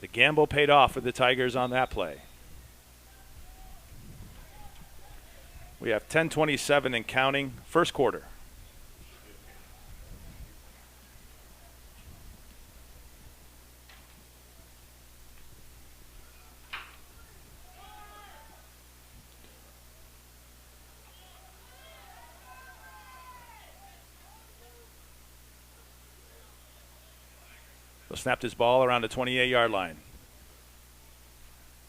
The gamble paid off for the Tigers on that play. We have 10:27 and counting, first quarter. So snapped his ball around the 28-yard line.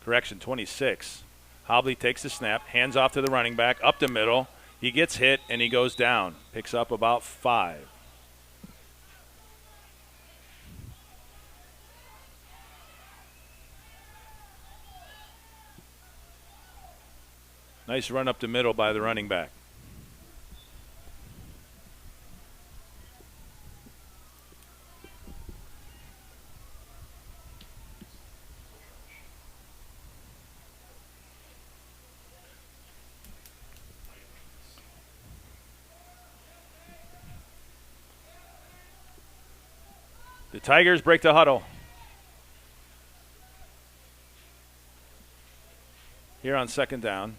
Correction, 26. Hobley takes the snap, hands off to the running back, up the middle. He gets hit, and he goes down. Picks up about 5. Nice run up the middle by the running back. The Tigers break the huddle. Here on second down.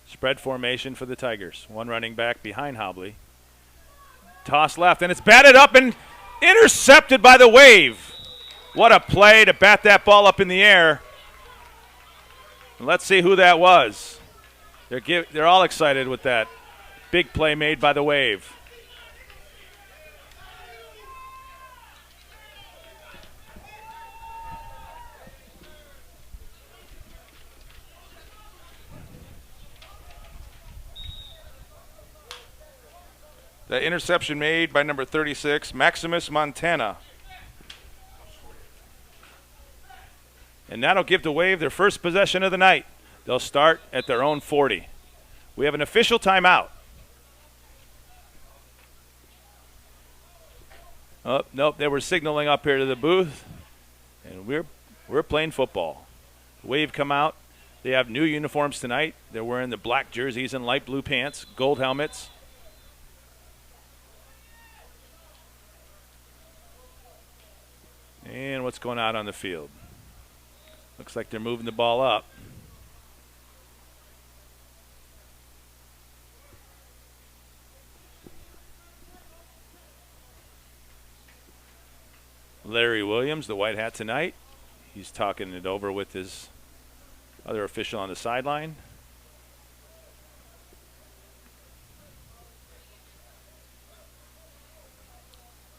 Spread formation for the Tigers. One running back behind Hobley. Toss left, and it's batted up and intercepted by the Wave. What a play to bat that ball up in the air. And let's see who that was. They're all excited with that big play made by the Wave. The interception made by number 36, Maximus Montana. And that'll give the Wave their first possession of the night. They'll start at their own 40. We have an official timeout. Oh, nope, they were signaling up here to the booth. And we're playing football. Wave come out. They have new uniforms tonight. They're wearing the black jerseys and light blue pants, gold helmets. And what's going on the field? Looks like they're moving the ball up. Larry Williams, the white hat tonight. He's talking it over with his other official on the sideline.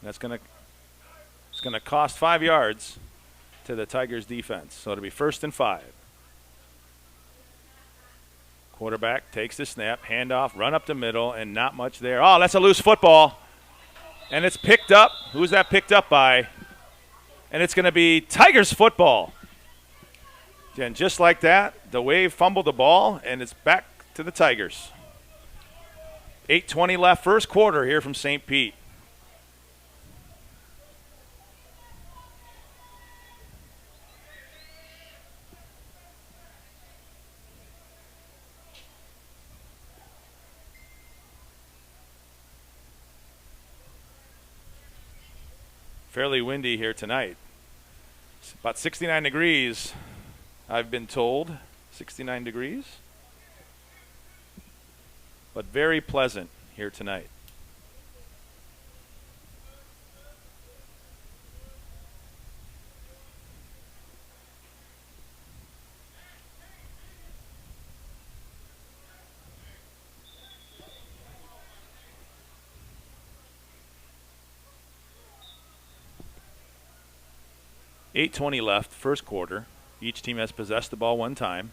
That's going to cost 5 yards to the Tigers defense. So it'll be 1st and 5. Quarterback takes the snap, handoff, run up the middle, and not much there. Oh, that's a loose football. And it's picked up. Who's that picked up by? And it's going to be Tigers football. And just like that, the Wave fumbled the ball, and it's back to the Tigers. 8:20 left, first quarter here from St. Pete. Fairly windy here tonight. It's about 69 degrees, I've been told. 69 degrees. But very pleasant here tonight. .820 left, first quarter. Each team has possessed the ball one time.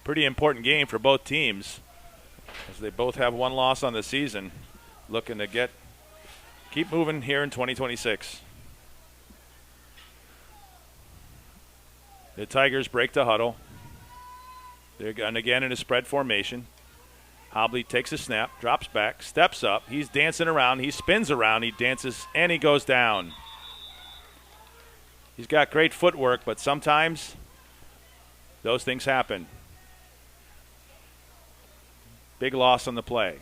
Pretty important game for both teams, as they both have one loss on the season, looking to keep moving here in 2026. The Tigers break the huddle. They're going again in a spread formation. Hobley takes a snap, drops back, steps up. He's dancing around. He spins around. He dances, and he goes down. He's got great footwork, but sometimes Those things happen. Big loss on the play.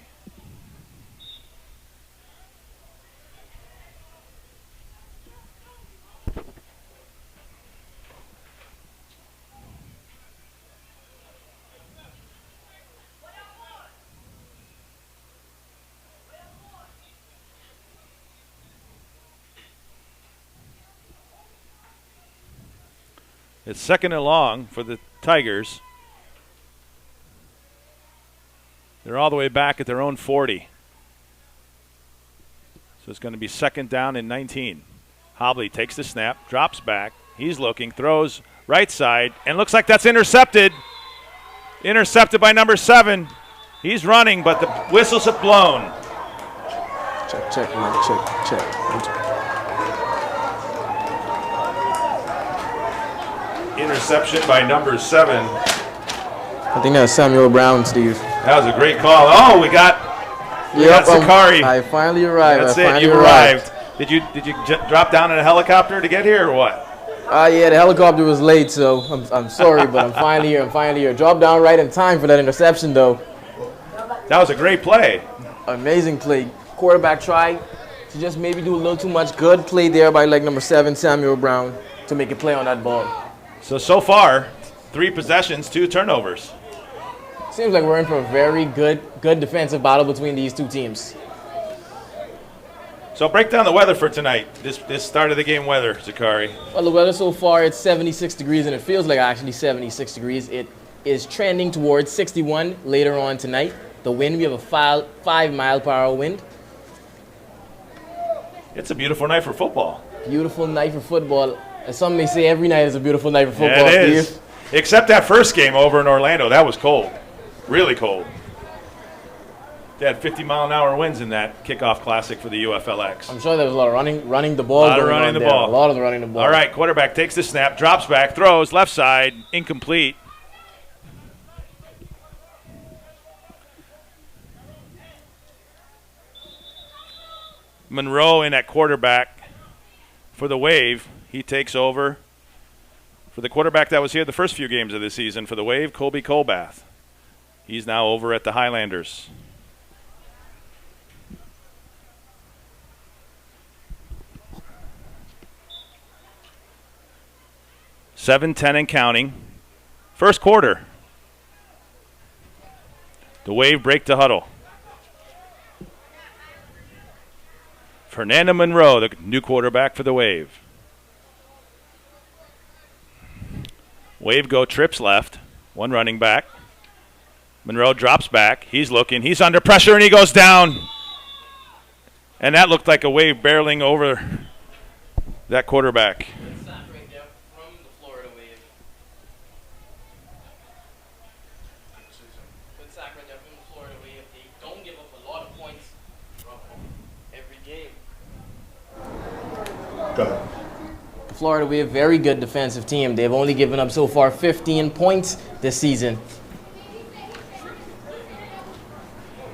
It's second and long for the Tigers. They're all the way back at their own 40. So it's going to be second down and 19. Hobley takes the snap, drops back. He's looking, throws right side, and looks like that's intercepted. Intercepted by number 7. He's running, but the whistles have blown. Check, man, check. Interception by number 7. I think that's Samuel Brown, Steve. That was a great call. Oh, we got Sakari. I finally arrived. That's it. You arrived. Did you drop down in a helicopter to get here or what? Yeah, the helicopter was late, so I'm sorry, but I'm finally here. Dropped down right in time for that interception, though. That was a great play. Amazing play. Quarterback tried to just maybe do a little too much. Good play there by leg number 7, Samuel Brown, to make a play on that ball. So far, 3 possessions, 2 turnovers. Seems like we're in for a very good defensive battle between these two teams. So break down the weather for tonight, this start of the game weather, Sakari. Well, the weather so far, it's 76 degrees, and it feels like actually 76 degrees. It is trending towards 61 later on tonight. The wind, we have a 5-mile-per-hour wind. It's a beautiful night for football. Beautiful night for football. As some may say, every night is a beautiful night for football. Yeah, it is. Except that first game over in Orlando. That was cold. Really cold. They had 50-mile-an-hour winds in that kickoff classic for the UFLX. I'm sure there was a lot of running the ball. A lot of running the ball. A lot of running the ball. All right, quarterback takes the snap, drops back, throws, left side, incomplete. Monroe in at quarterback for the Wave. He takes over for the quarterback that was here the first few games of the season for the Wave, Colby Colbath. He's now over at the Highlanders. $7-10 and counting. First quarter. The Wave break to huddle. Fernando Monroe, the new quarterback for the Wave. Wave go trips left. One running back. Monroe drops back. He's looking. He's under pressure, and he goes down. And that looked like a Wave barreling over that quarterback. Florida, we have a very good defensive team. They've only given up so far 15 points this season.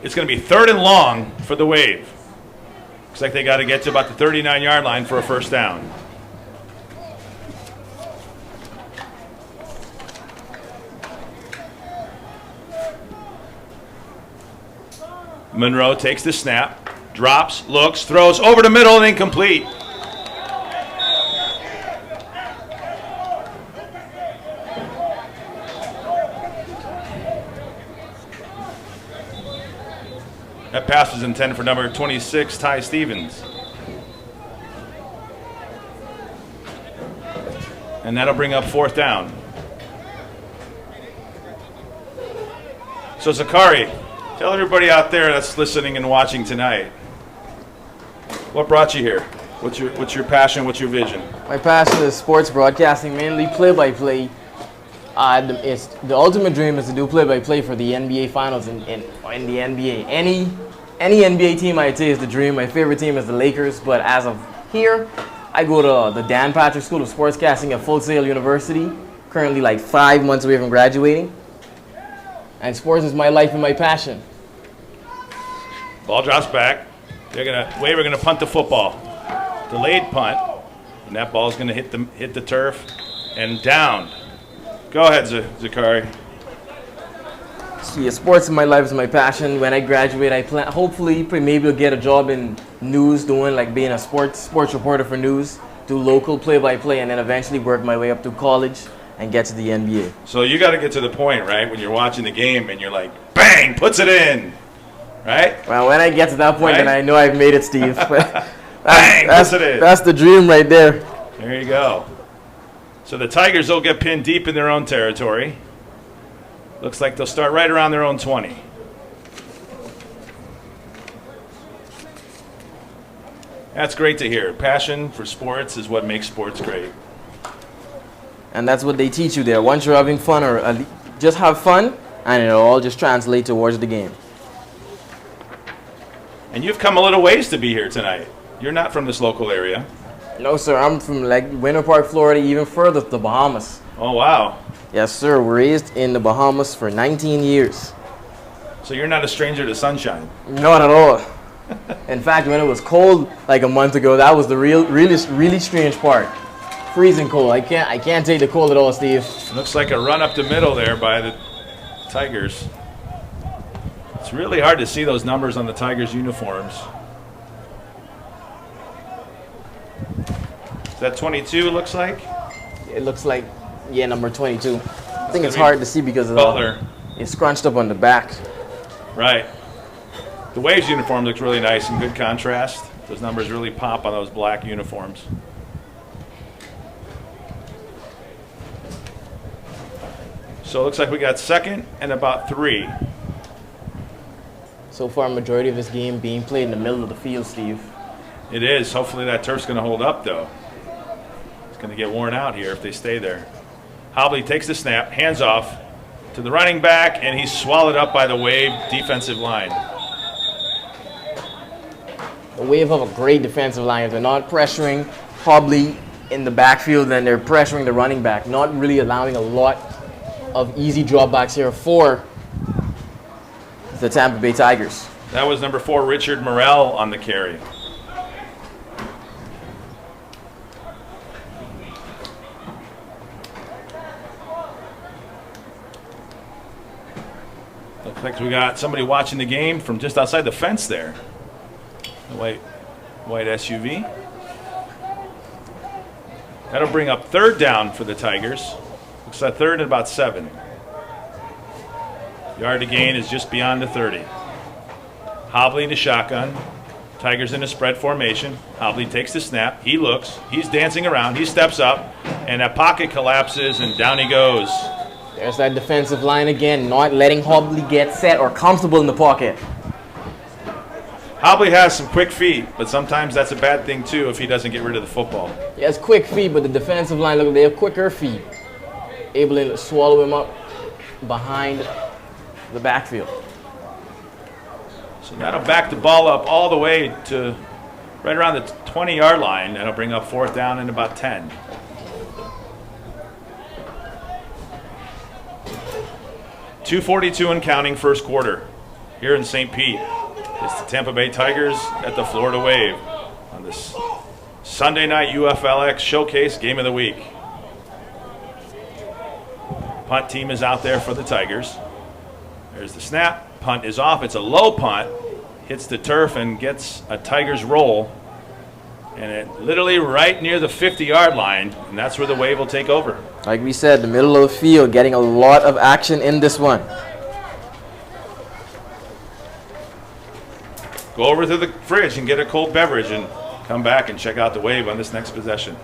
It's going to be 3rd and long for the Wave. Looks like they got to get to about the 39-yard line for a first down. Monroe takes the snap, drops, looks, throws over the middle and incomplete. That pass was intended for number 26, Ty Stevens. And that'll bring up 4th down. So Sakari, tell everybody out there that's listening and watching tonight, what brought you here? What's your passion? What's your vision? My passion is sports broadcasting, mainly play-by-play. It's the ultimate dream is to do play-by-play for the NBA Finals in the NBA. Any NBA team I'd say is the dream. My favorite team is the Lakers, but as of here, I go to the Dan Patrick School of Sportscasting at Full Sail University. Currently, like 5 months away from graduating, and sports is my life and my passion. Ball drops back. We're gonna punt the football. Delayed punt, and that ball's gonna hit the turf and down. Go ahead, Zakari. See, sports in my life is my passion. When I graduate, I plan, hopefully, maybe I'll get a job in news, doing like being a sports reporter for news, do local play-by-play, and then eventually work my way up to college and get to the NBA. So you got to get to the point, right, when you're watching the game and you're like, bang, puts it in, right? Well, when I get to that point, right? then I know I've made it, Steve. Bang, puts it in. That's the dream right there. There you go. So the Tigers will get pinned deep in their own territory. Looks like they'll start right around their own 20. That's great to hear. Passion for sports is what makes sports great. And that's what they teach you there. Once you're having fun, or just have fun, and it'll all just translate towards the game. And you've come a little ways to be here tonight. You're not from this local area. No, sir. I'm from like Winter Park, Florida, even further to the Bahamas. Oh, wow. Yes, sir. Raised in the Bahamas for 19 years. So you're not a stranger to sunshine. Not at all. In fact, when it was cold like a month ago, that was the really strange part. Freezing cold. I can't take the cold at all, Steve. Looks like a run up the middle there by the Tigers. It's really hard to see those numbers on the Tigers uniforms. Is that 22, it looks like? It looks like, yeah, number 22. I think it's hard to see because of it's scrunched up on the back. Right. The Waves uniform looks really nice in good contrast. Those numbers really pop on those black uniforms. So it looks like we got second and about 3. So far, majority of this game being played in the middle of the field, Steve. It is. Hopefully that turf's going to hold up, though. It's going to get worn out here if they stay there. Hobley takes the snap, hands off to the running back, and he's swallowed up by the Wave defensive line. The Wave have a great defensive line. They're not pressuring Hobley in the backfield, then they're pressuring the running back, not really allowing a lot of easy dropbacks here for the Tampa Bay Tigers. That was number 4, Richard Morrell, on the carry. Looks like we got somebody watching the game from just outside the fence there. The white SUV. That'll bring up 3rd down for the Tigers. Looks like 3rd and about 7. Yard to gain is just beyond the 30. Hobley to shotgun. Tigers in a spread formation. Hobley takes the snap. He looks. He's dancing around. He steps up. And that pocket collapses, and down he goes. There's that defensive line again, not letting Hobley get set or comfortable in the pocket. Hobley has some quick feet, but sometimes that's a bad thing, too, if he doesn't get rid of the football. He has quick feet, but the defensive line, look, they have quicker feet. Able to swallow him up behind the backfield. So that'll back the ball up all the way to right around the 20-yard line. That'll bring up 4th down and about 10. .242 and counting first quarter here in St. Pete. It's the Tampa Bay Tigers at the Florida Wave on this Sunday night UFLX Showcase Game of the Week. Punt team is out there for the Tigers. There's the snap. Punt is off. It's a low punt. Hits the turf and gets a Tigers roll. And it literally right near the 50-yard line, and that's where the Wave will take over. Like we said, the middle of the field, getting a lot of action in this one. Go over to the fridge and get a cold beverage and come back and check out the Wave on this next possession.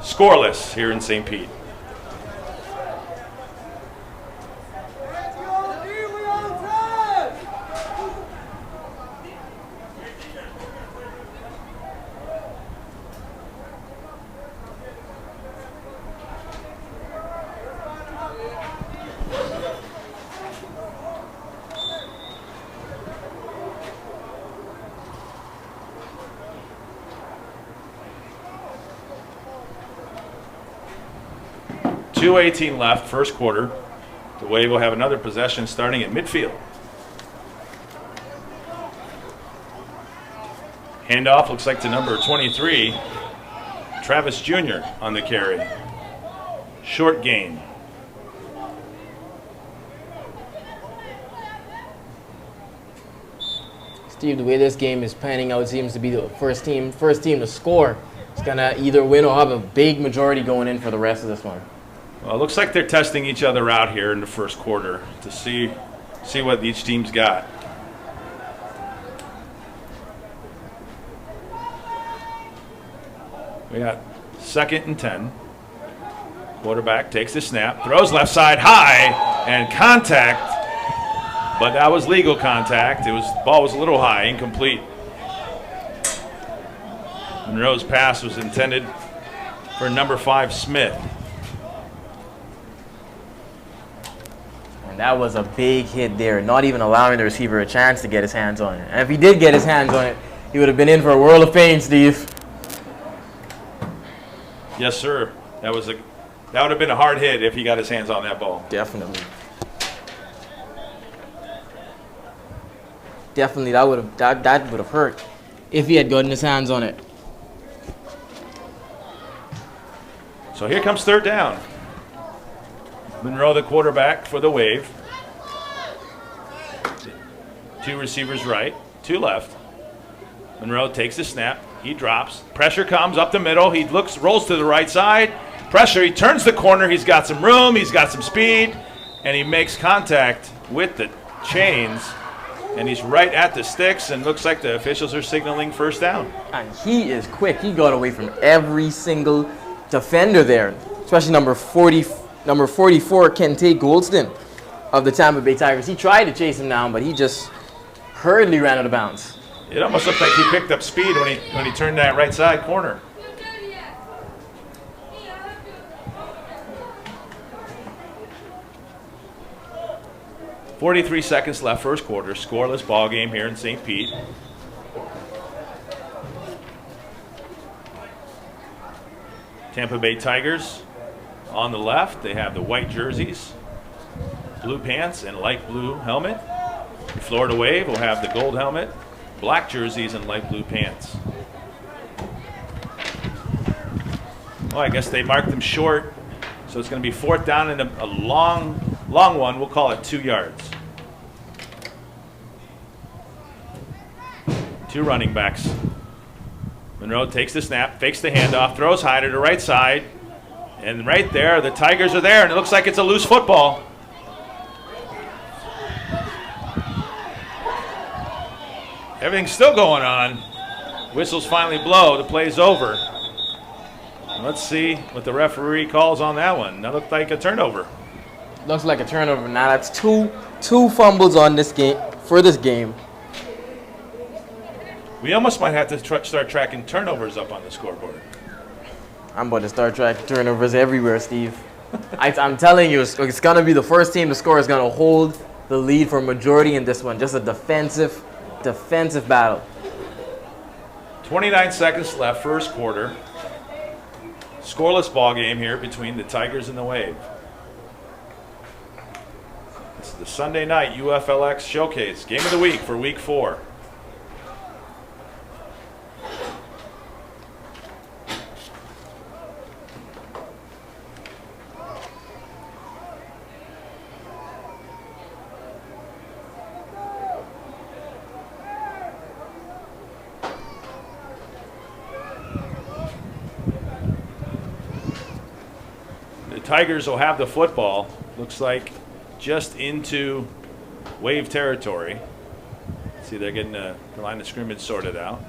Scoreless here in St. Pete. .218 left, first quarter. The Wave will have another possession starting at midfield. Handoff looks like to number 23, Travis Jr. on the carry. Short gain. Steve, the way this game is panning out, seems to be the first team to score. It's gonna either win or have a big majority going in for the rest of this one. Well, it looks like they're testing each other out here in the first quarter to see what each team's got. We got 2nd and 10. Quarterback takes the snap, throws left side high, and contact. But that was legal contact. The ball was a little high, incomplete. Monroe's pass was intended for number 5, Smith. And that was a big hit there, not even allowing the receiver a chance to get his hands on it. And if he did get his hands on it, he would have been in for a world of pain, Steve. Yes, sir. That would have been a hard hit if he got his hands on that ball. Definitely. Definitely, that would have hurt if he had gotten his hands on it. So here comes 3rd down. Monroe, the quarterback for the Wave. 2 receivers right, 2 left. Monroe takes the snap. He drops. Pressure comes up the middle. He rolls to the right side. Pressure. He turns the corner. He's got some room. He's got some speed. And he makes contact with the chains. And he's right at the sticks. And looks like the officials are signaling 1st down. And he is quick. He got away from every single defender there, especially number 44, Kente Goldston of the Tampa Bay Tigers. He tried to chase him down, but he just hurriedly ran out of bounds. It almost looked like he picked up speed when he turned that right side corner. .43 seconds left, first quarter. Scoreless ball game here in St. Pete. Tampa Bay Tigers on the left. They have the white jerseys, blue pants, and light blue helmet. The Florida Wave will have the gold helmet, black jerseys, and light blue pants. Well, I guess they marked them short, so it's going to be 4th down and a long one. We'll call it 2 yards. 2 running backs. Monroe takes the snap, fakes the handoff, throws high to the right side. And right there, the Tigers are there, and it looks like it's a loose football. Everything's still going on. Whistles finally blow. The play's over. Let's see what the referee calls on that one. That looked like a turnover. Looks like a turnover. Now that's two fumbles on this game for this game. We almost might have to start tracking turnovers up on the scoreboard. I'm about to start tracking turnovers everywhere, Steve. I'm telling you, it's going to be the first team to score is going to hold the lead for a majority in this one. Just a defensive battle. 29 seconds left, first quarter. Scoreless ball game here between the Tigers and the Wave. It's the Sunday night UFLX Showcase, game of the week for week 4. Tigers will have the football, looks like just into Wave territory. See, they're getting the line of scrimmage sorted out.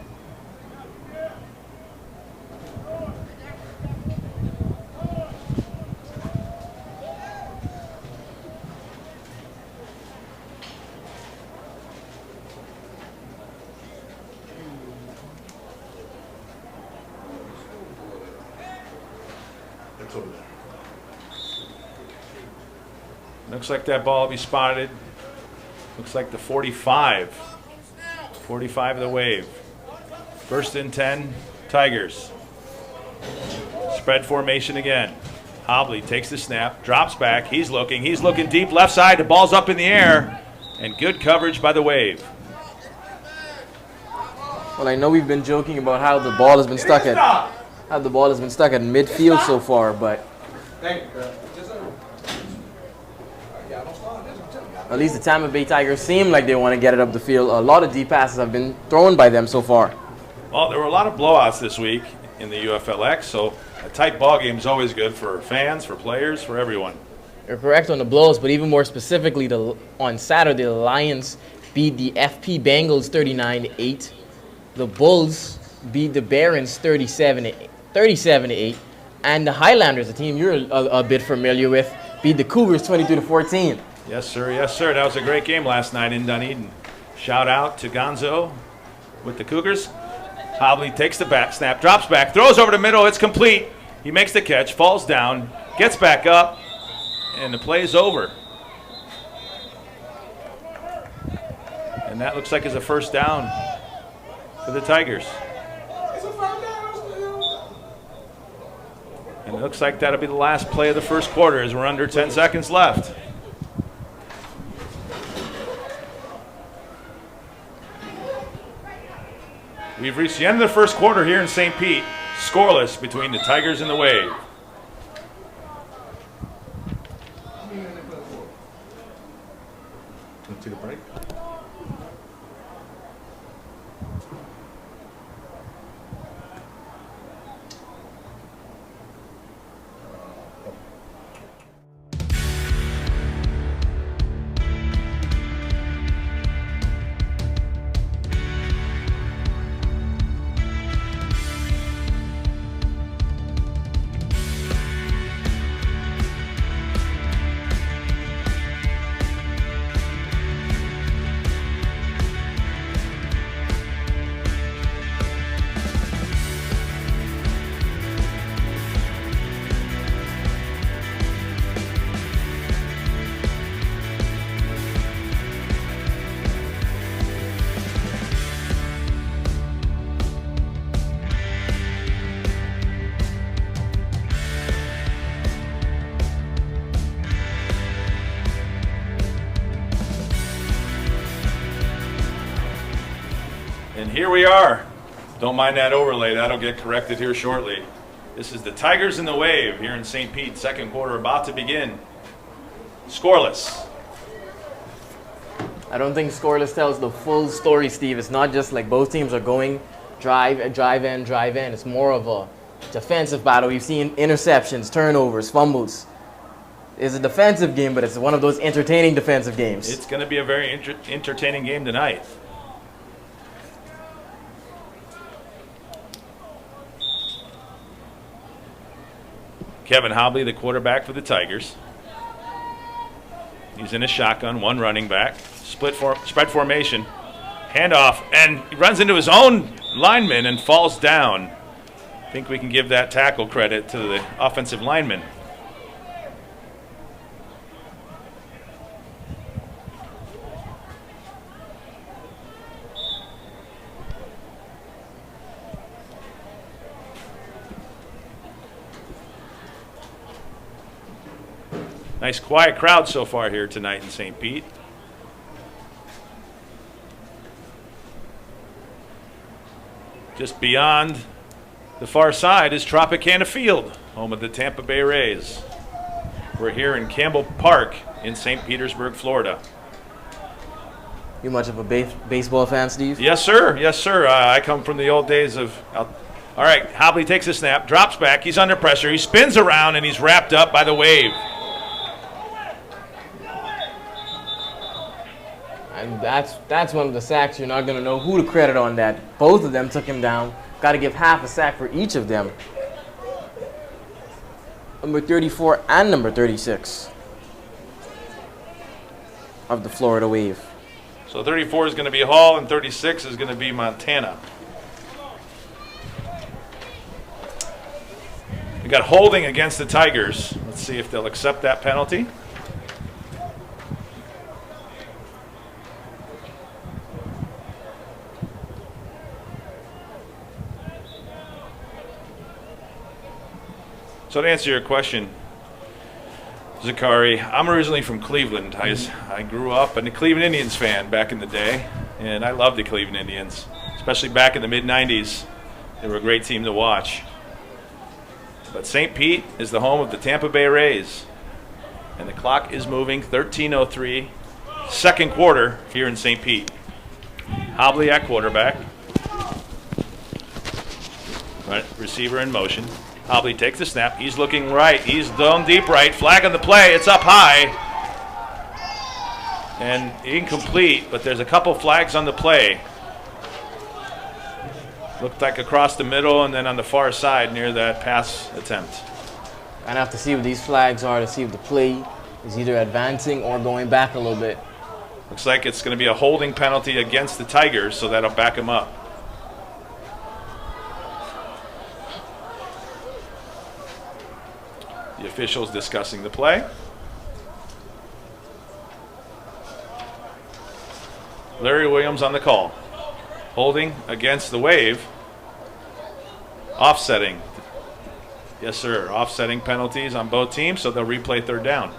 Looks like that ball will be spotted. Looks like the 45. 45 of the Wave. 1st and 10, Tigers. Spread formation again. Hobley takes the snap, drops back. He's looking deep left side. The ball's up in the air. And good coverage by the Wave. Well, I know we've been joking about how the ball has been stuck at midfield so far, but At least the Tampa Bay Tigers seem like they want to get it up the field. A lot of deep passes have been thrown by them so far. Well, there were a lot of blowouts this week in the UFLX, so a tight ball game is always good for fans, for players, for everyone. You're correct on the blows, but even more specifically, on Saturday, the Lions beat the FP Bengals 39-8. The Bulls beat the Barons 37-8. And the Highlanders, a team you're a bit familiar with, beat the Cougars 22-14. Yes, sir. Yes, sir. That was a great game last night in Dunedin. Shout out to Gonzo with the Cougars. Hobley takes the bat snap, drops back, throws over the middle. It's complete. He makes the catch, falls down, gets back up, and the play is over. And that looks like it's a first down for the Tigers. And it looks like that'll be the last play of the first quarter as we're under 10 seconds left. We've reached the end of the first quarter here in St. Pete, scoreless between the Tigers and the Wave. Let's take a break. And here we are. Don't mind that overlay. That'll get corrected here shortly. This is the Tigers and the Wave here in St. Pete. Second quarter about to begin. Scoreless. I don't think scoreless tells the full story, Steve. It's not just like both teams are going drive in. It's more of a defensive battle. We've seen interceptions, turnovers, fumbles. It's a defensive game, but it's one of those entertaining defensive games. It's going to be a very entertaining game tonight. Kevin Hobley, the quarterback for the Tigers. He's in a shotgun, one running back. Spread formation. Handoff, and he runs into his own lineman and falls down. I think we can give that tackle credit to the offensive lineman. Nice quiet crowd so far here tonight in St. Pete. Just beyond the far side is Tropicana Field, home of the Tampa Bay Rays. We're here in Campbell Park in St. Petersburg, Florida. You much of a baseball fan, Steve? Yes, sir. Yes, sir. I come from the old days of... all right, Hobley takes a snap, drops back. He's under pressure. He spins around, and he's wrapped up by the Wave. And that's one of the sacks you're not going to know who to credit on that. Both of them took him down. Got to give half a sack for each of them. Number 34 and number 36 of the Florida Wave. So 34 is going to be Hall, and 36 is going to be Montana. We got holding against the Tigers. Let's see if they'll accept that penalty. So to answer your question, Zakari, I'm originally from Cleveland. I grew up a Cleveland Indians fan back in the day, and I love the Cleveland Indians, especially back in the mid-'90s. They were a great team to watch. But St. Pete is the home of the Tampa Bay Rays. And the clock is moving, 13:03, second quarter here in St. Pete. Hobley at quarterback. Right, receiver in motion. Hobley takes the snap. He's looking right. He's down deep right. Flag on the play. It's up high. And incomplete, but there's a couple flags on the play. Looked like across the middle and then on the far side near that pass attempt. I'd have to see what these flags are to see if the play is either advancing or going back a little bit. Looks like it's going to be a holding penalty against the Tigers, so that'll back them up. The officials discussing the play. Larry Williams on the call. Holding against the Wave. Offsetting. Yes, sir. Offsetting penalties on both teams, so they'll replay third down.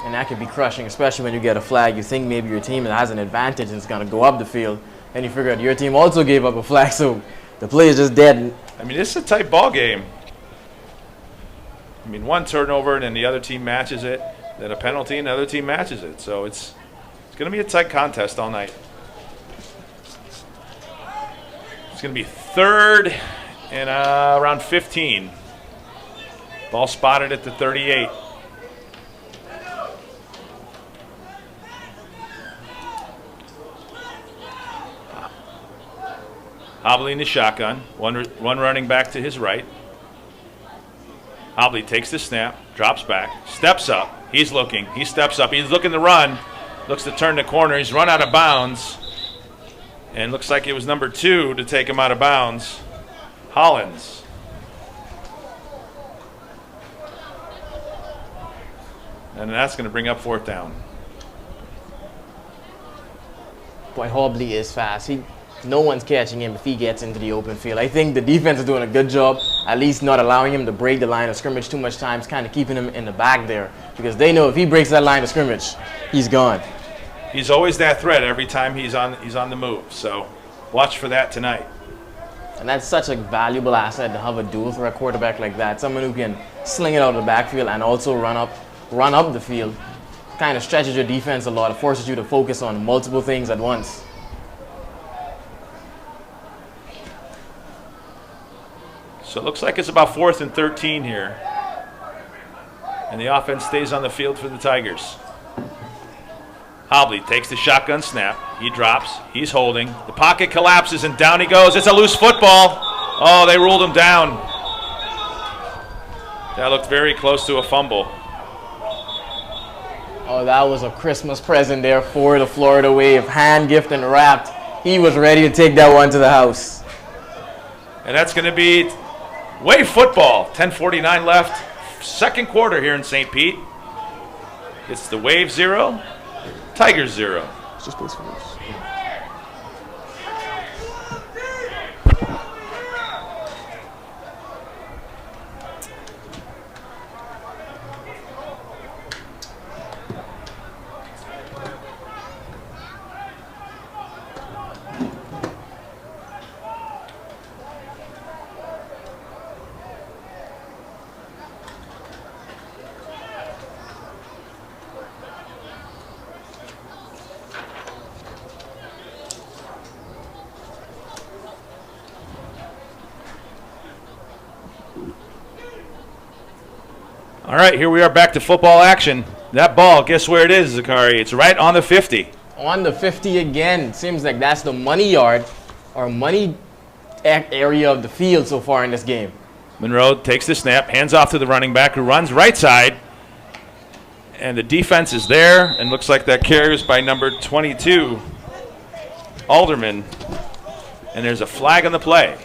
And that could be crushing, especially when you get a flag. You think maybe your team has an advantage and it's going to go up the field. And you figure out your team also gave up a flag, so the play is just dead. I mean, it's a tight ball game. I mean, one turnover and then the other team matches it. Then a penalty and the other team matches it. So it's going to be a tight contest all night. It's going to be third and around 15. Ball spotted at the 38. Hobley in the shotgun. One running back to his right. Hobley takes the snap, drops back, steps up. He's looking. He steps up. He's looking to run. Looks to turn the corner. He's run out of bounds. And looks like it was number 2 to take him out of bounds. Hollins. And that's going to bring up fourth down. Boy, Hobley is fast. No one's catching him if he gets into the open field. I think the defense is doing a good job, at least not allowing him to break the line of scrimmage too much times, kind of keeping him in the back there. Because they know if he breaks that line of scrimmage, he's gone. He's always that threat every time he's on the move. So watch for that tonight. And that's such a valuable asset to have a dual threat quarterback like that. Someone who can sling it out of the backfield and also run up the field. Kind of stretches your defense a lot. It forces you to focus on multiple things at once. So it looks like it's about 4th and 13 here. And the offense stays on the field for the Tigers. Hobley takes the shotgun snap. He drops. He's holding. The pocket collapses and down he goes. It's a loose football. Oh, they ruled him down. That looked very close to a fumble. Oh, that was a Christmas present there for the Florida Wave. Hand, gift, and wrapped. He was ready to take that one to the house. And that's going to be Wave football. 10:49 left. Second quarter here in St. Pete. It's the Wave 0, Tigers 0. It's just basically this. All right, here we are back to football action. That ball, guess where it is, Zakari? It's right on the 50. On the 50 again. Seems like that's the money yard or money area of the field so far in this game. Monroe takes the snap, hands off to the running back who runs right side. And the defense is there, and looks like that carries by number 22, Alderman. And there's a flag on the play.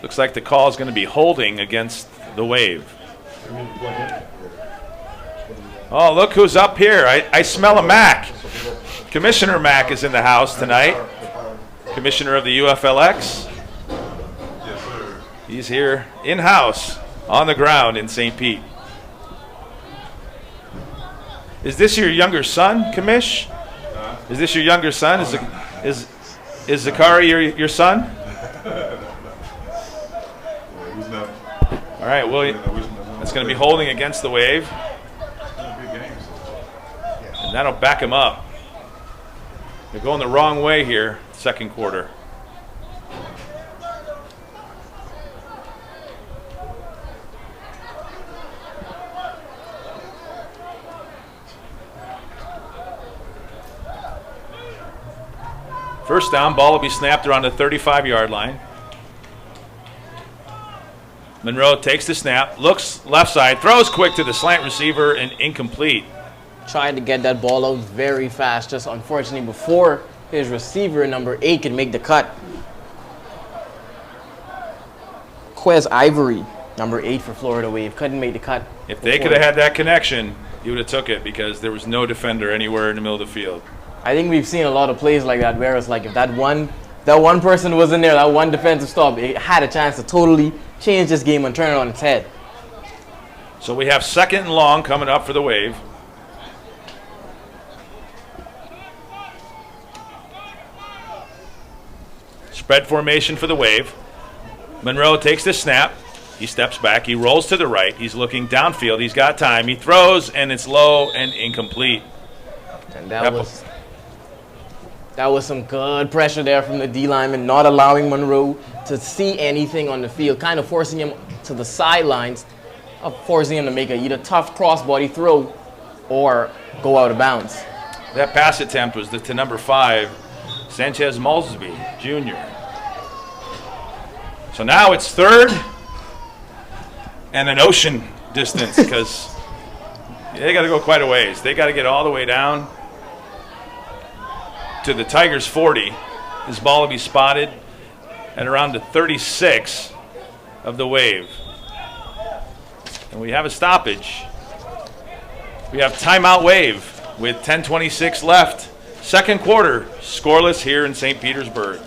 Looks like the call is going to be holding against the Wave. Oh, look who's up here. I smell a Mac. Commissioner Mac is in the house tonight. Commissioner of the UFLX. He's here in-house on the ground in St. Pete. Is this your younger son, Kamish? Is this your younger son? Is Zakari your son? All right, well, it's going to be holding against the Wave. And that'll back him up. They're going the wrong way here, second quarter. First down, ball will be snapped around the 35-yard line. Monroe takes the snap, looks left side, throws quick to the slant receiver, and incomplete. Tried to get that ball out very fast, just unfortunately before his receiver, number 8, could make the cut. Quez Ivory, number 8 for Florida Wave, couldn't make the cut. If they could have had that connection, he would have took it because there was no defender anywhere in the middle of the field. I think we've seen a lot of plays like that where it's like if that one person was in there, that one defensive stop, it had a chance to totally change this game and turn it on its head. So we have second and long coming up for the Wave. Spread formation for the Wave. Monroe takes the snap. He steps back. He rolls to the right. He's looking downfield. He's got time. He throws, and it's low and incomplete. And that was some good pressure there from the D lineman, not allowing Monroe to see anything on the field, kind of forcing him to the sidelines, forcing him to make a either tough crossbody throw or go out of bounds. That pass attempt was to number 5, Sanchez Malsby, Jr. So now it's third and an ocean distance because they got to go quite a ways. They got to get all the way down to the Tigers 40. This ball will be spotted at around the 36 of the Wave. And we have a stoppage. We have timeout Wave with 10:26 left. Second quarter, scoreless here in St. Petersburg.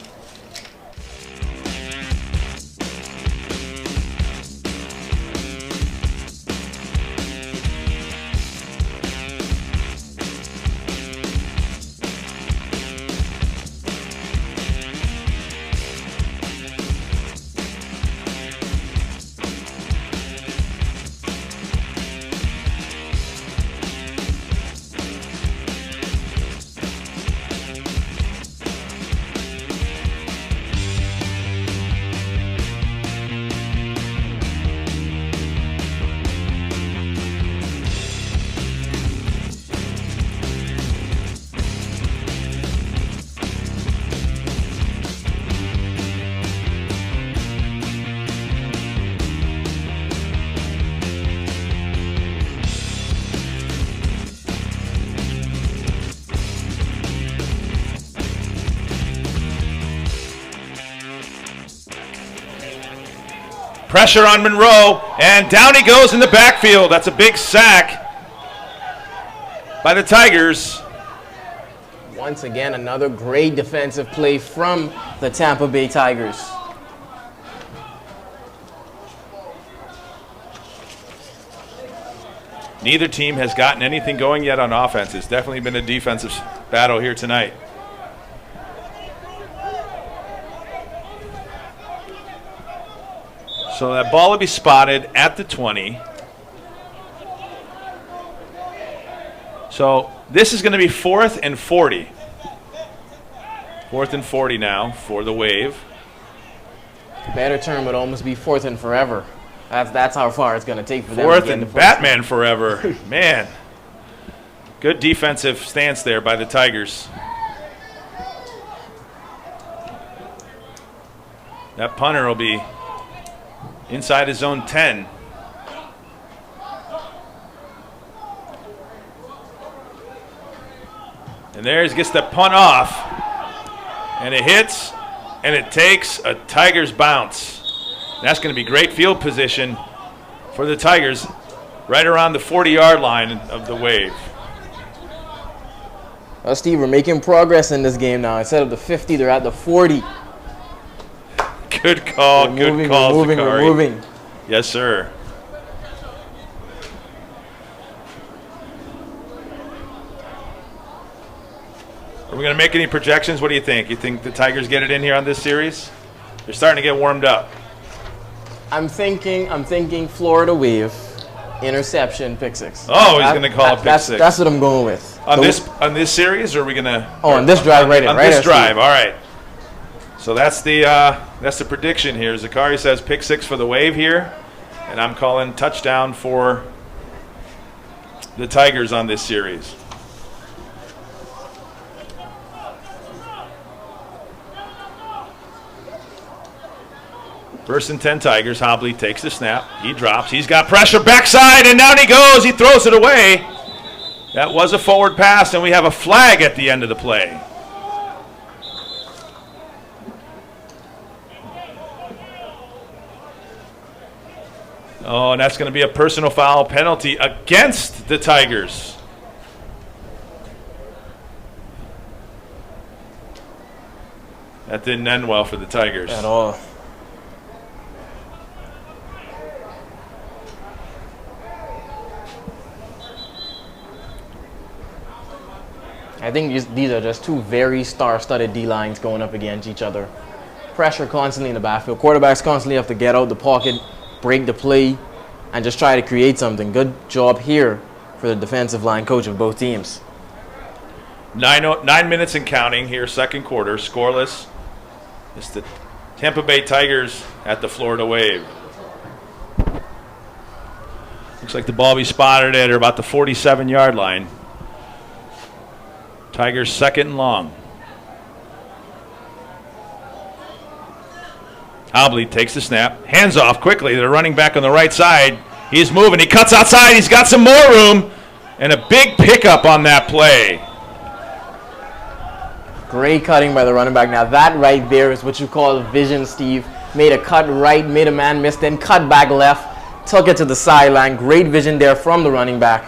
Pressure on Monroe, and down he goes in the backfield. That's a big sack by the Tigers. Once again, another great defensive play from the Tampa Bay Tigers. Neither team has gotten anything going yet on offense. It's definitely been a defensive battle here tonight. So that ball will be spotted at the 20. So this is going to be 4th and 40. 4th and 40 now for the Wave. The better term would almost be 4th and forever. That's how far it's going to take for them. 4th and Batman forever. Man. Good defensive stance there by the Tigers. That punter will be inside his own 10. And there he gets the punt off. And it hits, and it takes a Tigers bounce. That's going to be great field position for the Tigers right around the 40-yard line of the Wave. Well, Steve, we're making progress in this game now. Instead of the 50, they're at the 40. Good call. Good call, Zakari. We're moving. Yes, sir. Are we going to make any projections? What do you think? You think the Tigers get it in here on this series? They're starting to get warmed up. I'm thinking Florida Wave, interception, pick six. Oh, he's going to call it pick six. That's what I'm going with. On this series, or are we going to? Oh, on this drive right here. On this drive, all right. So that's the prediction here. Zakari says pick six for the Wave here, and I'm calling touchdown for the Tigers on this series. First and 10 Tigers. Hobley takes the snap. He drops. He's got pressure backside, and down he goes. He throws it away. That was a forward pass, and we have a flag at the end of the play. Oh, and that's going to be a personal foul penalty against the Tigers. That didn't end well for the Tigers. At all. I think these are just two very star-studded D-lines going up against each other. Pressure constantly in the backfield. Quarterbacks constantly have to get out the pocket, break the play, and just try to create something. Good job here for the defensive line coach of both teams. 9 minutes and counting here, second quarter, scoreless. It's the Tampa Bay Tigers at the Florida Wave. Looks like the ball be spotted at about the 47-yard line. Tigers second and long. Hobley takes the snap, hands off quickly. They're running back on the right side. He's moving. He cuts outside. He's got some more room, and a big pickup on that play. Great cutting by the running back. Now that right there is what you call vision, Steve. Made a cut right, made a man miss, then cut back left, took it to the sideline. Great vision there from the running back.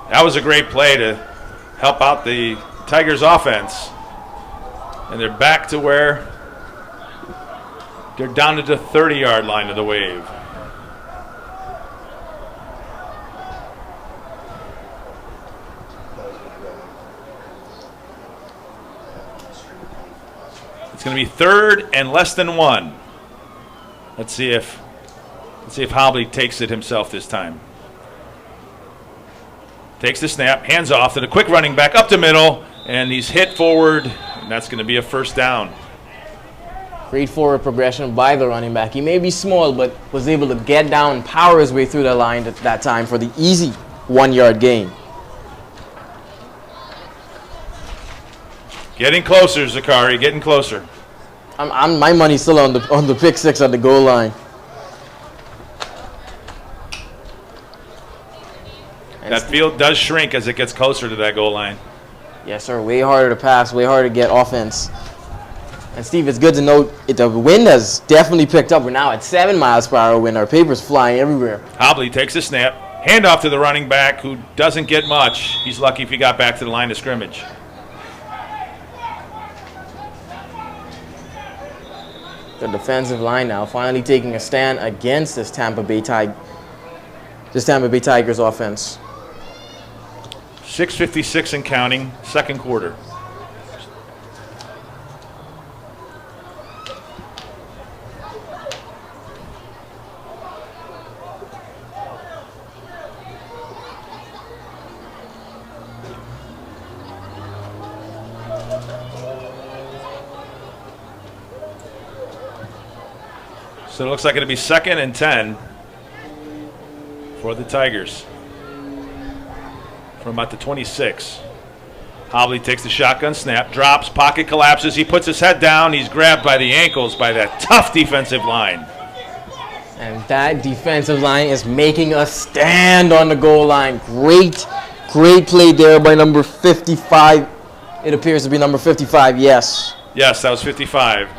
That was a great play to help out the Tigers offense. And they're back to where they're down to the 30-yard line of the Wave. It's going to be third and less than one. Let's see if Hobley takes it himself this time. Takes the snap, hands off to the quick running back up the middle, and he's hit forward, and that's going to be a first down. Great forward progression by the running back. He may be small, but was able to get down and power his way through the line at that time for the easy 1-yard gain. Getting closer, Zakari, getting closer. My money's still on the pick six at the goal line. That field does shrink as it gets closer to that goal line. Yes, sir. Way harder to pass, way harder to get offense. And, Steve, it's good to note the wind has definitely picked up. We're now at 7 miles per hour wind. Our paper's flying everywhere. Hobley takes a snap. Handoff to the running back who doesn't get much. He's lucky if he got back to the line of scrimmage. The defensive line now finally taking a stand against this Tampa Bay Tigers offense. 6:56 and counting, second quarter. So it looks like it'll be 2nd and 10 for the Tigers from about the 26. Hobley takes the shotgun snap, drops, pocket collapses. He puts his head down. He's grabbed by the ankles by that tough defensive line. And that defensive line is making us stand on the goal line. Great play there by number 55. It appears to be number 55, yes. Yes, that was 55.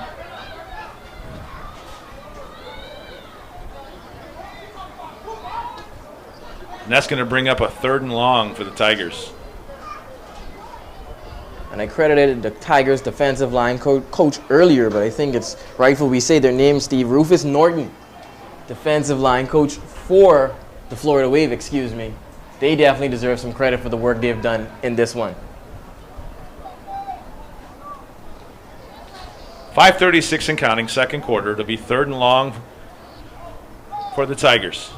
And that's going to bring up a 3rd and long for the Tigers. And I credited the Tigers defensive line coach earlier, but I think it's rightful we say their name, Steve. Rufus Norton, defensive line coach for the Florida Wave, excuse me. They definitely deserve some credit for the work they've done in this one. 5:36 and counting, second quarter. It'll be 3rd and long for the Tigers.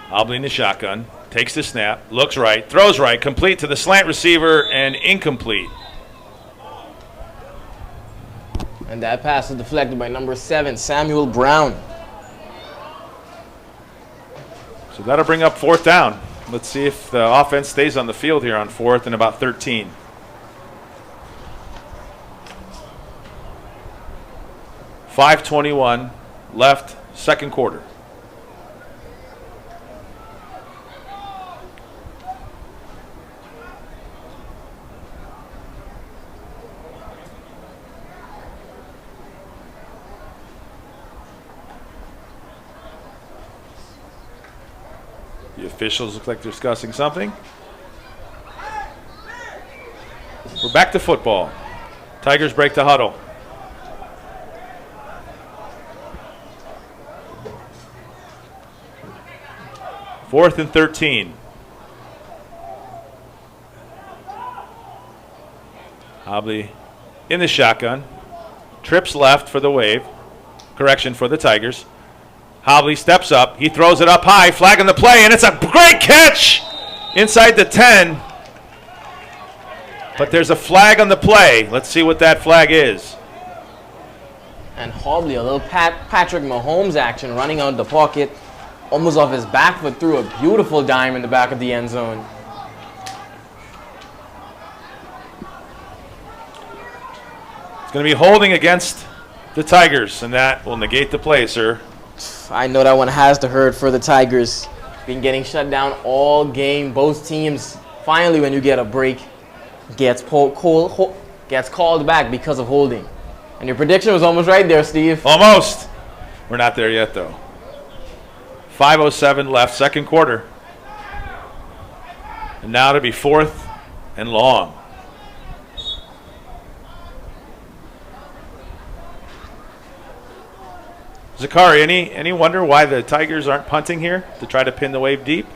Hobley in the shotgun. Takes the snap. Looks right. Throws right. Complete to the slant receiver and incomplete. And that pass is deflected by number 7, Samuel Brown. So that'll bring up 4th down. Let's see if the offense stays on the field here on 4th and about 13. .521 left, second quarter. The officials look like they're discussing something. We're back to football. Tigers break the huddle. Fourth and 13. Hobley in the shotgun. Trips left for the wave. Correction for the Tigers. Hobley steps up. He throws it up high, flagging the play, and it's a great catch inside the 10. But there's a flag on the play. Let's see what that flag is. And Hobley, a little Patrick Mahomes action, running out the pocket, almost off his back foot, threw a beautiful dime in the back of the end zone. It's going to be holding against the Tigers, and that will negate the play, sir. I know that one has to hurt for the Tigers. Been getting shut down all game. Both teams, finally, when you get a break, gets called back because of holding. And your prediction was almost right there, Steve. Almost. We're not there yet, though. 5:07 left, second quarter. And now to be 4th and long. Zakari, any wonder why the Tigers aren't punting here to try to pin the wave deep?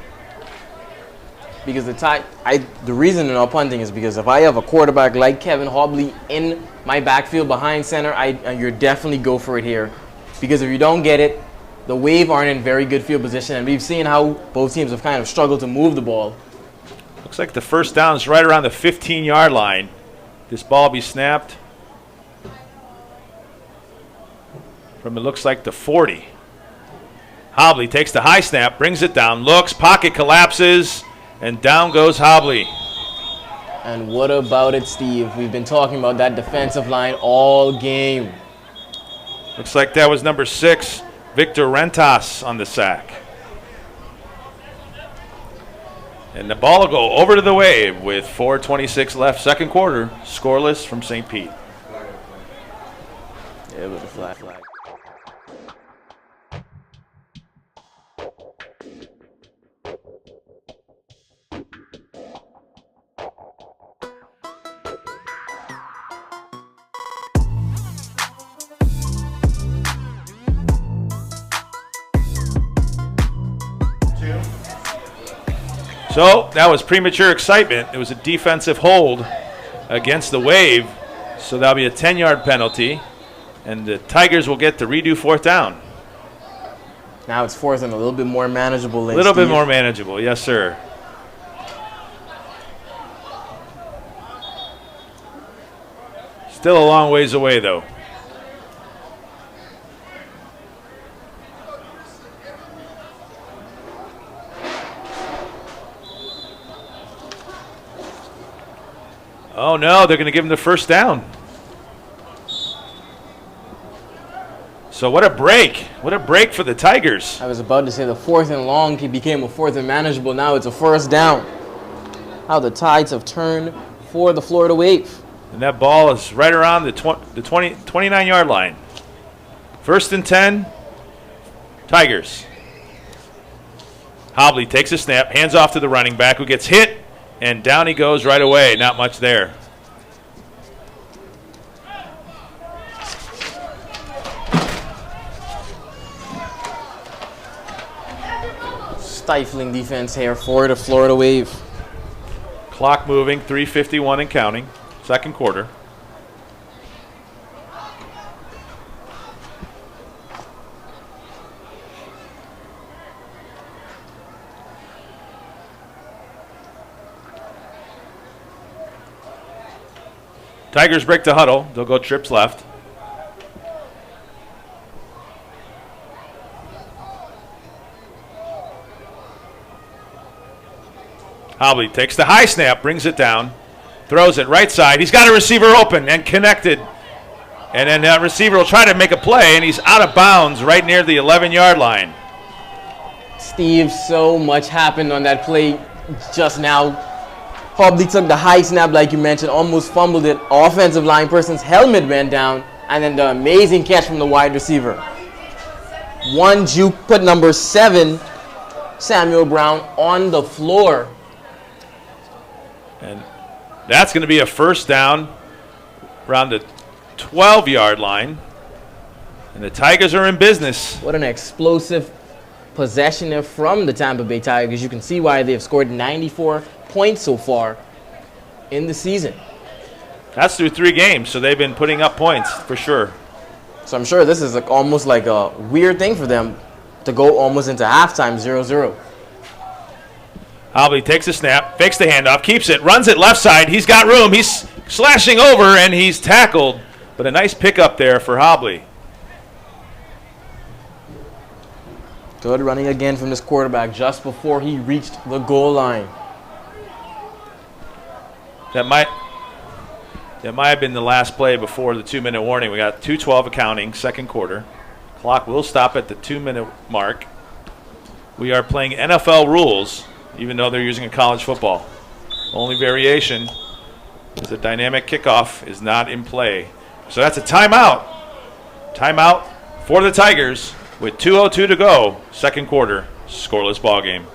Because the reason they're not punting is because if I have a quarterback like Kevin Hobley in my backfield behind center, you're definitely go for it here. Because if you don't get it, the wave aren't in very good field position, and we've seen how both teams have kind of struggled to move the ball. Looks like the first down is right around the 15-yard line. This ball be snapped from, it looks like, the 40. Hobley takes the high snap, brings it down, looks, pocket collapses, and down goes Hobley. And what about it, Steve? We've been talking about that defensive line all game. Looks like that was number 6, Victor Rentas, on the sack. And the ball will go over to the wave with 4:26 left, second quarter, scoreless from St. Pete. Yeah, it was a flag. So that was premature excitement. It was a defensive hold against the wave. So that'll be a 10-yard penalty. And the Tigers will get to redo 4th down. Now it's 4th and a little bit more manageable. A little bit more manageable, yes, sir. Still a long ways away, though. Oh, no, they're going to give him the first down. So what a break. What a break for the Tigers. I was about to say the 4th and long became a 4th and manageable. Now it's a first down. How the Tides have turned for the Florida Wave. And that ball is right around the 29-yard line. 1st and 10, Tigers. Hobley takes a snap, hands off to the running back who gets hit, and down he goes right away. Not much there. Stifling defense here for the Florida Wave. Clock moving, 3:51 and counting. second quarter. Tigers break the huddle. They'll go trips left. Hobley takes the high snap, brings it down, throws it right side. He's got a receiver open and connected. And then that receiver will try to make a play, and he's out of bounds right near the 11-yard line. Steve, so much happened on that play just now. Hobley took the high snap, like you mentioned, almost fumbled it. Offensive line person's helmet went down, and then the amazing catch from the wide receiver. One juke put number 7, Samuel Brown, on the floor. And that's going to be a first down around the 12-yard line. And the Tigers are in business. What an explosive possession there from the Tampa Bay Tigers. You can see why they've scored 94 points so far in the season. That's through 3 games, so they've been putting up points for sure. So I'm sure this is almost like a weird thing for them to go almost into halftime 0-0. Hobley takes a snap, fakes the handoff, keeps it, runs it left side. He's got room. He's slashing over, and he's tackled. But a nice pickup there for Hobley. Good running again from this quarterback just before he reached the goal line. That might have been the last play before the 2-minute warning. We got 2:12 accounting, second quarter. Clock will stop at the 2-minute mark. We are playing NFL rules, even though they're using a college football. Only variation is the dynamic kickoff is not in play. So that's a timeout. Timeout for the Tigers with 2:02 to go, second quarter, scoreless ball game.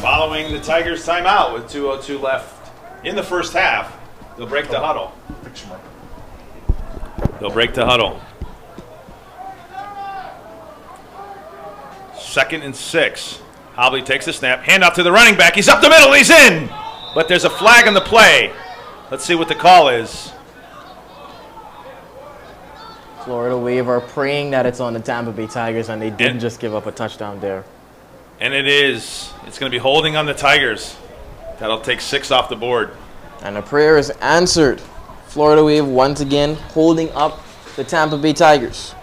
Following the Tigers timeout with 2:02 left in the first half, they'll break the huddle. They'll break the huddle. 2nd and 6. Hobley takes the snap, hand off to the running back. He's up the middle, he's in! But there's a flag on the play. Let's see what the call is. Florida Wave are praying that it's on the Tampa Bay Tigers and they didn't just give up a touchdown there. And it is. It's going to be holding on the Tigers. That'll take 6 off the board. And the prayer is answered. Florida Wave once again holding up the Tampa Bay Tigers.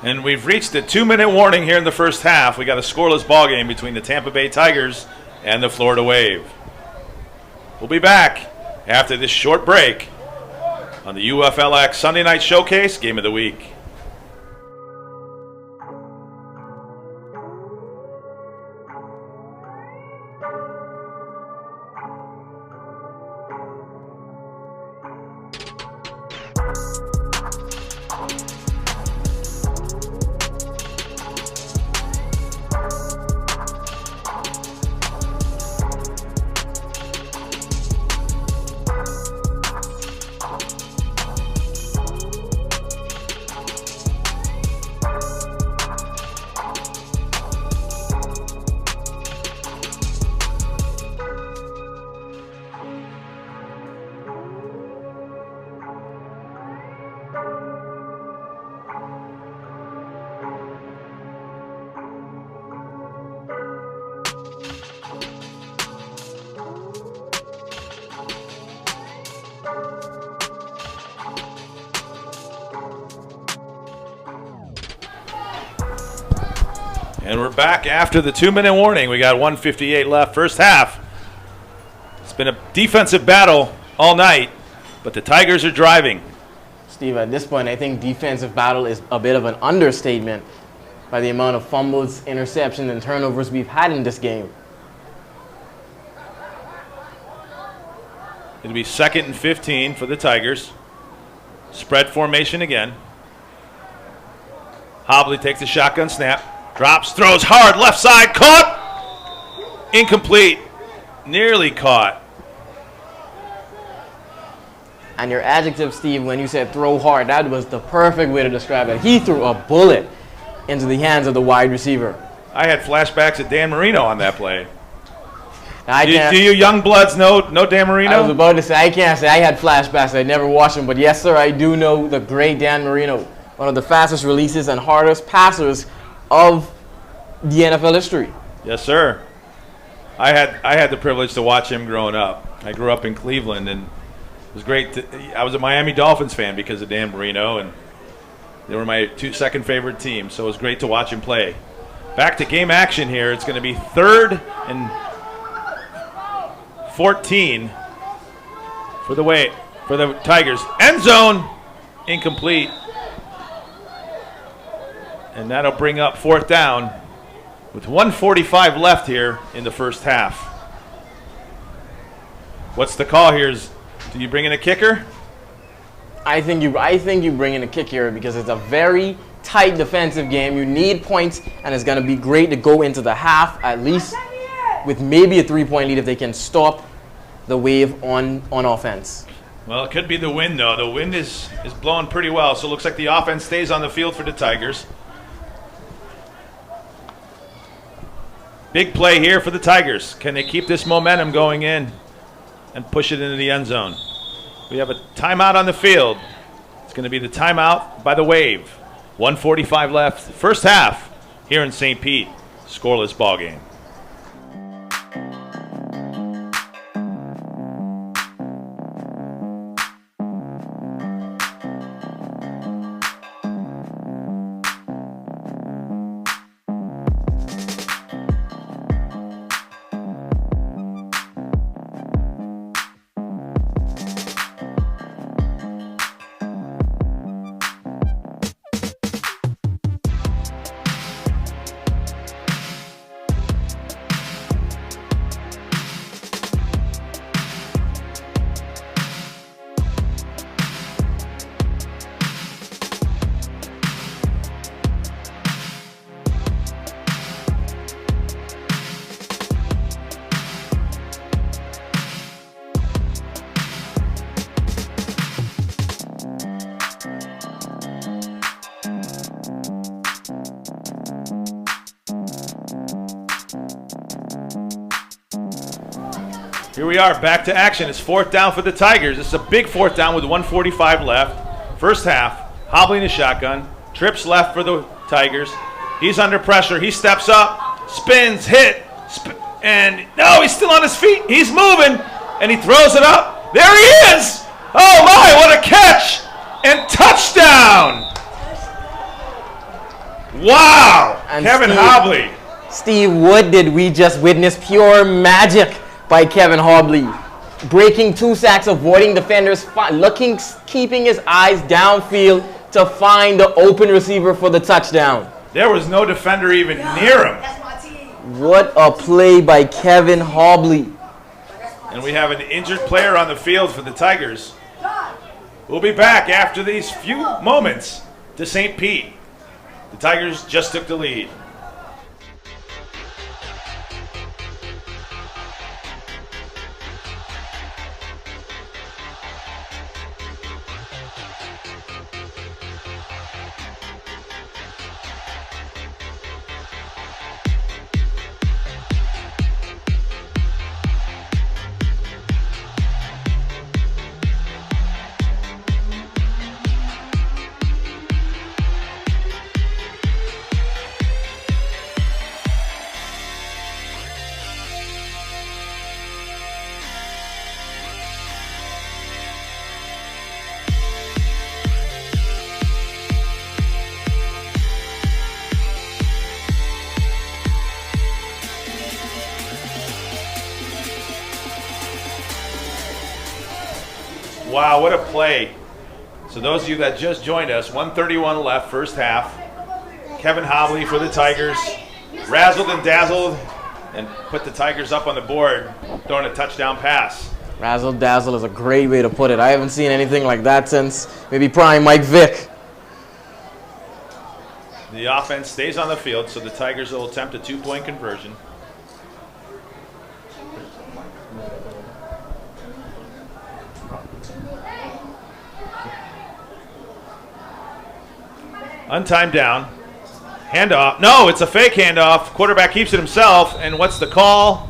And we've reached the 2-minute warning here in the first half. We got a scoreless ball game between the Tampa Bay Tigers and the Florida Wave. We'll be back after this short break on the UFLX Sunday Night Showcase Game of the Week. And we're back after the 2-minute warning. We got 1:58 left, first half. It's been a defensive battle all night, but the Tigers are driving. Steve, at this point, I think defensive battle is a bit of an understatement by the amount of fumbles, interceptions, and turnovers we've had in this game. It'll be 2nd and 15 for the Tigers. Spread formation again. Hobley takes a shotgun snap. Drops, throws hard, left side, caught! Incomplete. Nearly caught. And your adjective, Steve, when you said throw hard, that was the perfect way to describe it. He threw a bullet into the hands of the wide receiver. I had flashbacks of Dan Marino on that play. Do you young bloods know Dan Marino? I was about to say, I can't say I had flashbacks. I never watched him. But yes, sir, I do know the great Dan Marino, one of the fastest releases and hardest passers of the NFL history. Yes, sir. I had the privilege to watch him growing up. I grew up in Cleveland, and it was great. I was a Miami Dolphins fan because of Dan Marino, and they were my second favorite team, so it was great to watch him play. Back to game action here. It's going to be 3rd and 14 for the Tigers. End zone, incomplete. And that'll bring up 4th down with 1:45 left here in the first half. What's the call here? Do you bring in a kicker? I think you bring in a kick here because it's a very tight defensive game. You need points, and it's going to be great to go into the half at least with maybe a 3-point lead if they can stop the wave on offense. Well, it could be the wind, though. The wind is blowing pretty well, so it looks like the offense stays on the field for the Tigers. Big play here for the Tigers. Can they keep this momentum going in and push it into the end zone? We have a timeout on the field. It's going to be the timeout by the Wave. 1:45 left, first half here in St. Pete. Scoreless ball game. Here we are, back to action. It's 4th down for the Tigers. It's a big 4th down with 1:45 left. First half, Hobbling the shotgun. Trips left for the Tigers. He's under pressure. He steps up, spins, and no, he's still on his feet. He's moving, and he throws it up. There he is! Oh my, what a catch! And touchdown! Wow! And Kevin Hobley. Steve, what did we just witness? Pure magic by Kevin Hobley. Breaking 2 sacks, avoiding defenders, keeping his eyes downfield to find the open receiver for the touchdown. There was no defender even near him. What a play by Kevin Hobley. And we have an injured player on the field for the Tigers. We'll be back after these few moments to St. Pete. The Tigers just took the lead. Wow, what a play. So those of you that just joined us, 1:31 left, first half. Kevin Hobley for the Tigers. Razzled and dazzled and put the Tigers up on the board, throwing a touchdown pass. Razzle dazzle is a great way to put it. I haven't seen anything like that since maybe prime Mike Vick. The offense stays on the field, so the Tigers will attempt a 2-point conversion. Untimed down. Handoff. No, it's a fake handoff. Quarterback keeps it himself, and what's the call?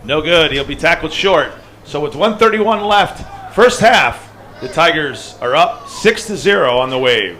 No good. He'll be tackled short. So with 1:31 left, first half, the Tigers are up 6-0 on the Wave.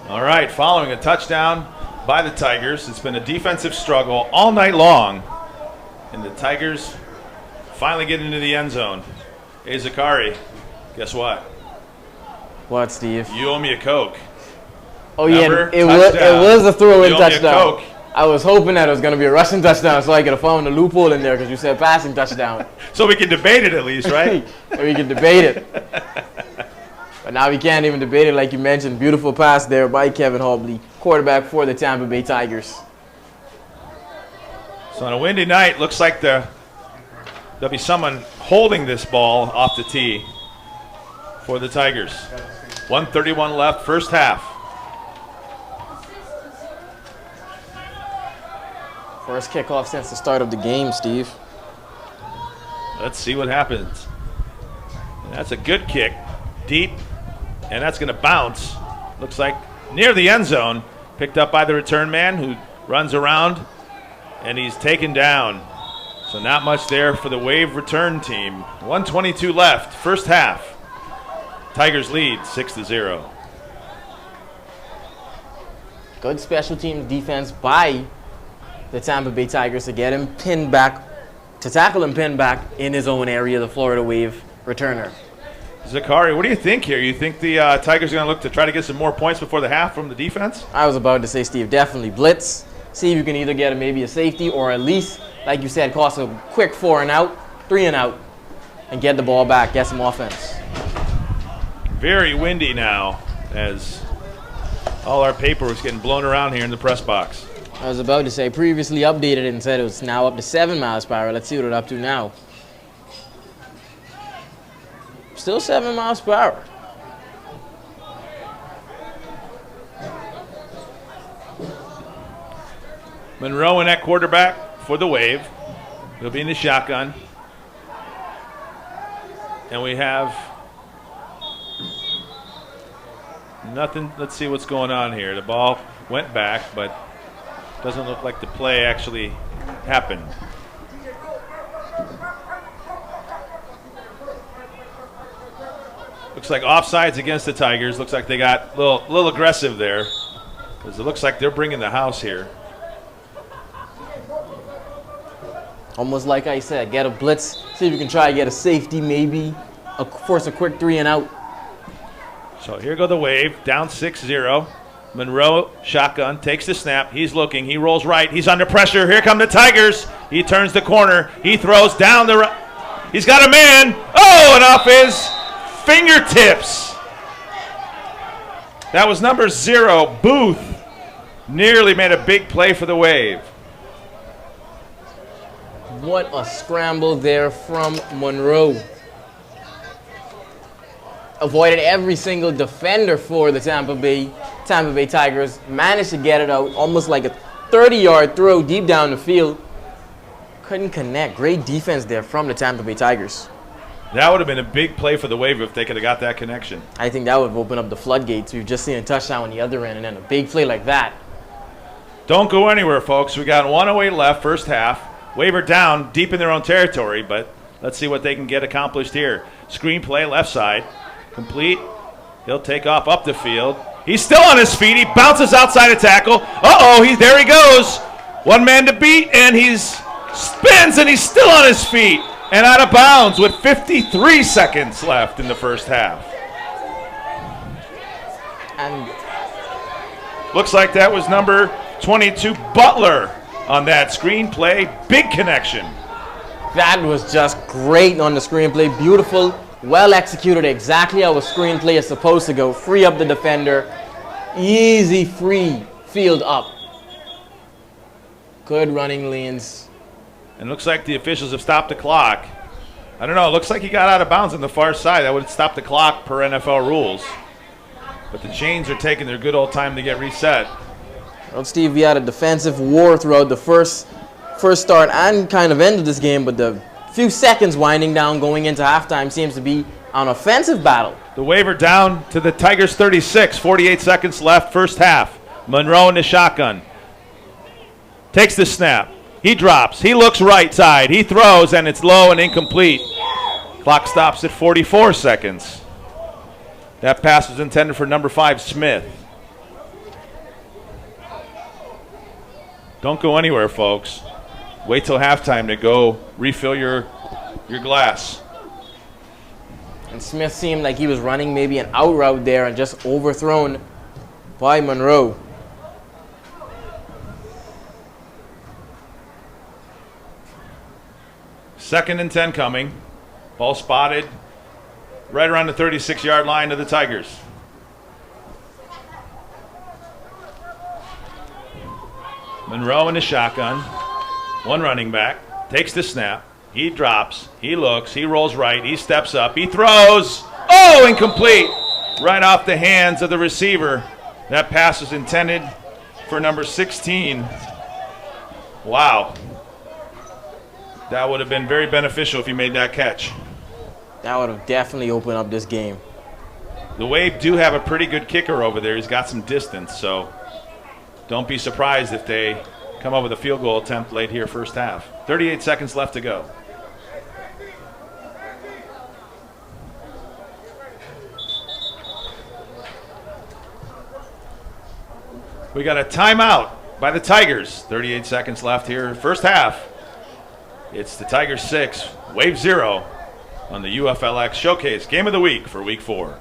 All right, following a touchdown by the Tigers. It's been a defensive struggle all night long, and the Tigers finally get into the end zone. Hey, Zakari, guess what? What, Steve? You owe me a Coke. Oh, Remember? yeah, it was a throw-in You owe me a touchdown. Coke. I was hoping that it was going to be a rushing touchdown so I could have found a loophole in there because you said passing touchdown. So we can debate it at least, right? So we can debate it. But now we can't even debate it like you mentioned. Beautiful pass there by Kevin Hobley, quarterback for the Tampa Bay Tigers. So on a windy night, looks like there'll be someone holding this ball off the tee for the Tigers. 1:31 left, first half. First kickoff since the start of the game, Steve. Let's see what happens. And that's a good kick, deep, and that's going to bounce. Looks like near the end zone, picked up by the return man who runs around, and he's taken down. So not much there for the Wave return team. 1:22 left, first half. Tigers lead 6-0. Good special teams defense by the Tampa Bay Tigers to get him pinned back, to tackle him pinned back in his own area, the Florida Wave returner. Zakari, what do you think here? You think the Tigers are going to look to try to get some more points before the half from the defense? I was about to say, Steve, definitely blitz. See if you can either get maybe a safety or at least, like you said, cost a quick 4 and out, 3 and out, and get the ball back, get some offense. Very windy now as all our paper was getting blown around here in the press box. I was about to say, previously updated and said it was now up to 7 miles per hour. Let's see what it's up to now. Still 7 miles per hour. Monroe in at quarterback for the Wave. He'll be in the shotgun. And we have nothing. Let's see what's going on here. The ball went back, but doesn't look like the play actually happened. Looks like offsides against the Tigers. Looks like they got a little aggressive there, because it looks like they're bringing the house here. Almost like I said, get a blitz, see if you can try to get a safety maybe, force a quick 3 and out. So here go the Wave, down 6-0. Monroe, shotgun, takes the snap. He's looking. He rolls right. He's under pressure. Here come the Tigers. He turns the corner. He throws down the right. He's got a man. Oh, and off his fingertips. That was number 0, Booth. Nearly made a big play for the Wave. What a scramble there from Monroe. Avoided every single defender for the Tampa Bay Tigers. Managed to get it out almost like a 30-yard throw deep down the field. Couldn't connect. Great defense there from the Tampa Bay Tigers. That would have been a big play for the Wave if they could have got that connection. I think that would have opened up the floodgates. We've just seen a touchdown on the other end, and then a big play like that. Don't go anywhere, folks. We got 1:08 left, first half. Waver down deep in their own territory, but let's see what they can get accomplished here. Screen play, left side. Complete. He'll take off up the field. He's still on his feet. He bounces outside a tackle. Uh-oh, there he goes. One man to beat, and spins, and he's still on his feet. And out of bounds with 53 seconds left in the first half. And looks like that was number 22, Butler, on that screenplay. Big connection. that was just great on the screenplay. Beautiful, well executed, exactly how a screenplay is supposed to go. Free up the defender. Easy free field up. Good running lanes. And looks like the officials have stopped the clock. I don't know, it looks like he got out of bounds on the far side. That would stop the clock per NFL rules. But the chains are taking their good old time to get reset. Well, Steve, we had a defensive war throughout the first start and kind of end of this game, but the few seconds winding down going into halftime seems to be an offensive battle. The waiver down to the Tigers 36, 48 seconds left, first half. Monroe in the shotgun. Takes the snap. He drops. He looks right side. He throws, and it's low and incomplete. Clock stops at 44 seconds. That pass was intended for number 5, Smith. Don't go anywhere, folks. Wait till halftime to go refill your glass. And Smith seemed like he was running maybe an out route there and just overthrown by Monroe. Second and 10 coming. Ball spotted right around the 36-yard line of the Tigers. Monroe in the shotgun. One running back. Takes the snap. He drops. He looks. He rolls right. He steps up. He throws. Oh, incomplete. Right off the hands of the receiver. That pass was intended for number 16. Wow. That would have been very beneficial if he made that catch. That would have definitely opened up this game. The Wave do have a pretty good kicker over there. He's got some distance, so don't be surprised if they come up with a field goal attempt late here first half. 38 seconds left to go. We got a timeout by the Tigers. 38 seconds left here first half. It's the Tigers 6, Wave 0 on the UFLX Showcase Game of the Week for Week 4.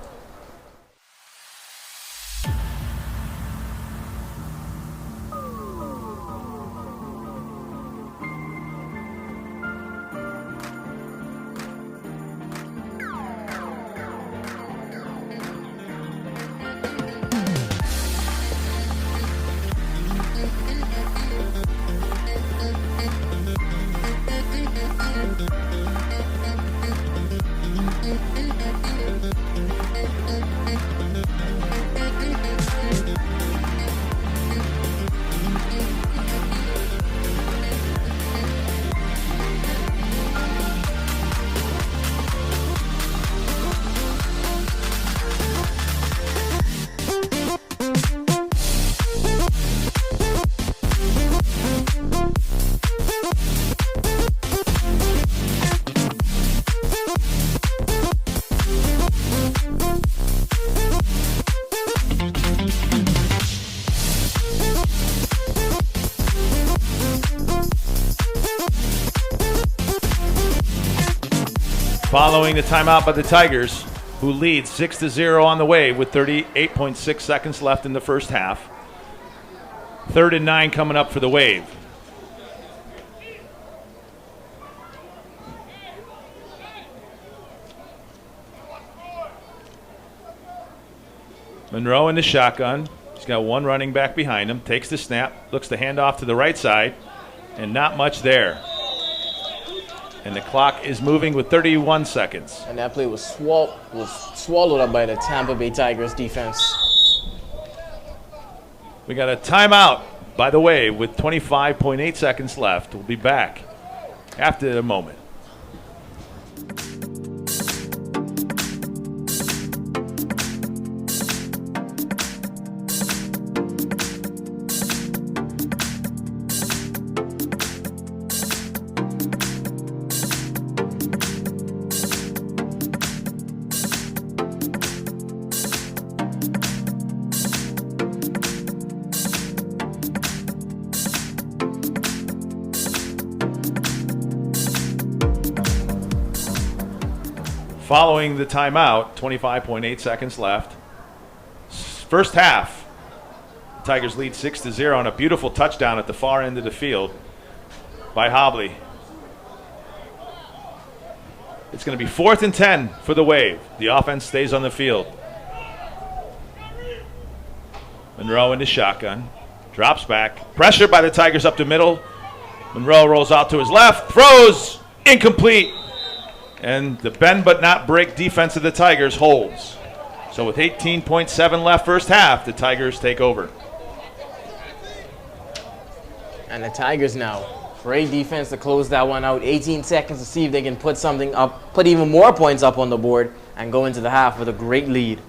Following the timeout by the Tigers, who lead 6-0 on the Wave with 38.6 seconds left in the first half. 3rd and 9 coming up for the Wave. Monroe in the shotgun. He's got one running back behind him. Takes the snap, looks to hand off to the right side, and not much there. And the clock is moving with 31 seconds. And that play was swallowed up by the Tampa Bay Tigers defense. We got a timeout by the way, with 25.8 seconds left. We'll be back after a moment. Following the timeout, 25.8 seconds left. First half, the Tigers lead 6-0 on a beautiful touchdown at the far end of the field by Hobley. It's going to be 4th and 10 for the Wave. The offense stays on the field. Monroe in the shotgun. Drops back. Pressure by the Tigers up the middle. Monroe rolls out to his left. Throws. Incomplete. And the bend but not break defense of the Tigers holds. So with 18.7 left first half, the Tigers take over. And the Tigers now, great defense to close that one out. 18 seconds to see if they can put something up, put even more points up on the board, and go into the half with a great lead.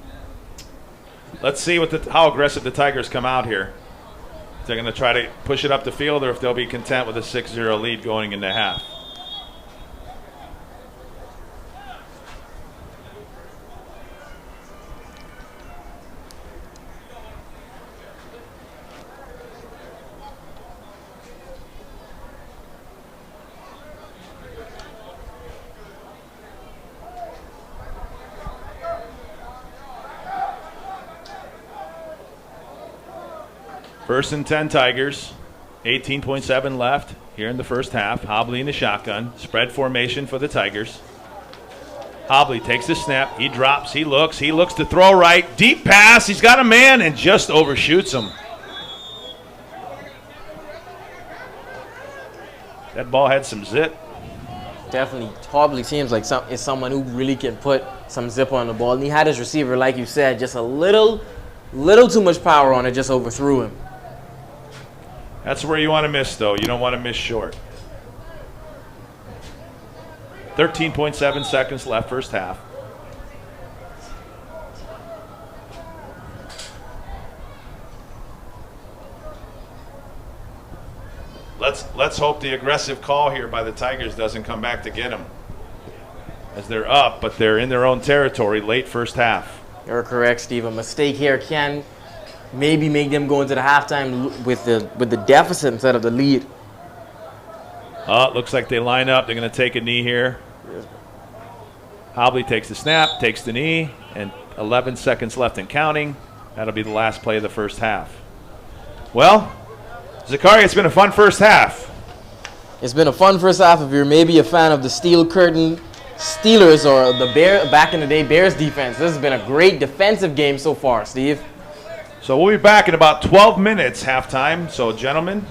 Let's see how aggressive the Tigers come out here. If they're going to try to push it up the field or if they'll be content with a 6-0 lead going into half. First and 10 Tigers, 18.7 left here in the first half. Hobley in the shotgun, spread formation for the Tigers. Hobley takes the snap, he drops, he looks to throw right, deep pass, he's got a man and just overshoots him. That ball had some zip. Definitely, Hobley seems like is someone who really can put some zip on the ball. And he had his receiver, like you said, just a little too much power on it, just overthrew him. That's where you want to miss, though. You don't want to miss short. 13.7 seconds left first half. Let's hope the aggressive call here by the Tigers doesn't come back to get them, as they're up, but they're in their own territory late first half. You're correct, Steve. A mistake here can maybe make them go into the halftime with the deficit instead of the lead. It looks like they line up. They're going to take a knee here. Hobley takes the snap, takes the knee, and 11 seconds left and counting. That'll be the last play of the first half. Well, Zachary, it's been a fun first half. It's been a fun first half. If you're maybe a fan of the Steel Curtain Steelers or the back in the day Bears defense, this has been a great defensive game so far, Steve. So we'll be back in about 12 minutes halftime. So, gentlemen,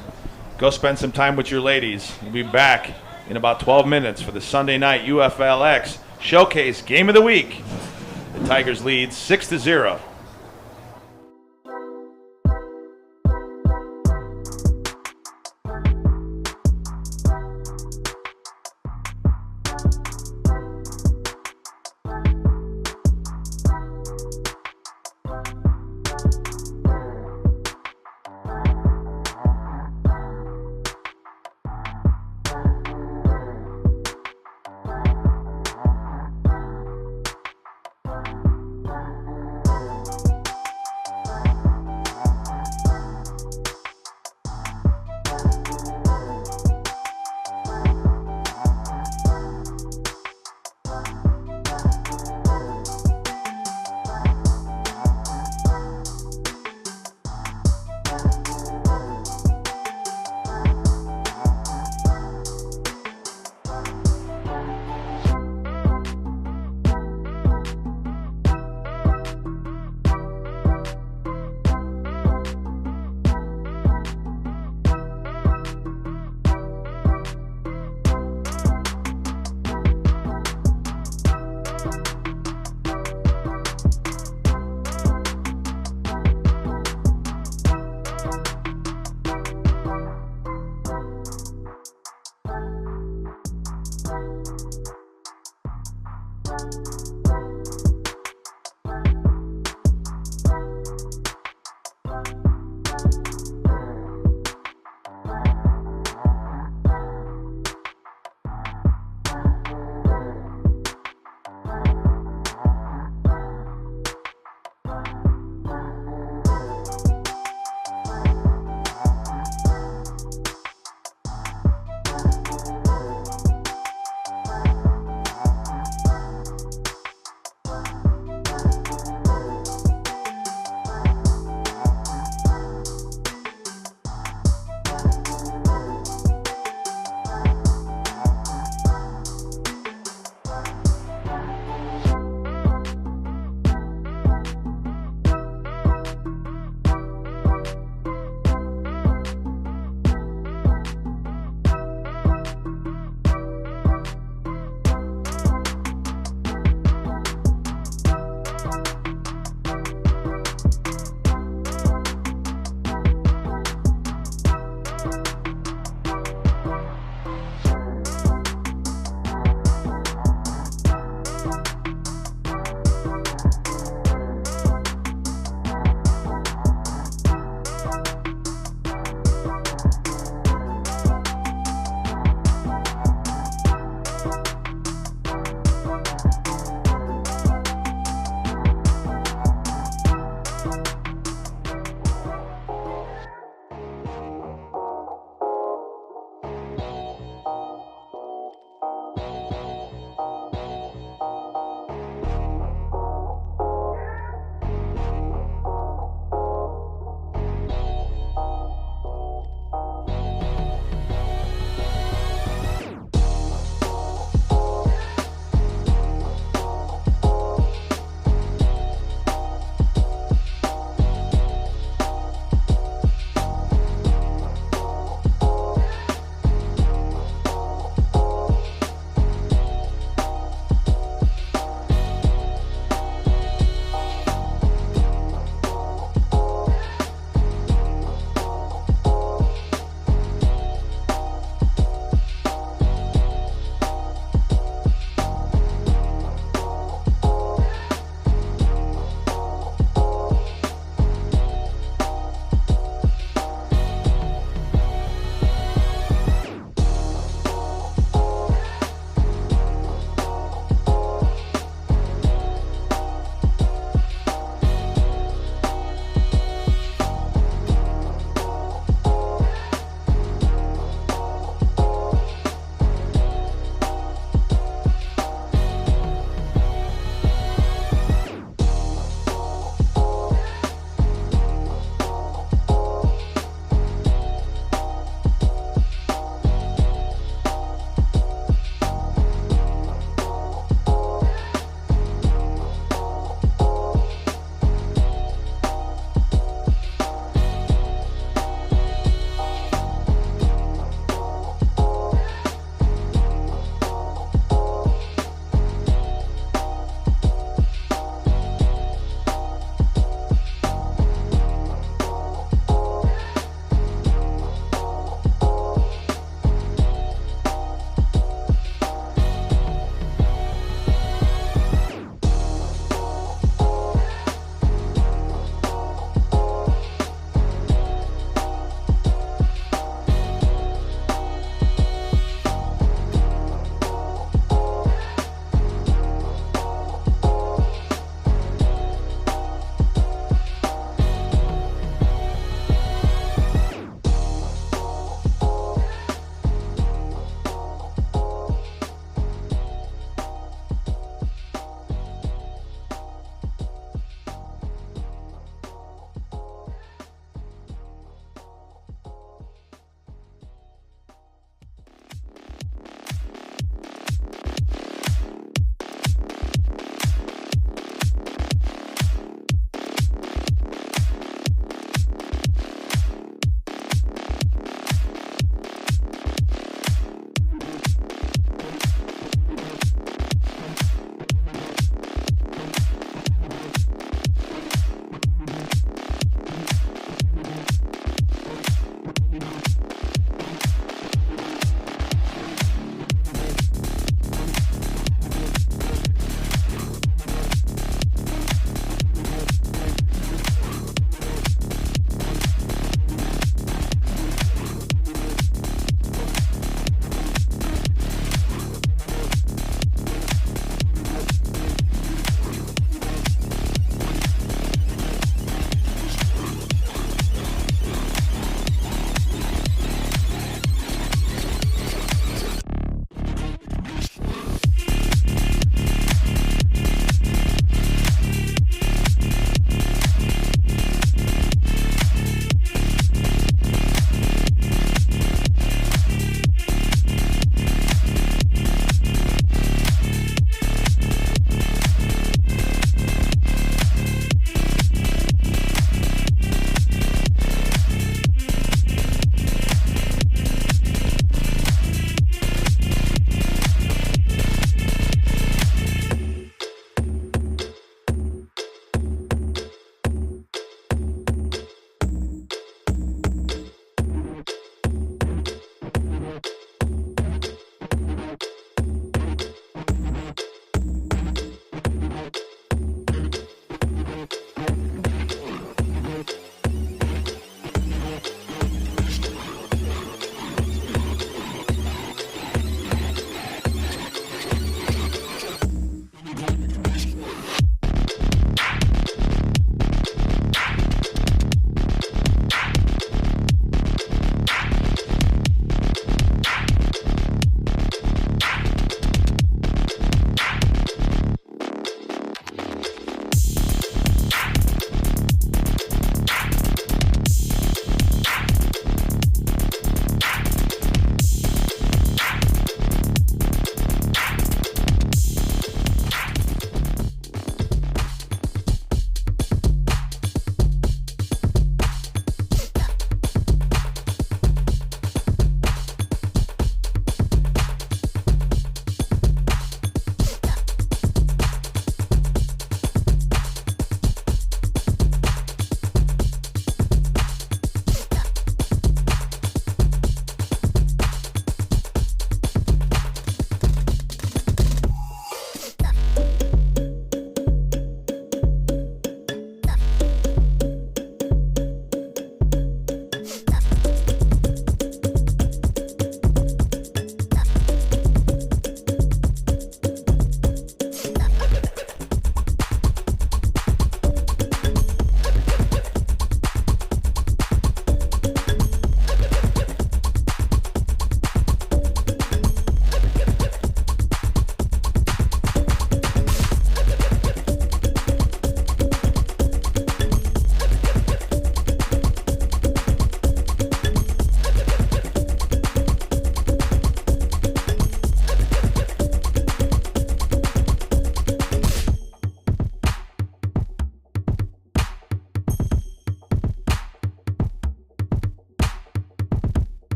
go spend some time with your ladies. We'll be back in about 12 minutes for the Sunday night UFLX Showcase Game of the Week. The Tigers lead 6-0.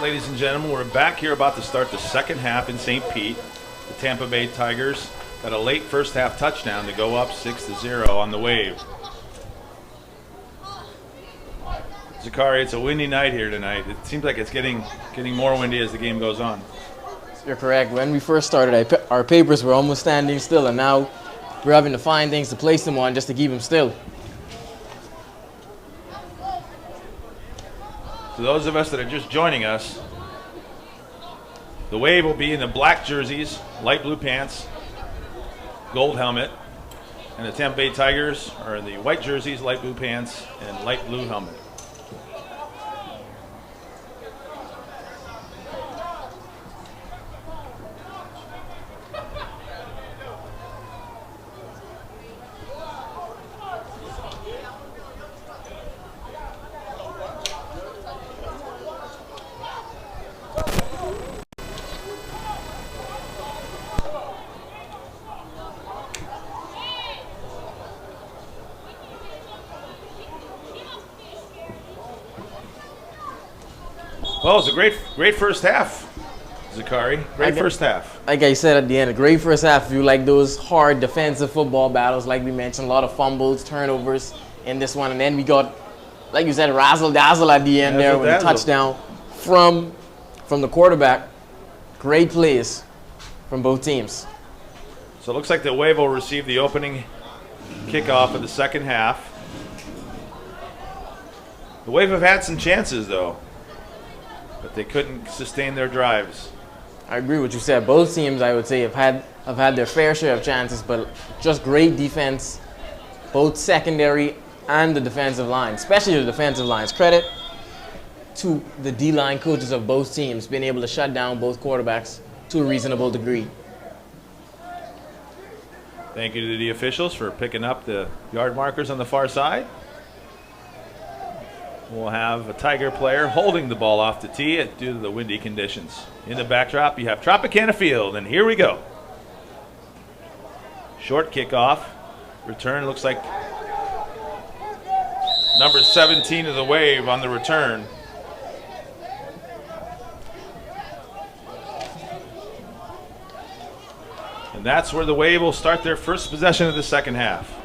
ladies and gentlemen, we're back here about to start the second half in St. Pete. The Tampa Bay Tigers got a late first half touchdown to go up 6-0 on the Wave. Zakari, it's a windy night here tonight. It seems like it's getting more windy as the game goes on. You're correct. When we first started, our papers were almost standing still, and now we're having to find things to place them on just to keep them still. For those of us that are just joining us, the Wave will be in the black jerseys, light blue pants, gold helmet, and the Tampa Bay Tigers are in the white jerseys, light blue pants, and light blue helmet. Well, it's a great first half, Zakari. Great first half. Like I said at the end, a great first half. If you like those hard defensive football battles, like we mentioned, a lot of fumbles, turnovers in this one. And then we got, like you said, razzle-dazzle at the end there with a touchdown from the quarterback. Great plays from both teams. So it looks like the Wave will receive the opening kickoff of the second half. The Wave have had some chances, though, but they couldn't sustain their drives. I agree with what you said. Both teams, I would say, have had their fair share of chances, but just great defense, both secondary and the defensive line, especially the defensive lines. Credit to the D-line coaches of both teams being able to shut down both quarterbacks to a reasonable degree. Thank you to the officials for picking up the yard markers on the far side. We'll have a Tiger player holding the ball off the tee due to the windy conditions. In the backdrop, you have Tropicana Field, and here we go. Short kickoff. Return looks like number 17 of the Wave on the return. And that's where the Wave will start their first possession of the second half.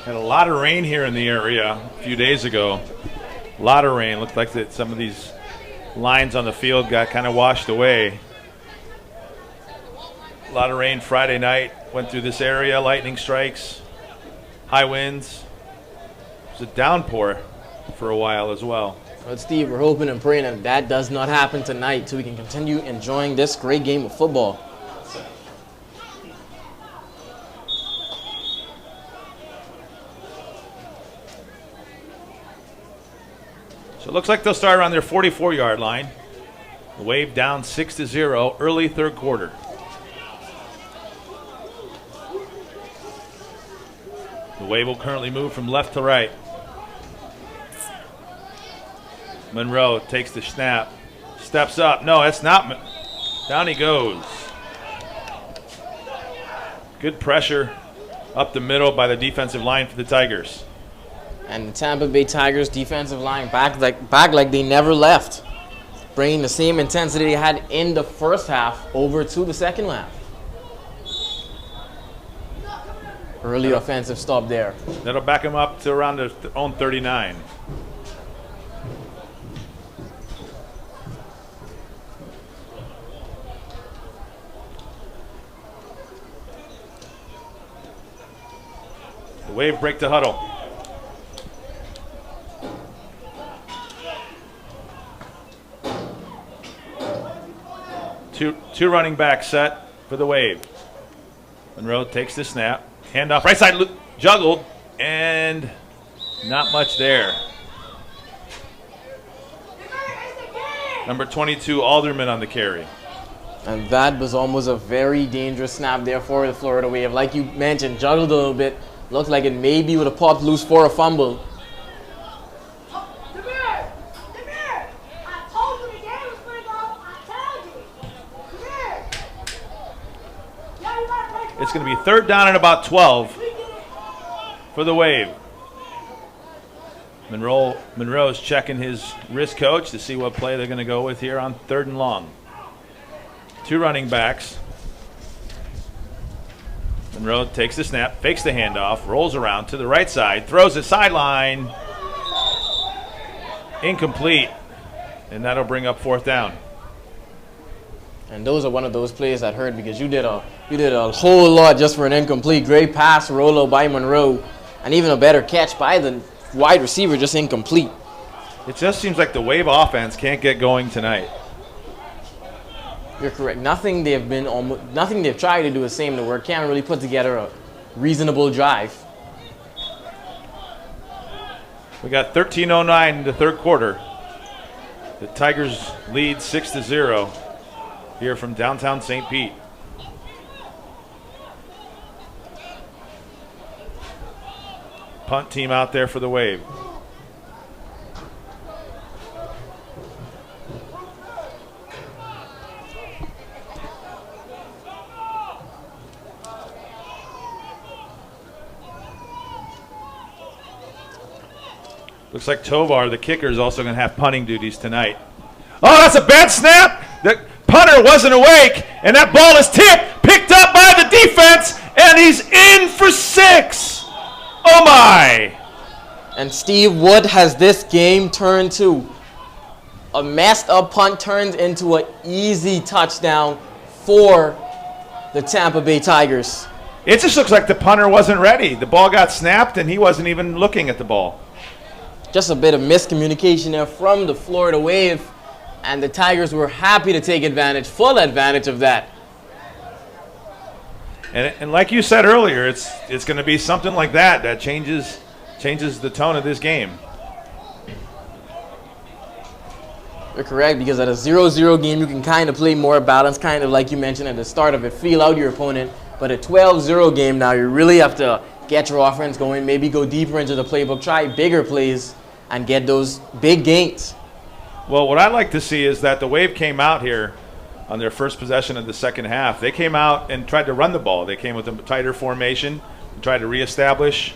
Had a lot of rain here in the area a few days ago. A lot of rain. Looked like that some of these lines on the field got kind of washed away. A lot of rain Friday night. Went through this area. Lightning strikes. High winds. It was a downpour for a while as well. But Steve, we're hoping and praying that does not happen tonight so we can continue enjoying this great game of football. So it looks like they'll start around their 44-yard line. The Wave down 6-0, early third quarter. The Wave will currently move from left to right. Monroe takes the snap, steps up. No, that's not. Down he goes. Good pressure up the middle by the defensive line for the Tigers. And the Tampa Bay Tigers defensive line back like they never left, bringing the same intensity they had in the first half over to the second half. Early offensive stop there. That'll back them up to around their own 39. The Wave break the huddle. Two running backs set for the Wave. Monroe takes the snap. Handoff, right side, juggled, and not much there. Number 22, Alderman on the carry. And that was almost a very dangerous snap there for the Florida Wave. Like you mentioned, juggled a little bit. Looked like it maybe would have popped loose for a fumble. It's going to be 3rd down and about 12 for the Wave. Monroe's checking his wrist coach to see what play they're going to go with here on 3rd and long. 2 running backs. Monroe takes the snap, fakes the handoff, rolls around to the right side, throws it sideline. Incomplete. And that'll bring up 4th down. And those are one of those plays that hurt because you did a whole lot just for an incomplete. Great pass rollout by Monroe, and even a better catch by the wide receiver, just incomplete. It just seems like the Wave offense can't get going tonight. You're correct. Nothing they've tried to do is seem to work. Can't really put together a reasonable drive. We got 13:09 in the 3rd quarter. The Tigers lead 6-0 here from downtown St. Pete. Punt team out there for the Wave. Looks like Tovar, the kicker, is also going to have punting duties tonight. Oh, that's a bad snap. The punter wasn't awake, and that ball is tipped, picked up by the defense, and he's in for 6. Oh, my. And Steve, what has this game turned to? A messed up punt turns into an easy touchdown for the Tampa Bay Tigers. It just looks like the punter wasn't ready. The ball got snapped, and he wasn't even looking at the ball. Just a bit of miscommunication there from the Florida Wave, and the Tigers were happy to take advantage, full advantage of that. And like you said earlier, it's going to be something like that changes the tone of this game. You're correct, because at a 0-0 game, you can kind of play more balanced, kind of like you mentioned at the start of it, feel out your opponent. But a 12-0 game now, you really have to get your offense going, maybe go deeper into the playbook, try bigger plays, and get those big gains. Well, what I'd like to see is that the Wave came out here on their first possession of the second half. They came out and tried to run the ball. They came with a tighter formation and tried to reestablish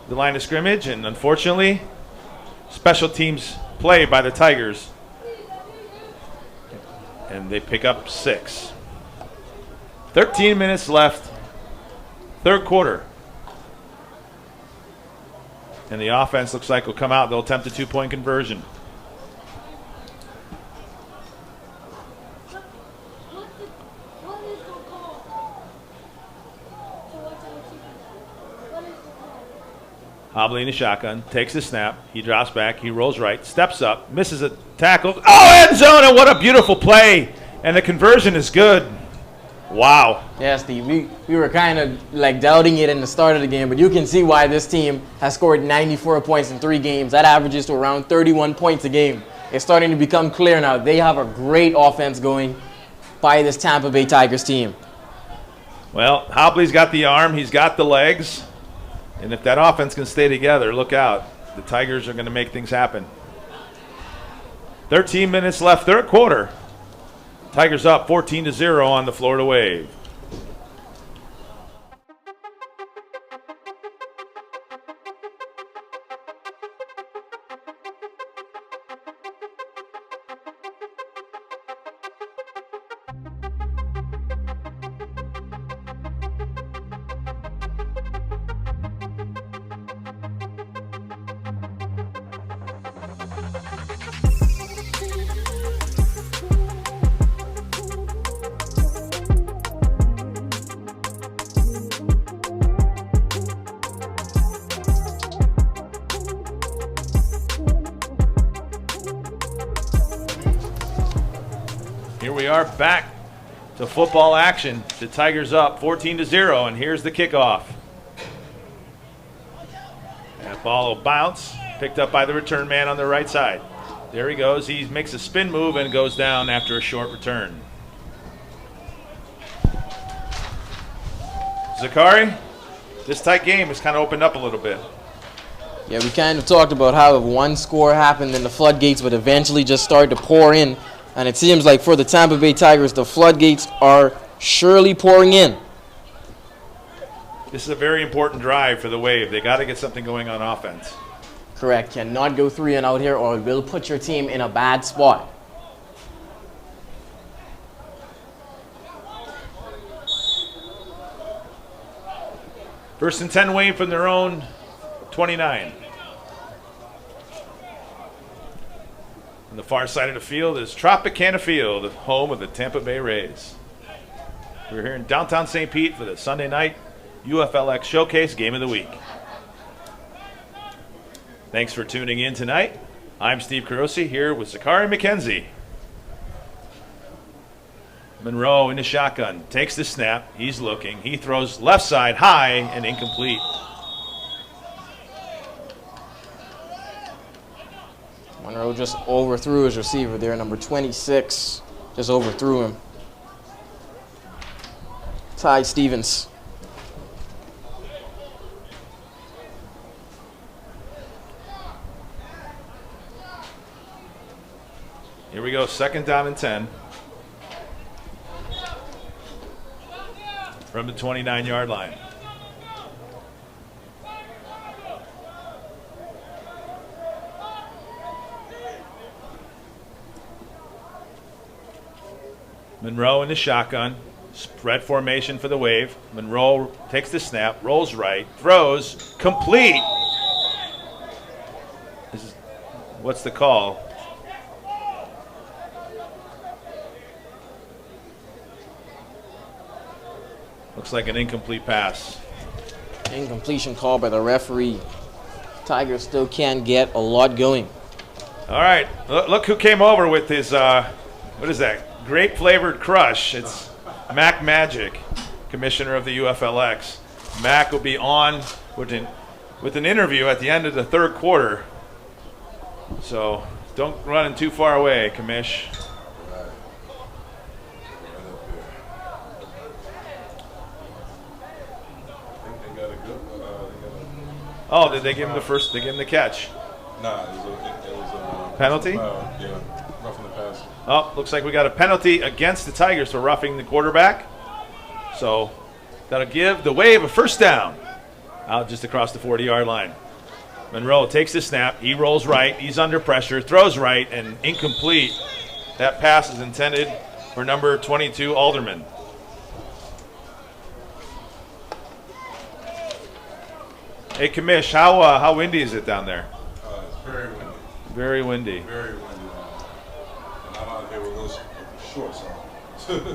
the line of scrimmage, and unfortunately, special teams play by the Tigers, and they pick up 6. 13 minutes left, 3rd quarter. And the offense looks like will come out. They'll attempt a 2-point conversion. Hobley in the shotgun, takes the snap. He drops back. He rolls right, steps up, misses a tackle. Oh, end zone, and what a beautiful play. And the conversion is good. Wow. Yeah, Steve, we were kind of like doubting it in the start of the game, but you can see why this team has scored 94 points in 3 games. That averages to around 31 points a game. It's starting to become clear now. They have a great offense going by this Tampa Bay Tigers team. Well, Hobley's got the arm. He's got the legs. And if that offense can stay together, look out. The Tigers are going to make things happen. 13 minutes left, 3rd quarter. Tigers up 14-0 on the Florida Wave. Here we are back to football action. The Tigers up 14-0, and here's the kickoff. That ball will bounce, picked up by the return man on the right side. There he goes. He makes a spin move and goes down after a short return. Zakari, this tight game has kind of opened up a little bit. Yeah, we kind of talked about how if one score happened, then the floodgates would eventually just start to pour in. And it seems like for the Tampa Bay Tigers, the floodgates are surely pouring in. This is a very important drive for the Wave. They got to get something going on offense. Correct. Cannot go 3 and out here or it will put your team in a bad spot. First and 10 Wave from their own 29. On the far side of the field is Tropicana Field, home of the Tampa Bay Rays. We're here in downtown St. Pete for the Sunday night UFLX Showcase Game of the Week. Thanks for tuning in tonight. I'm Steve Carosi here with Zakari McKenzie. Monroe in the shotgun, takes the snap, he's looking, he throws left side high and incomplete. Monroe just overthrew his receiver there, number 26, just overthrew him. Ty Stevens. Here we go, second down and 10. From the 29-yard line. Monroe in the shotgun. Spread formation for the Wave. Monroe takes the snap, rolls right, throws, complete. What's the call? Looks like an incomplete pass. Incompletion call by the referee. Tigers still can't get a lot going. All right, look who came over with his, what is that, grape-flavored crush. It's Mac Magic, commissioner of the UFLX. Mac will be on with an interview at the end of the third quarter. So don't run too far away, Commish. Oh, did they give him the first? They give him the catch? Nah, it was a penalty. Yeah, roughing the pass. Oh, looks like we got a penalty against the Tigers for roughing the quarterback. So that'll give the Wave a first down out just across the 40-yard line. Monroe takes the snap. He rolls right. He's under pressure. Throws right and incomplete. That pass is intended for number 22, Alderman. Hey, Commish, how windy is it down there? It's very windy. Very windy. Very windy. And I'm out here with those shorts on.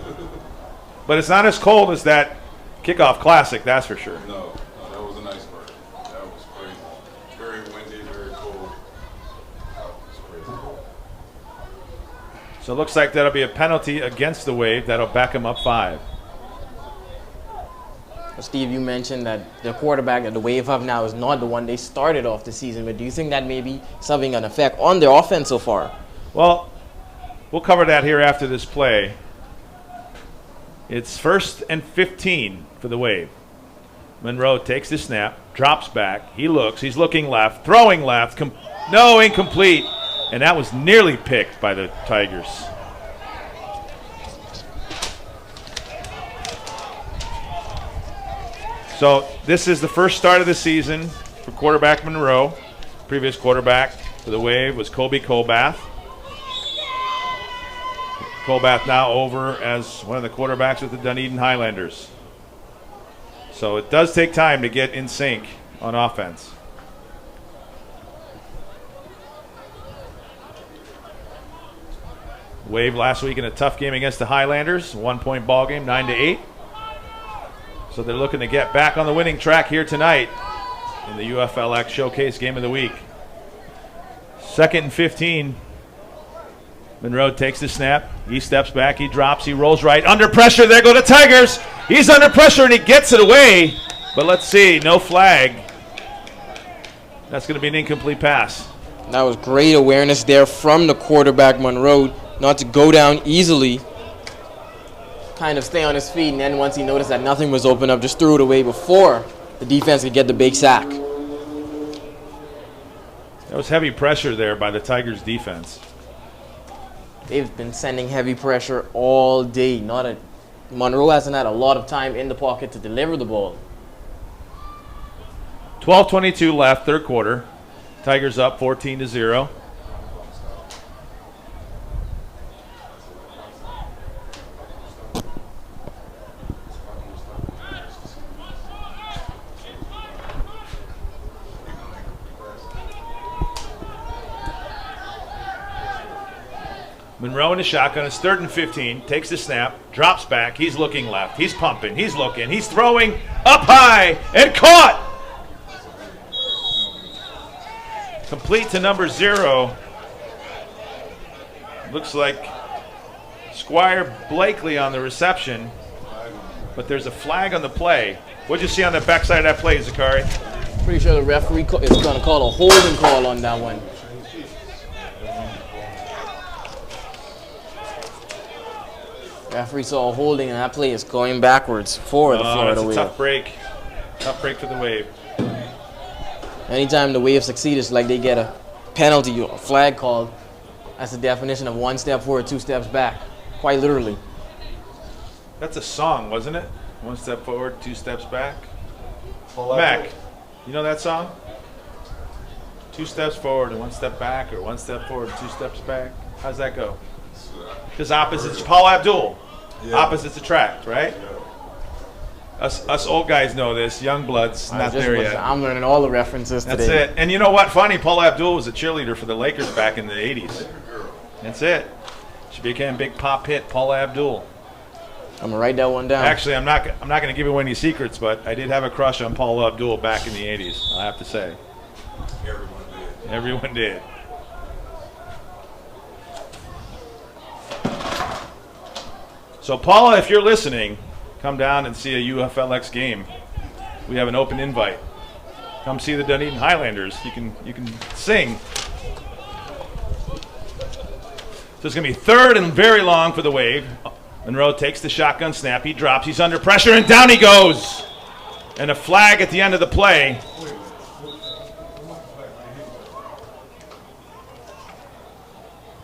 But it's not as cold as that kickoff classic, that's for sure. No, that was a nice bird. That was crazy. Very windy, very cold. That was crazy. So it looks like that'll be a penalty against the Wave. That'll back them up 5. Steve, you mentioned that the quarterback that the Wave have now is not the one they started off the season with. Do you think that may be having an effect on their offense so far? Well, we'll cover that here after this play. It's 1st and 15 for the Wave. Monroe takes the snap, drops back. He looks. He's looking left, throwing left. No, incomplete. And that was nearly picked by the Tigers. So this is the first start of the season for quarterback Monroe. Previous quarterback for the Wave was Kobe Colbath. Colbath now over as one of the quarterbacks with the Dunedin Highlanders. So it does take time to get in sync on offense. Wave last week in a tough game against the Highlanders, 1-point ball game, 9-8. So they're looking to get back on the winning track here tonight in the UFLX Showcase Game of the Week. 2nd and 15. Monroe takes the snap. He steps back. He drops. He rolls right. Under pressure. There go the Tigers. He's under pressure, and he gets it away. But let's see. No flag. That's going to be an incomplete pass. That was great awareness there from the quarterback, Monroe, not to go down easily. Kind of stay on his feet, and then once he noticed that nothing was open up, just threw it away before the defense could get the big sack. That was heavy pressure there by the Tigers defense. They've been sending heavy pressure all day. Monroe hasn't had a lot of time in the pocket to deliver the ball. 12:22 left, third quarter. Tigers up 14-0. Monroe in the shotgun. It's 3rd and 15. Takes the snap. Drops back. He's looking left. He's pumping. He's looking. He's throwing up high and caught. Complete to number 0. Looks like Squire Blakely on the reception, but there's a flag on the play. What'd you see on the backside of that play, Zakari? Pretty sure the referee is going to call a holding call on that one. Referee saw a holding, and that play is going backwards for the Florida Wave. It's a tough break. Tough break for the Wave. Anytime the Wave succeed, it's like they get a penalty or a flag called. That's the definition of 1 step forward, 2 steps back. Quite literally. That's a song, wasn't it? 1 step forward, 2 steps back. Mac, you know that song? 2 steps forward and 1 step back, or 1 step forward, 2 steps back. How's that go? Because opposites, Paul Abdul. Yeah. Opposites attract, right? Yeah. Us old guys know this. Young bloods, not there yet. I'm learning all the references today. That's it. And you know what? Funny, Paul Abdul was a cheerleader for the Lakers back in the 80s. That's it. She became a big pop hit, Paul Abdul. I'm gonna write that one down. Actually, I'm not going to give away any secrets, but I did have a crush on Paul Abdul back in the 80s. I have to say. Everyone did. Everyone did. So, Paula, if you're listening, come down and see a UFLX game. We have an open invite. Come see the Dunedin Highlanders. You can sing. So it's going to be 3rd and very long for the Wave. Monroe takes the shotgun snap. He drops. He's under pressure, and down he goes. And a flag at the end of the play.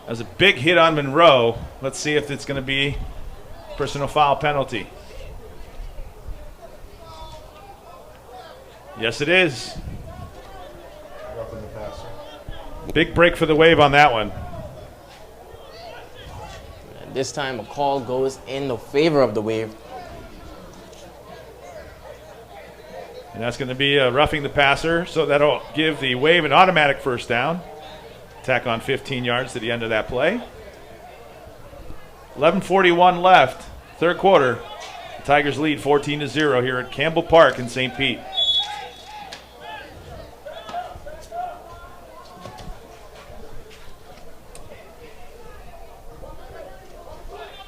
That's a big hit on Monroe. Let's see if it's going to be personal foul penalty. Yes, it is. Big break for the Wave on that one. And this time a call goes in the favor of the Wave. And that's going to be roughing the passer, so that'll give the Wave an automatic first down. Tack on 15 yards to the end of that play. 11:41 left, third quarter. The Tigers lead 14-0 here at Campbell Park in St. Pete.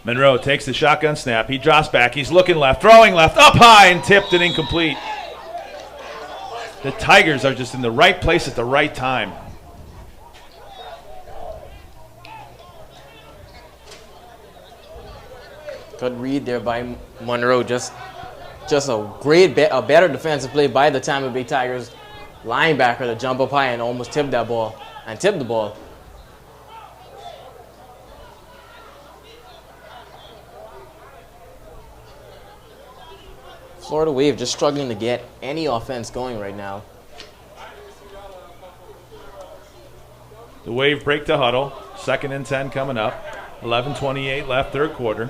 Monroe takes the shotgun snap. He drops back. He's looking left, throwing left, up high, and tipped and incomplete. The Tigers are just in the right place at the right time. Good read there by Monroe. Just a better defensive play by the Tampa Bay Tigers linebacker to jump up high and almost tip that ball and tip the ball. Florida Wave just struggling to get any offense going right now. The Wave break to huddle. 2nd and 10 coming up. 11:28 left, third quarter.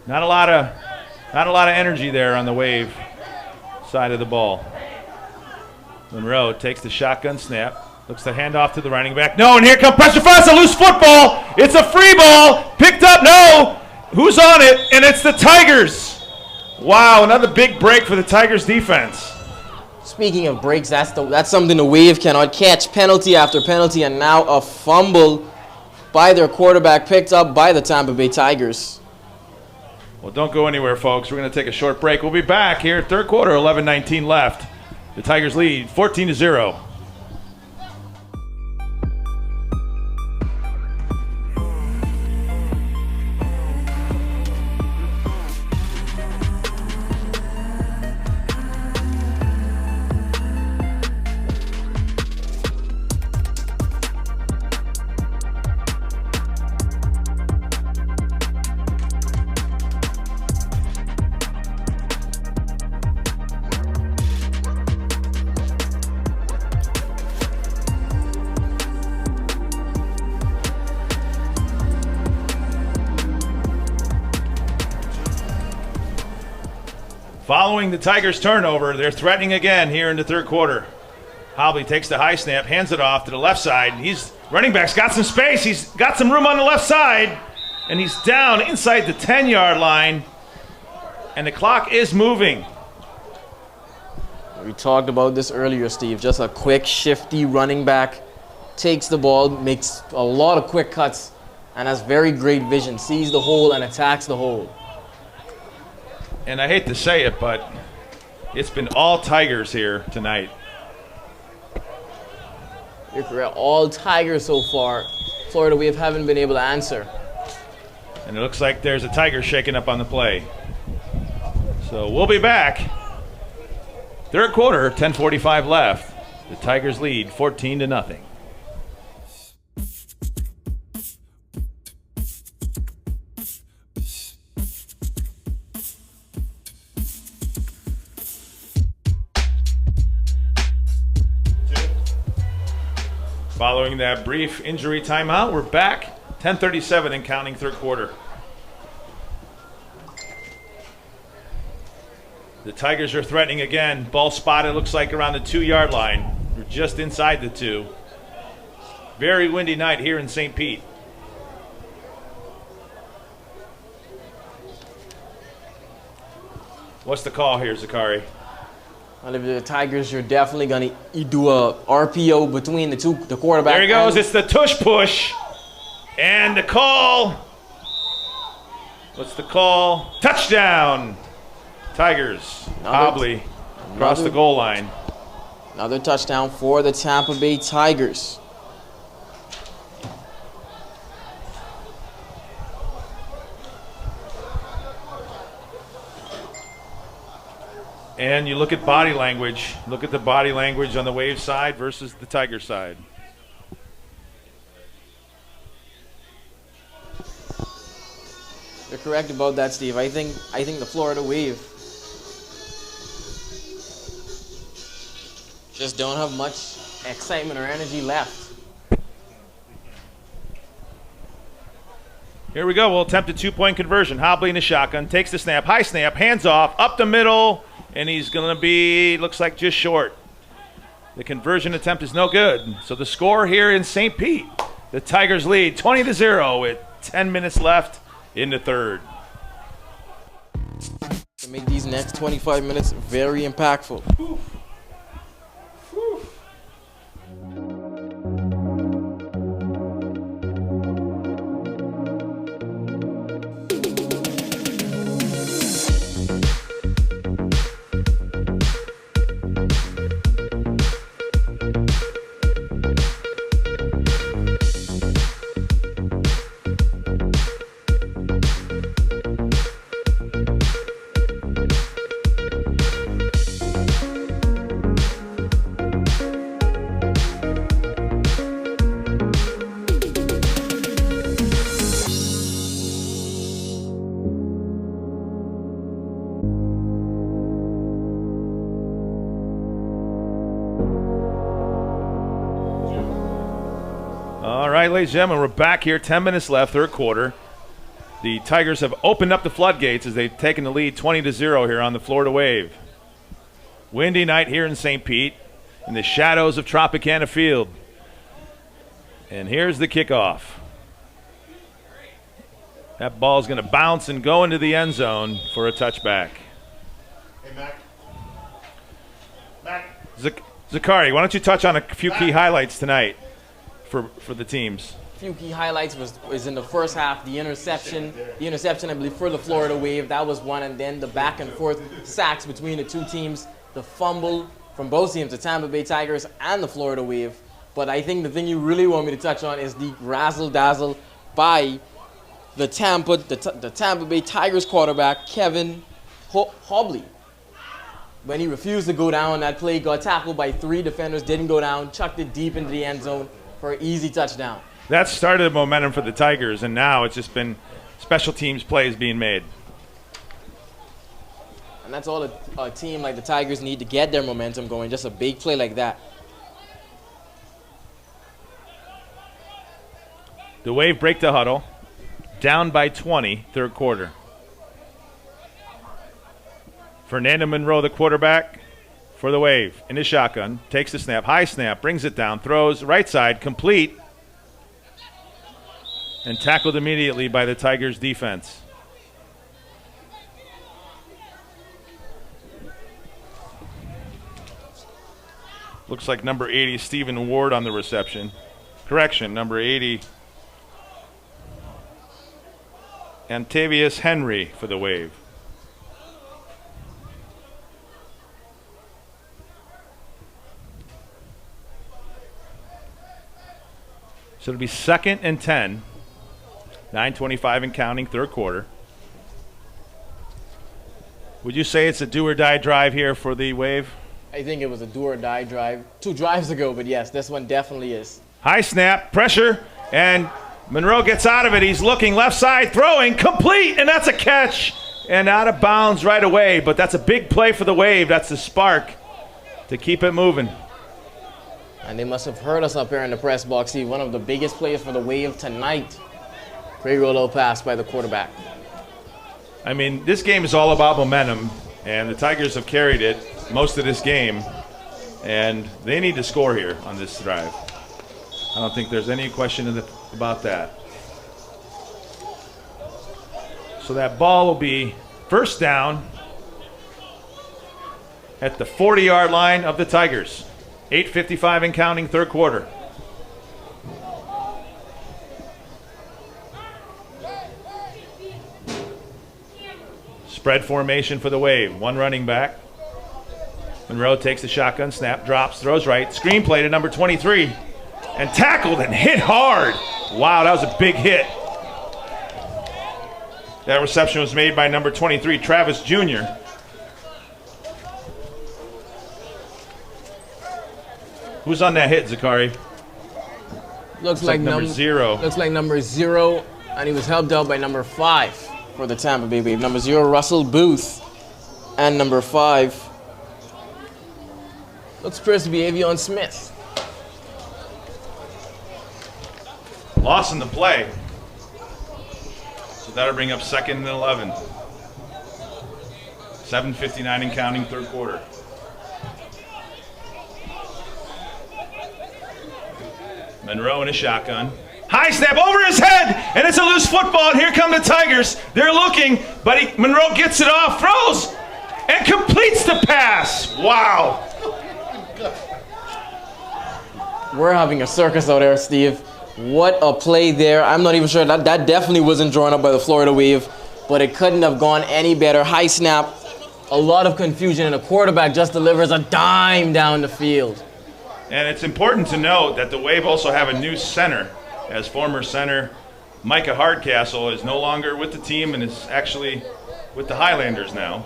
Not a lot of energy there on the Wave side of the ball. Monroe takes the shotgun snap. Looks to hand off to the running back. No, and here comes pressure for us. A loose football. It's a free ball. Picked up. No. Who's on it? And it's the Tigers. Wow, another big break for the Tigers defense. Speaking of breaks, that's something the Wave cannot catch. Penalty after penalty, and now a fumble by their quarterback picked up by the Tampa Bay Tigers. Well, don't go anywhere, folks. We're going to take a short break. We'll be back here, third quarter, 11:19 left. The Tigers lead 14-0. Following the Tigers' turnover, they're threatening again here in the third quarter. Hobley takes the high snap, hands it off to the left side. Running back's got some space. He's got some room on the left side. And he's down inside the 10-yard line. And the clock is moving. We talked about this earlier, Steve. Just a quick, shifty running back. Takes the ball, makes a lot of quick cuts, and has very great vision. Sees the hole and attacks the hole. And I hate to say it, but it's been all Tigers here tonight. You're correct. All Tigers so far. Florida Wave haven't been able to answer. And it looks like there's a Tiger shaking up on the play. So we'll be back. Third quarter, 10:45 left. The Tigers lead 14-0. Following that brief injury timeout, we're back. 10:37 and counting, third quarter. The Tigers are threatening again. Ball spotted, looks like around the 2-yard line. We're just inside the 2. Very windy night here in St. Pete. What's the call here, Zakari? Well, if the Tigers, you're definitely going to do a RPO between the quarterback. There he goes. It's the tush push. And the call. What's the call? Touchdown. Tigers. Hobley across the goal line. Another touchdown for the Tampa Bay Tigers. And you look at body language. Look at the body language on the Wave side versus the Tiger side. You're correct about that, Steve. I think the Florida Wave just don't have much excitement or energy left. Here we go. We'll attempt a 2-point conversion. Hobley in the shotgun. Takes the snap. High snap. Hands off. Up the middle. And he's going to be, looks like, just short. The conversion attempt is no good. So the score here in St. Pete, the Tigers lead 20-0 with 10 minutes left in the third. To make these next 25 minutes very impactful. All right, ladies and gentlemen, we're back here. 10 minutes left, third quarter. The Tigers have opened up the floodgates as they've taken the lead 20-0 here on the Florida Wave. Windy night here in St. Pete in the shadows of Tropicana Field. And here's the kickoff. That ball's going to bounce and go into the end zone for a touchback. Hey, Mac. Zakari, why don't you touch on a few key highlights tonight for the teams? A few key highlights was in the first half, the interception, I believe, for the Florida Wave. That was one, and then the back and forth sacks between the two teams, the fumble from both teams, the Tampa Bay Tigers and the Florida Wave. But I think the thing you really want me to touch on is the razzle-dazzle by the Tampa Bay Tigers quarterback, Kevin Hobley. When he refused to go down, that play got tackled by 3 defenders, didn't go down, chucked it deep into the end zone for an easy touchdown. That started the momentum for the Tigers, and now it's just been special teams plays being made. And that's all a team like the Tigers need to get their momentum going, just a big play like that. The Wave break the huddle, down by 20, third quarter. Fernando Monroe, the quarterback for the Wave. In his shotgun, takes the snap, high snap, brings it down, throws right side, complete, and tackled immediately by the Tigers defense. Looks like number 80, Stephen Ward on the reception. Correction, number 80, Antavius Henry for the Wave. So it'll be 2nd and 10. 9:25 and counting, third quarter. Would you say it's a do-or-die drive here for the Wave? I think it was a do-or-die drive 2 drives ago, but yes, this one definitely is. High snap, pressure, and Monroe gets out of it. He's looking left side, throwing, complete, and that's a catch. And out of bounds right away, but that's a big play for the Wave. That's the spark to keep it moving. And they must have heard us up here in the press box. See, one of the biggest plays for the Wave tonight. Great roll-out pass by the quarterback. I mean, this game is all about momentum, and the Tigers have carried it most of this game, and they need to score here on this drive. I don't think there's any question about that. So that ball will be first down at the 40-yard line of the Tigers. 8:55 and counting, third quarter. Spread formation for the Wave. One running back. Monroe takes the shotgun, snap, drops, throws right. Screen play to number 23. And tackled and hit hard. Wow, that was a big hit. That reception was made by number 23, Travis Jr. Who's on that hit, Zakari? Looks like number 0. Looks like number 0, and he was helped out by number 5 for the Tampa Bay Wave. Number 0, Russell Booth, and number 5 looks supposed to be Avion Smith. Loss in the play. So that'll bring up 2nd and 11. 7:59 and counting, third quarter. Monroe in a shotgun. High snap over his head, and it's a loose football, and here come the Tigers. They're looking, but Monroe gets it off, throws, and completes the pass. Wow. We're having a circus out there, Steve. What a play there. I'm not even sure. That definitely wasn't drawn up by the Florida Wave, but it couldn't have gone any better. High snap, a lot of confusion, and the quarterback just delivers a dime down the field. And it's important to note that the Wave also have a new center, as former center Micah Hardcastle is no longer with the team and is actually with the Highlanders now.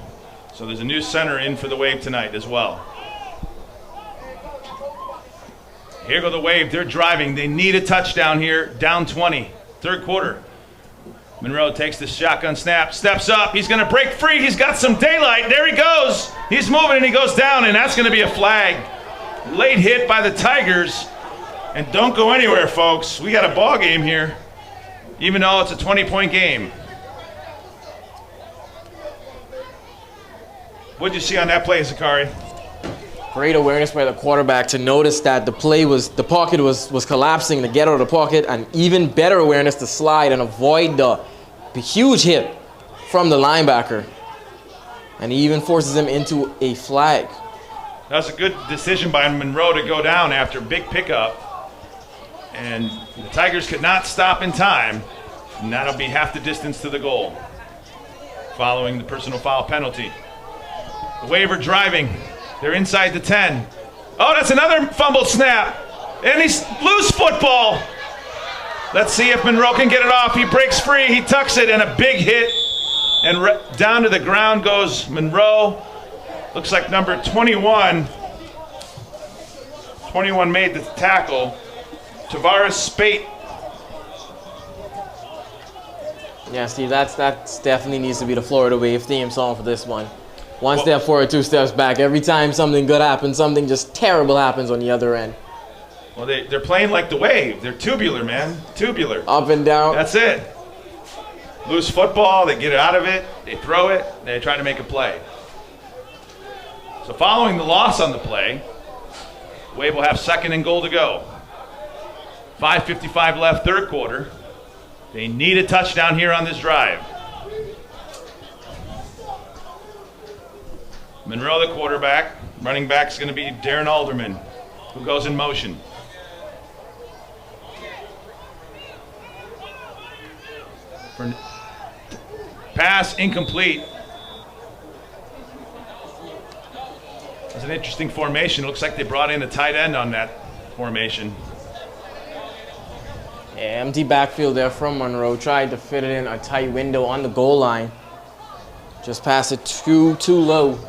So there's a new center in for the Wave tonight as well. Here go the Wave. They're driving. They need a touchdown here. Down 20. Third quarter. Monroe takes the shotgun snap. Steps up. He's going to break free. He's got some daylight. There he goes. He's moving and he goes down, and that's going to be a flag. Late hit by the Tigers. And don't go anywhere, folks. We got a ball game here, even though it's a 20-point game. What'd you see on that play, Zakari? Great awareness by the quarterback to notice that the pocket was collapsing to get out of the pocket, and even better awareness to slide and avoid the huge hit from the linebacker. And he even forces him into a flag. That was a good decision by Monroe to go down after a big pickup. And the Tigers could not stop in time. And that'll be half the distance to the goal following the personal foul penalty. The Wave are driving. They're inside the 10. Oh, that's another fumbled snap. And he's loose football. Let's see if Monroe can get it off. He breaks free. He tucks it, and a big hit. And down to the ground goes Monroe. Looks like number 21. 21 made the tackle. Tavares Spate. Yeah, Steve, that definitely needs to be the Florida Wave theme song for this one. One step forward, 2 steps back. Every time something good happens, something just terrible happens on the other end. Well, they're playing like the Wave. They're tubular, man. Tubular. Up and down. That's it. Loose football, they get out of it, they throw it, they try to make a play. So following the loss on the play, Wave will have 2nd and goal to go. 5:55 left, third quarter. They need a touchdown here on this drive. Monroe, the quarterback. Running back is going to be Darren Alderman, who goes in motion. Pass incomplete. It's an interesting formation. It looks like they brought in a tight end on that formation. Yeah, empty backfield there from Monroe. Tried to fit it in a tight window on the goal line. Just passed it too low.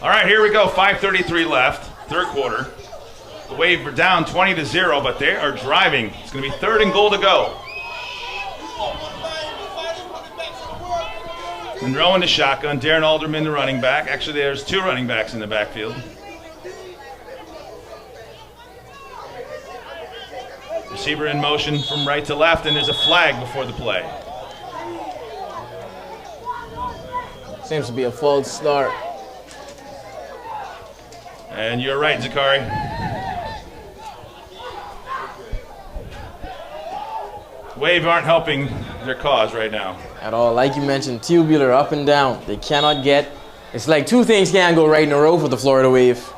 All right, here we go. 5:33 left, third quarter. The Wave are down 20-0, but they are driving. It's going to be 3rd and goal to go. Monroe in the shotgun. Darren Alderman, the running back. Actually, there's 2 running backs in the backfield. Receiver in motion from right to left, and there's a flag before the play. Seems to be a false start. And you're right, Zakari. Wave aren't helping their cause right now. At all. Like you mentioned, tubular up and down. They cannot get. It's like 2 things can't go right in a row for the Florida Wave.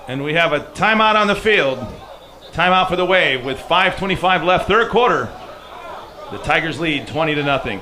And we have a timeout on the field. Timeout for the Wave with 5:25 left, third quarter. The Tigers lead 20-0.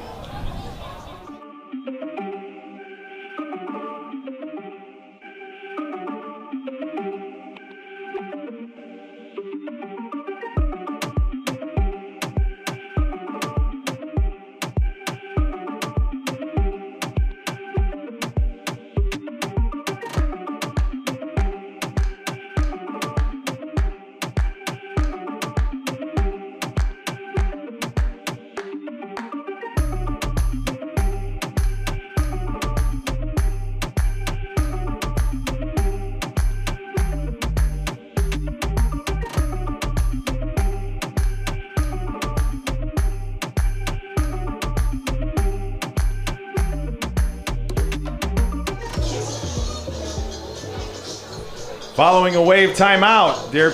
Following a Wave timeout, they're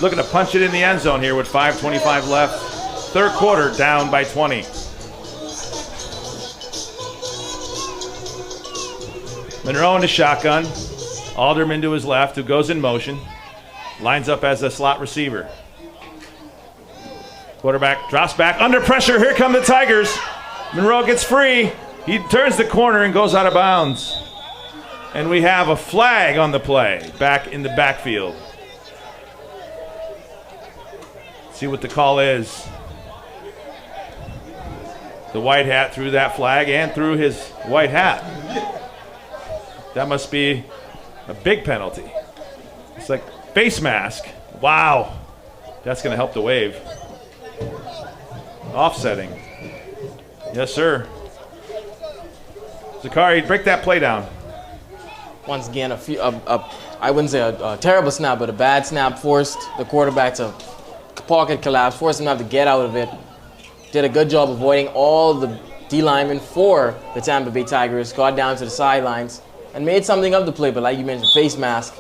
looking to punch it in the end zone here with 5:25 left. Third quarter, down by 20. Monroe in the shotgun. Alderman to his left, who goes in motion. Lines up as a slot receiver. Quarterback drops back under pressure. Here come the Tigers. Monroe gets free. He turns the corner and goes out of bounds. And we have a flag on the play back in the backfield. See what the call is. The white hat threw that flag and threw his white hat. That must be a big penalty. It's like face mask. Wow. That's going to help the Wave. Offsetting. Yes, sir. Zakari, break that play down. Once again, I wouldn't say a terrible snap, but a bad snap forced the quarterback to pocket collapse, forced him to have to get out of it. Did a good job avoiding all the D linemen for the Tampa Bay Tigers, got down to the sidelines, and made something of the play, but like you mentioned, face mask.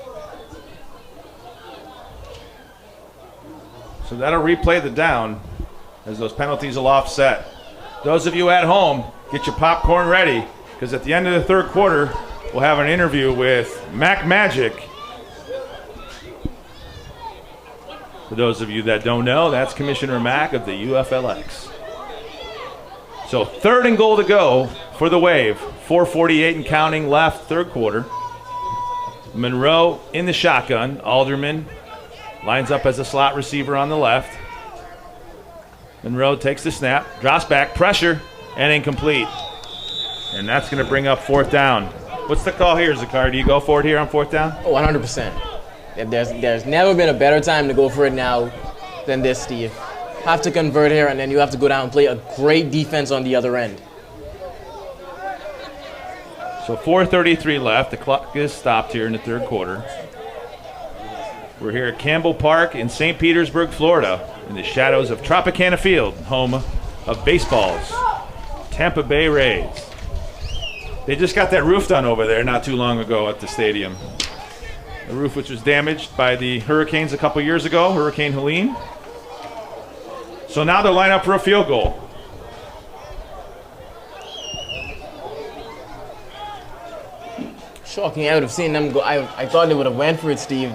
So that'll replay the down as those penalties will offset. Those of you at home, get your popcorn ready, because at the end of the third quarter, we'll have an interview with Mac Magic. For those of you that don't know, that's Commissioner Mac of the UFLX. So 3rd and goal to go for the Wave. 4:48 and counting left, third quarter. Monroe in the shotgun. Alderman lines up as a slot receiver on the left. Monroe takes the snap, drops back, pressure, and incomplete. And that's going to bring up 4th down. What's the call here, Zakar? Do you go for it here on 4th down? Oh, 100%. There's never been a better time to go for it now than this, Steve. Have to convert here, and then you have to go down and play a great defense on the other end. So 4:33 left. The clock is stopped here in the third quarter. We're here at Campbell Park in St. Petersburg, Florida, in the shadows of Tropicana Field, home of baseball's Tampa Bay Rays. They just got that roof done over there not too long ago at the stadium. The roof which was damaged by the hurricanes a couple years ago, Hurricane Helene. So now they'll line up for a field goal. Shocking. I would have seen them go. I thought they would have went for it, Steve.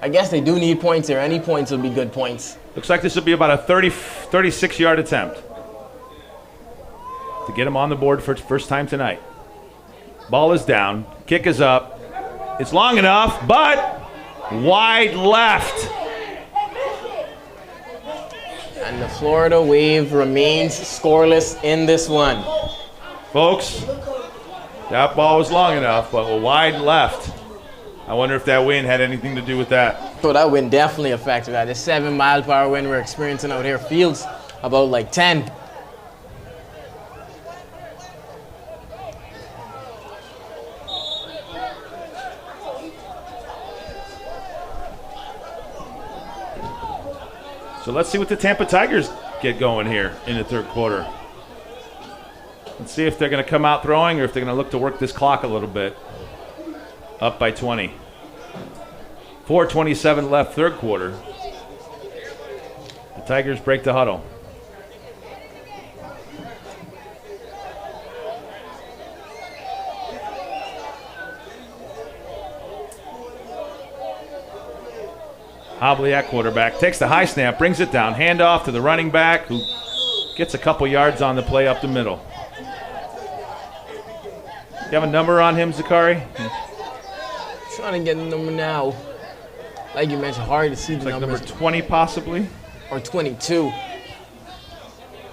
I guess they do need points here. Any points will be good points. Looks like this will be about a 36-yard attempt to get them on the board for the first time tonight. Ball is down. Kick is up. It's long enough, but wide left. And the Florida Wave remains scoreless in this one. Folks, that ball was long enough, but wide left. I wonder if that wind had anything to do with that. So that wind definitely affected that. The 7-mile-per-hour wind we're experiencing out here feels about like 10. So let's see what the Tampa Tigers get going here in the third quarter. Let's see if they're going to come out throwing or if they're going to look to work this clock a little bit. Up by 20. 4:27 left, third quarter. The Tigers break the huddle. Hobley at quarterback, takes the high snap, brings it down, handoff to the running back who gets a couple yards on the play up the middle. You have a number on him, Zakari? Trying to get the number now. Like you mentioned, hard to see the Like numbers. number 20 possibly? Or 22.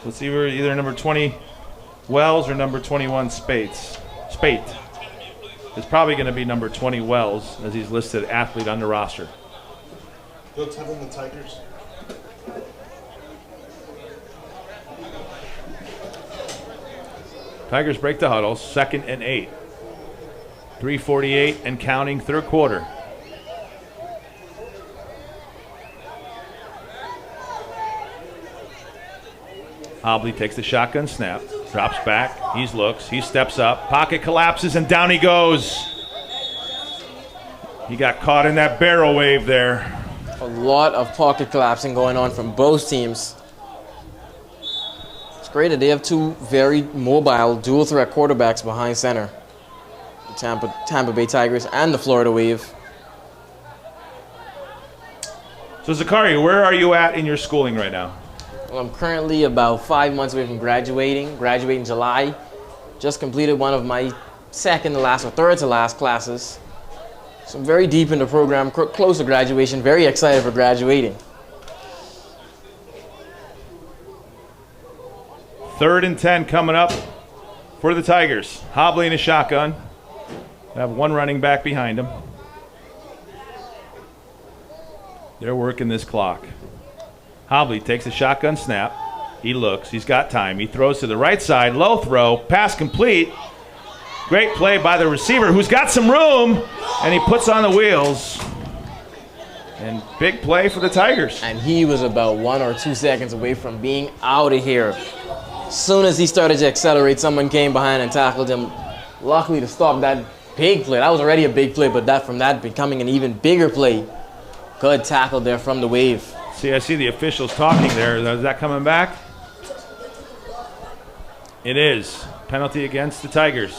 So it's either number 20 Wells or number 21 Spate. It's probably going to be number 20 Wells as he's listed athlete on the roster. Go tell them the Tigers. Tigers break the huddle, 2nd and 8. 3:48 and counting, third quarter. Hobley takes the shotgun snap, drops back, he steps up, pocket collapses, and down he goes. He got caught in that barrel wave there. A lot of pocket collapsing going on from both teams. It's great that they have two very mobile dual threat quarterbacks behind center. The Tampa Bay Tigers and the Florida Wave. So Zakari, where are you at in your schooling right now? Well, I'm currently about 5 months away from graduating in July. Just completed one of my second to last or third to last classes. So I'm very deep in the program, close to graduation, very excited for graduating. 3rd and 10 coming up for the Tigers. Hobley in a shotgun. They have one running back behind him. They're working this clock. Hobley takes a shotgun snap. He looks. He's got time. He throws to the right side. Low throw. Pass complete. Great play by the receiver who's got some room. And he puts on the wheels. And big play for the Tigers. And he was about 1 or 2 seconds away from being out of here. As soon as he started to accelerate, someone came behind and tackled him. Luckily to stop that big play. That was already a big play, but from that becoming an even bigger play. Good tackle there from the Wave. See, I see the officials talking there. Is that coming back? It is. Penalty against the Tigers.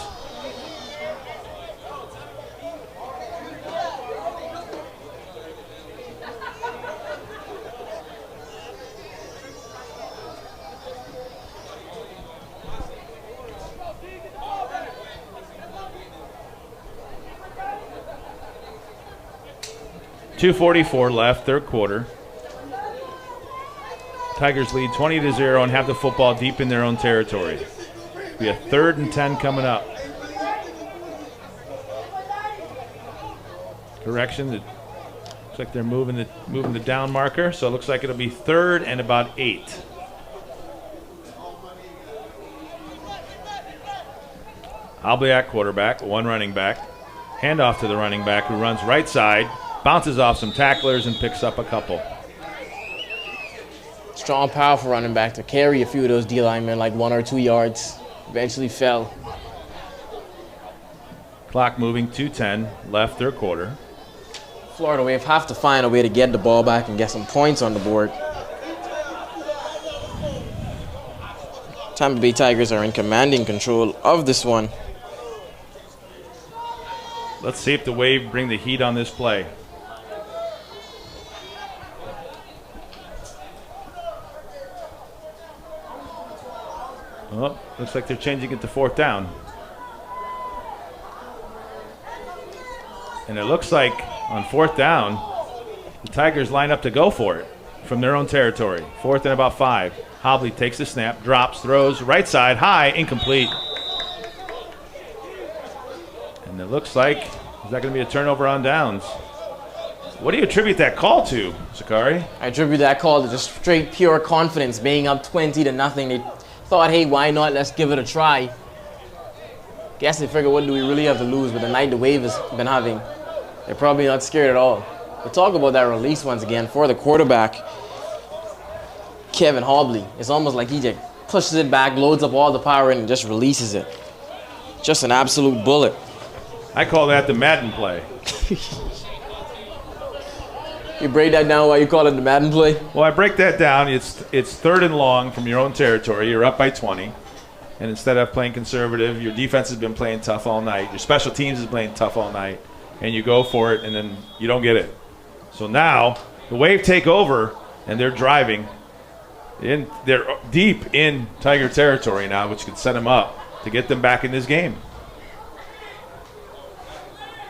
.244 left, third quarter. Tigers lead 20-0 and have the football deep in their own territory. We have 3rd and 10 coming up. Correction, it looks like they're moving the down marker, so it looks like it'll be 3rd and about 8. Hobley at quarterback, one running back. Handoff to the running back who runs right side, bounces off some tacklers and picks up a couple. Strong, powerful running back to carry a few of those D linemen like 1 or 2 yards. Eventually fell. Clock moving, 2:10 left, third quarter. Florida Wave have to find a way to get the ball back and get some points on the board. Tampa Bay Tigers are in commanding control of this one. Let's see if the Wave bring the heat on this play. Oh, looks like they're changing it to fourth down. And it looks like on fourth down, the Tigers line up to go for it from their own territory. Fourth and about 5. Hobley takes the snap, drops, throws, right side, high, incomplete. And it looks like, is that going to be a turnover on downs? What do you attribute that call to, Sakari? I attribute that call to just straight pure confidence, being up 20-0. They thought, hey, why not? Let's give it a try. Guess they figured, what do we really have to lose with the night the Wave has been having? They're probably not scared at all. But talk about that release once again for the quarterback, Kevin Hobley. It's almost like he just pushes it back, loads up all the power in, and just releases it. Just an absolute bullet. I call that the Madden play. You break that down, why you call it the Madden play? Well, I break that down. It's third and long from your own territory. You're up by 20. And instead of playing conservative, your defense has been playing tough all night. Your special teams is playing tough all night. And you go for it, and then you don't get it. So now the Wave take over, and they're driving. They're deep in Tiger territory now, which could set them up to get them back in this game.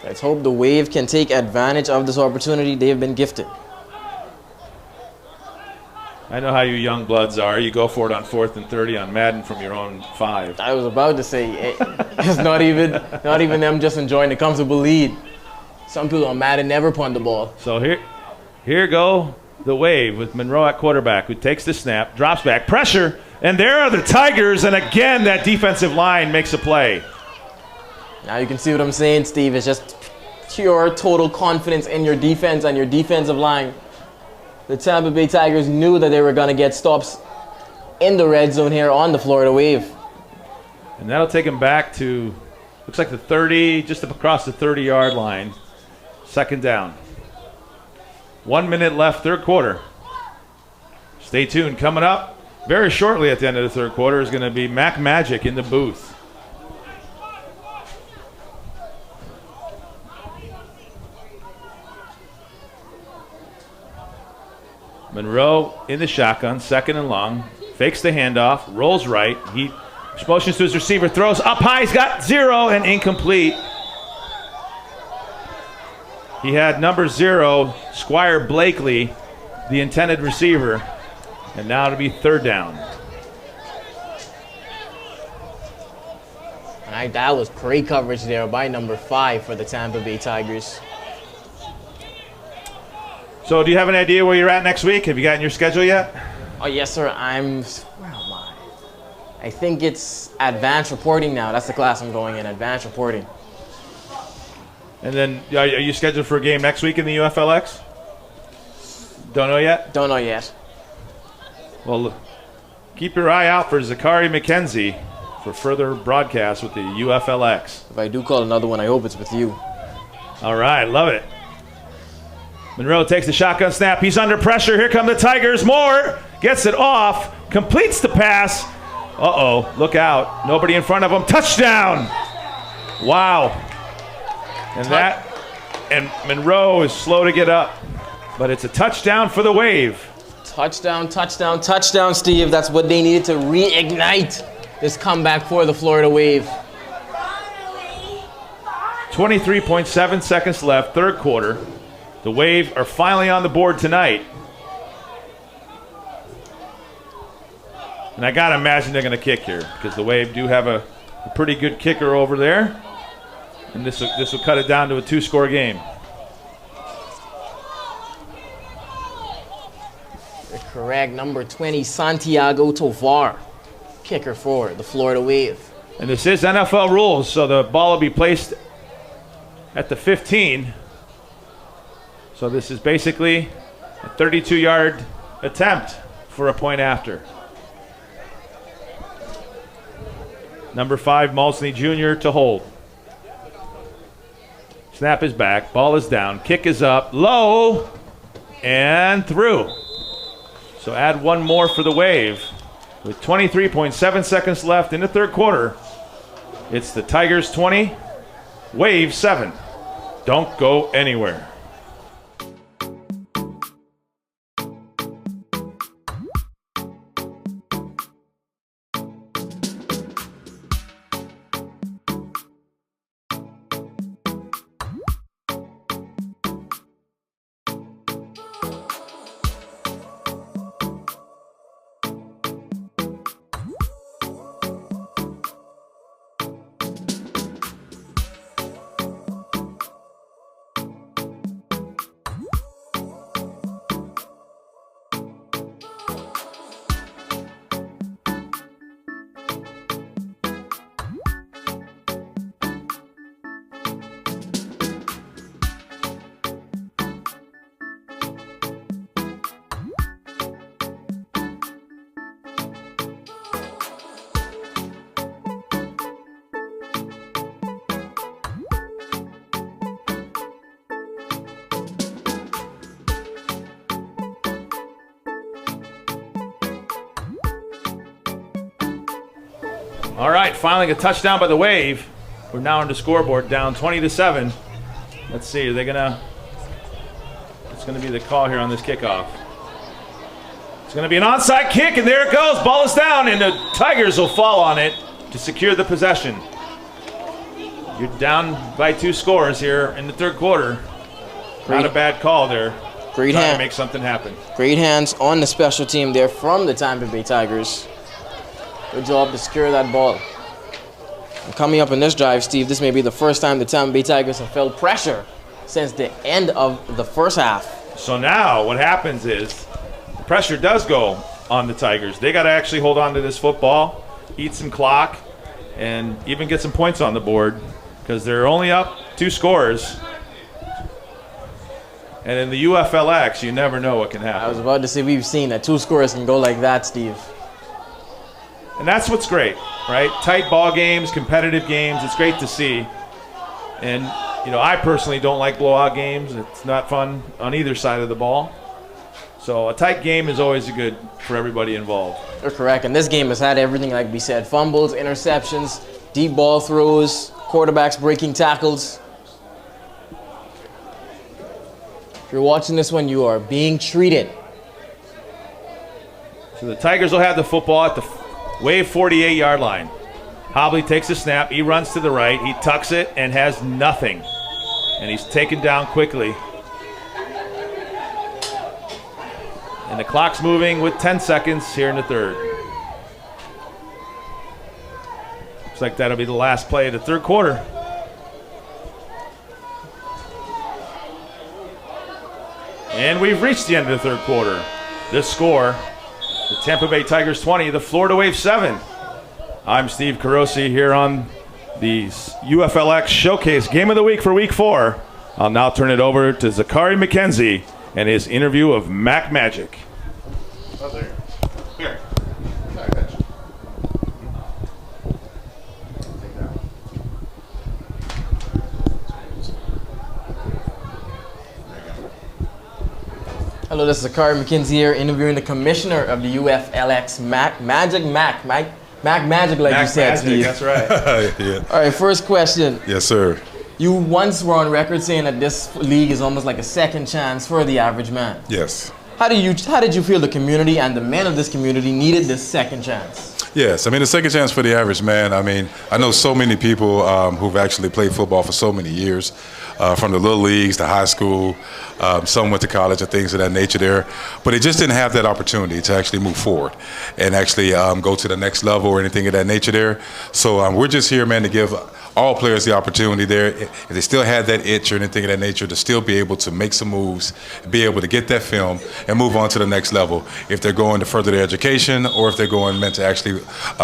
Let's hope the Wave can take advantage of this opportunity they have been gifted. I know how you young bloods are. You go for it on 4th and 30 on Madden from your own 5. I was about to say, it's not even them just enjoying the comfortable lead. Some people on Madden never punt the ball. So here go the Wave with Monroe at quarterback, who takes the snap, drops back, pressure, and there are the Tigers, and again that defensive line makes a play. Now you can see what I'm saying, Steve. It's just pure, total confidence in your defense and your defensive line. The Tampa Bay Tigers knew that they were going to get stops in the red zone here on the Florida Wave. And that'll take them back to, looks like the 30, just up across the 30-yard line. Second down. 1 minute left, third quarter. Stay tuned. Coming up very shortly at the end of the third quarter is going to be Mac Magic in the booth. Monroe in the shotgun, second and long. Fakes the handoff, rolls right. He motions to his receiver, throws up high. He's got 0 and incomplete. He had number 0, Squire Blakely, the intended receiver. And now it'll be third down. And that was great coverage there by number 5 for the Tampa Bay Tigers. So do you have an idea where you're at next week? Have you gotten your schedule yet? Oh, yes, sir. Where am I? I think it's advanced reporting now. That's the class I'm going in, advanced reporting. And then are you scheduled for a game next week in the UFLX? Don't know yet? Don't know yet. Well, keep your eye out for Zachary McKenzie for further broadcasts with the UFLX. If I do call another one, I hope it's with you. All right, love it. Monroe takes the shotgun snap. He's under pressure. Here come the Tigers. Moore gets it off, completes the pass. Uh-oh, look out. Nobody in front of him. Touchdown. Wow. And Monroe is slow to get up, but it's a touchdown for the Wave. Touchdown, touchdown, touchdown, Steve. That's what they needed to reignite this comeback for the Florida Wave. 23.7 seconds left, third quarter. The Wave are finally on the board tonight. And I got to imagine they're going to kick here because the Wave do have a pretty good kicker over there. And this will cut it down to a 2-score game. You're correct. Number 20, Santiago Tovar, kicker for the Florida Wave. And this is NFL rules, so the ball will be placed at the 15. So this is basically a 32-yard attempt for a point after. Number 5, Malsney Jr. to hold. Snap is back, ball is down, kick is up, low, and through. So add one more for the Wave. With 23.7 seconds left in the third quarter, it's the Tigers 20, Wave 7. Don't go anywhere. All right, finally a touchdown by the Wave. We're now on the scoreboard, down 20-7. Let's see, are they gonna? It's gonna be the call here on this kickoff. It's gonna be an onside kick, and there it goes. Ball is down, and the Tigers will fall on it to secure the possession. You're down by 2 scores here in the third quarter. Not a bad call there. Great Trying hand. to make something happen. Great hands on the special team there from the Tampa Bay Tigers. Good job to secure that ball. And coming up in this drive, Steve, this may be the first time the Tampa Bay Tigers have felt pressure since the end of the first half. So now what happens is the pressure does go on the Tigers. They got to actually hold on to this football, eat some clock, and even get some points on the board because they're only up 2 scores. And in the UFLX, you never know what can happen. I was about to say we've seen that 2 scores can go like that, Steve. And that's what's great, right? Tight ball games, competitive games. It's great to see. And, you know, I personally don't like blowout games. It's not fun on either side of the ball. So a tight game is always good for everybody involved. You're correct. And this game has had everything, like we said. Fumbles, interceptions, deep ball throws, quarterbacks breaking tackles. If you're watching this one, you are being treated. So the Tigers will have the football at the Wave 48-yard line. Hobley takes a snap. He runs to the right. He tucks it and has nothing. And he's taken down quickly. And the clock's moving with 10 seconds here in the third. Looks like that'll be the last play of the third quarter. And we've reached the end of the third quarter. This score, the Tampa Bay Tigers 20, the Florida Wave 7. I'm Steve Carosi here on the UFLX Showcase Game of the Week for Week 4. I'll now turn it over to Zachary McKenzie and his interview of Mac Magic. Oh, there. Here. Hello, this is Zachary McKenzie here, interviewing the commissioner of the UFLX Mac Magic, like Mac you said, Magic, Steve. that's right. Yeah. All right, first question. Yes, sir. You once were on record saying that this league is almost like a second chance for the average man. Yes. How did you feel the community and the men of this community needed this second chance? Yes, I mean, the second chance for the average man. I mean, I know so many people who've actually played football for so many years, from the little leagues to high school. Some went to college and things of that nature there, but they just didn't have that opportunity to actually move forward and actually go to the next level or anything of that nature there. So we're just here, man, to give all players the opportunity there, if they still had that itch or anything of that nature, to still be able to make some moves, be able to get that film and move on to the next level if they're going to further their education or if they're going meant to actually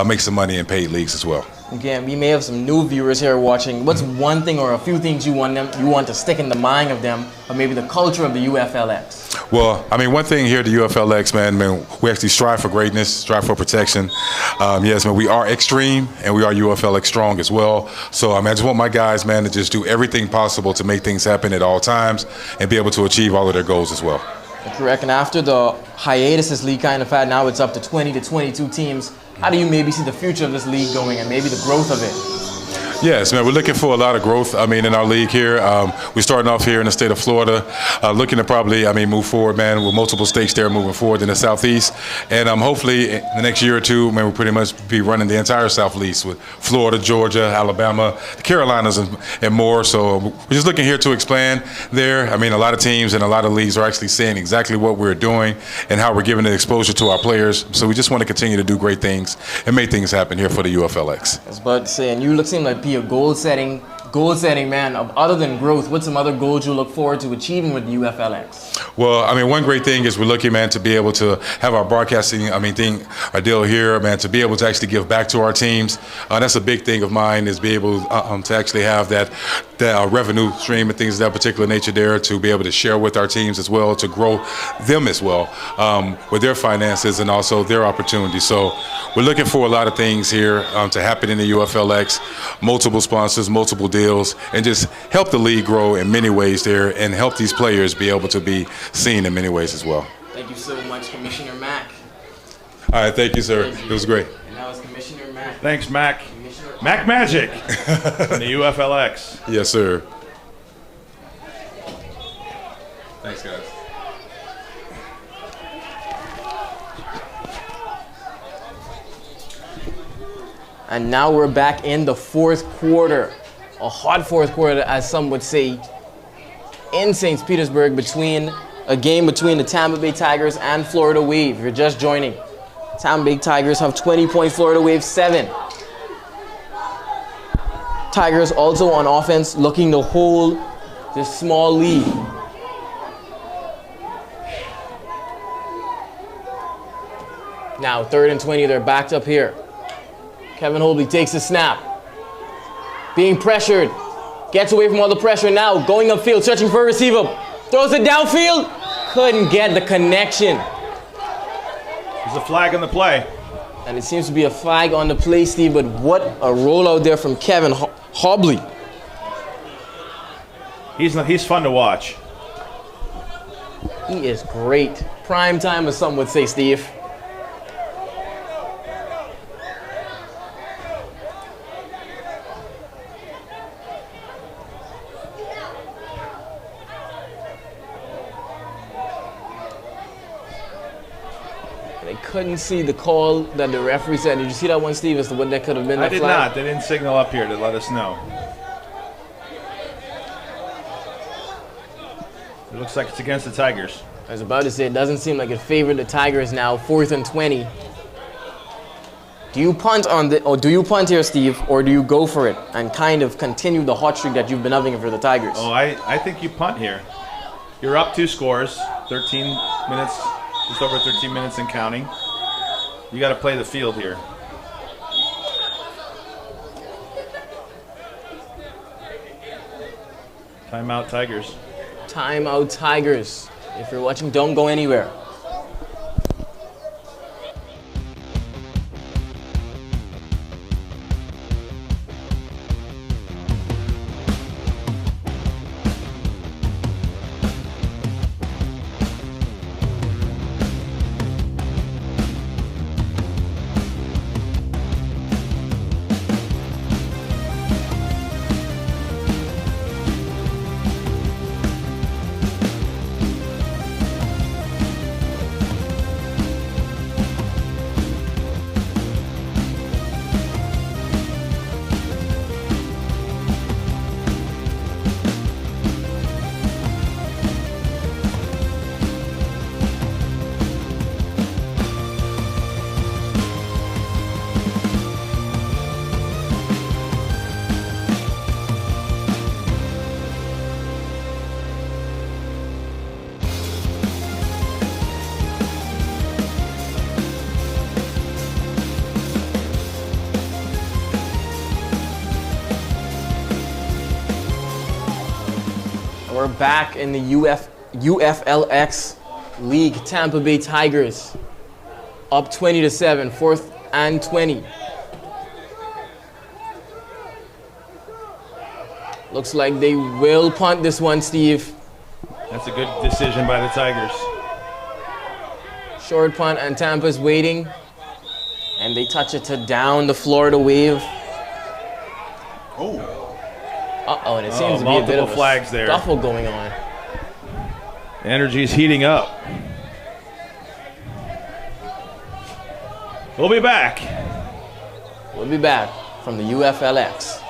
make some money in paid leagues as well. Again, we may have some new viewers here watching. What's one thing or a few things you want to stick in the mind of them, or maybe the culture of the UFLX? Well, I mean, one thing here at the UFLX, man, we actually strive for greatness, strive for protection. Yes, man, we are extreme, and we are UFLX strong as well. So, I just want my guys, man, to just do everything possible to make things happen at all times and be able to achieve all of their goals as well. Correct. And after the hiatus this league kind of had, now it's up to 20 to 22 teams. How do you maybe see the future of this league going and maybe the growth of it? Yes, man, we're looking for a lot of growth, in our league here. We're starting off here in the state of Florida, looking to probably, move forward, man, with multiple states there moving forward in the Southeast. And hopefully in the next year or two, man, we'll pretty much be running the entire Southeast with Florida, Georgia, Alabama, the Carolinas, and more. So we're just looking here to expand there. A lot of teams and a lot of leagues are actually seeing exactly what we're doing and how we're giving the exposure to our players. So we just want to continue to do great things and make things happen here for the UFLX. I was about to say, and you seem like be a goal-setting man. Other than growth, what's some other goals you look forward to achieving with the UFLX? Well, one great thing is we're looking, man, to be able to have our broadcasting, our deal here, man, to be able to actually give back to our teams. That's a big thing of mine, is be able to actually have that revenue stream and things of that particular nature there, to be able to share with our teams as well, to grow them as well with their finances and also their opportunities. So we're looking for a lot of things here to happen in the UFLX, multiple sponsors, multiple deals, and just help the league grow in many ways there and help these players be able to be seen in many ways as well. Thank you so much, Commissioner Mack. All right, thank you, sir. Thank you. It was great. And that was Commissioner Mack. Thanks, Mac. Mac Magic from the UFLX. Yes, sir. Thanks, guys. And now we're back in the fourth quarter. A hot fourth quarter, as some would say, in St. Petersburg, between a game between the Tampa Bay Tigers and Florida Wave. If you're just joining, Tampa Bay Tigers have 20 points, Florida Wave 7. Tigers also on offense looking to hold this small lead. Now 3rd and 20, they're backed up here. Kevin Holby takes the snap. Being pressured. Gets away from all the pressure now. Going upfield, searching for a receiver. Throws it downfield. Couldn't get the connection. There's a flag on the play. And it seems to be a flag on the play, Steve, but what a rollout there from Kevin Hobley. He's fun to watch. He is great. Prime time, as some would say, Steve. They couldn't see the call that the referee said. Did you see that one, Steve, as to what that could have been? I did flag? not. They didn't signal up here to let us know. It looks like it's against the Tigers. I was about to say, it doesn't seem like it favored the Tigers now. 4th and 20. Do you punt here, Steve, or do you go for it and kind of continue the hot streak that you've been having for the Tigers? Oh, I think you punt here. You're up 2 scores, 13 minutes, just over 13 minutes and counting. You got to play the field here. Timeout, Tigers. Timeout, Tigers. If you're watching, don't go anywhere. We're back in the UFLX League. Tampa Bay Tigers up 20-7, 4th and 20. Looks like they will punt this one, Steve. That's a good decision by the Tigers. Short punt, and Tampa's waiting. And they touch it to down the Florida Wave. Oh. Uh-oh, and it seems to be a bit of a flags there. scuffle going on. The energy is heating up. We'll be back. We'll be back from the UFLX.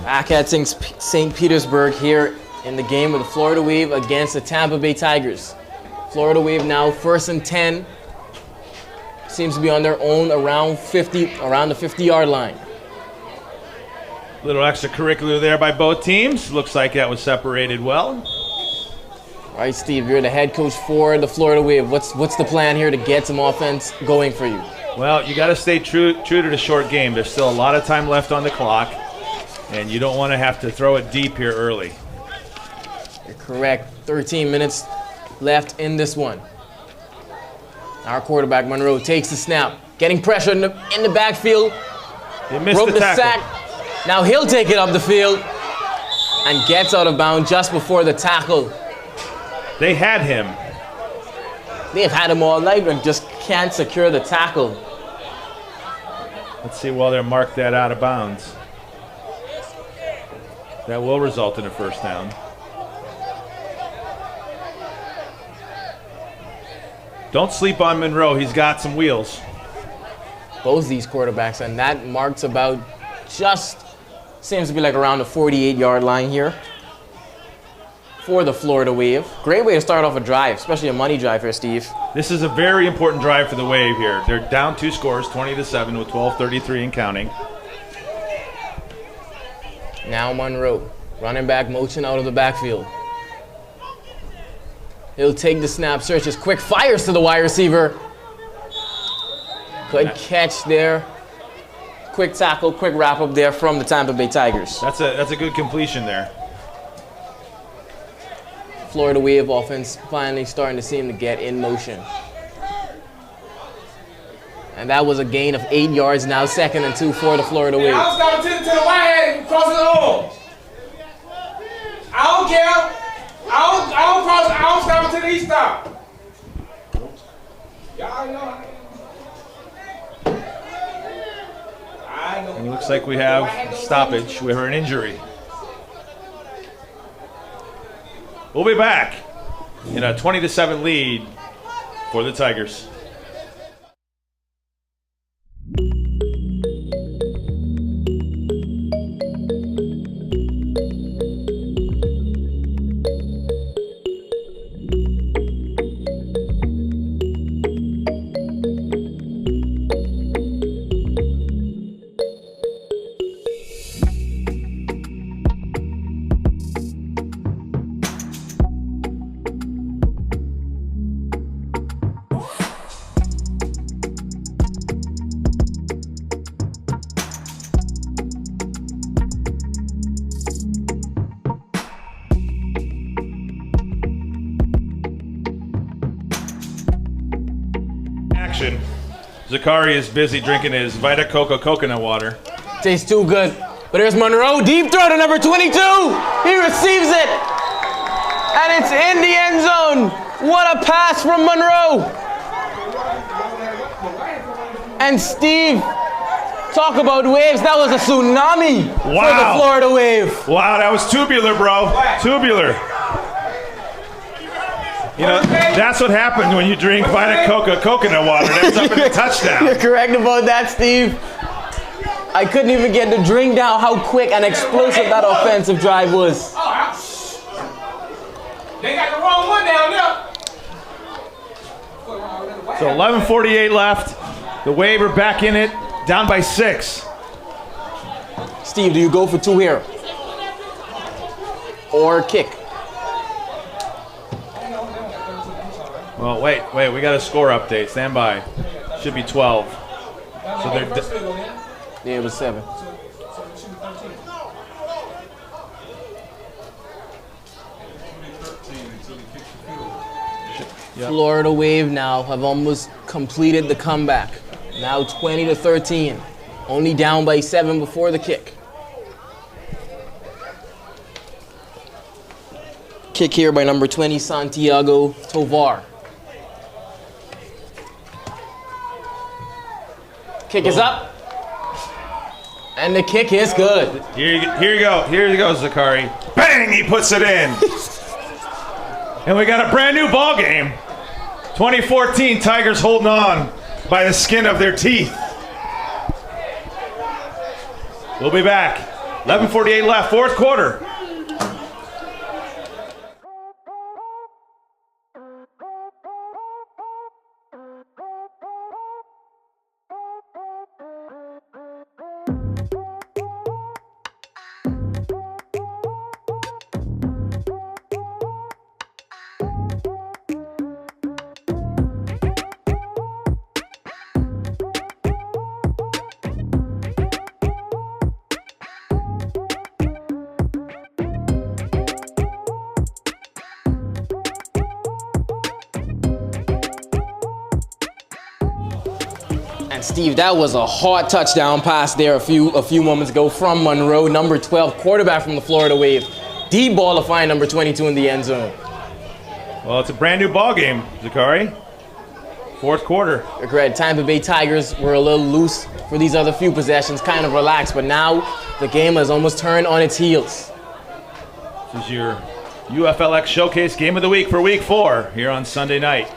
Back at St. Petersburg here in the game with the Florida Wave against the Tampa Bay Tigers. Florida Wave now 1st and 10. Seems to be on their own around the 50-yard line. Little extracurricular there by both teams. Looks like that was separated well. All right, Steve, you're the head coach for the Florida Wave. What's the plan here to get some offense going for you? Well, you got to stay true to the short game. There's still a lot of time left on the clock, and you don't want to have to throw it deep here early. You're correct. 13 minutes left in this one. Our quarterback, Monroe, takes the snap. Getting pressure in the backfield. They missed Broke the tackle. sack. Now he'll take it up the field and gets out of bounds just before the tackle. They had him. They've had him all night and just can't secure the tackle. Let's see while they're marked that out of bounds. That will result in a first down. Don't sleep on Monroe. He's got some wheels. Both these quarterbacks, and that marks about just, seems to be like around the 48-yard line here for the Florida Wave. Great way to start off a drive, especially a money drive here, Steve. This is a very important drive for the Wave here. They're down 2 scores, 20-7 with 12:33 and counting. Now Monroe, running back motion out of the backfield. He'll take the snap, searches, quick fires to the wide receiver. Good catch there. Quick tackle, quick wrap up there from the Tampa Bay Tigers. That's a good completion there. Florida Wave offense finally starting to seem to get in motion. And that was a gain of 8 yards, now 2nd and 2 for the Florida Wave. I'll stop to the right hand and cross his arms. I don't care. I don't stop until he stop. Y'all know. And it looks like we have stoppage. We have an injury. We'll be back in a 20-7 lead for the Tigers. Zakari is busy drinking his Vita Coco coconut water. Tastes too good. But there's Monroe, deep throw to number 22. He receives it. And it's in the end zone. What a pass from Monroe. And Steve, talk about waves. That was a tsunami for the Florida Wave. Wow, that was tubular, bro. Tubular. You know, that's what happens when you drink Vita Coco coconut water. It ends up in a touchdown. You're correct about that, Steve. I couldn't even get the drink down how quick and explosive that offensive drive was. They got the wrong one down there. So 11:48 left. The Wave are back in it, down by 6. Steve, do you go for 2 here? Or kick? Well, wait. We got a score update. Stand by. Should be 12. So they're. Yeah, it was 7. Florida Wave now have almost completed the comeback. Now 20-13. Only down by 7 before the kick. Kick here by number 20, Santiago Tovar. Kick is up. And the kick is good. Here you go, Zakari. Bang! He puts it in. And we got a brand new ball game. 2014 Tigers holding on by the skin of their teeth. We'll be back. 11:48 left, 4th quarter. And Steve, that was a hard touchdown pass there a few moments ago from Monroe, number 12, quarterback from the Florida Wave. Deep ball to find number 22 in the end zone. Well, it's a brand new ball game, Zakari. 4th quarter. You're correct. Tampa Bay Tigers were a little loose for these other few possessions, kind of relaxed, but now the game has almost turned on its heels. This is your UFLX Showcase Game of the Week for Week 4 here on Sunday night.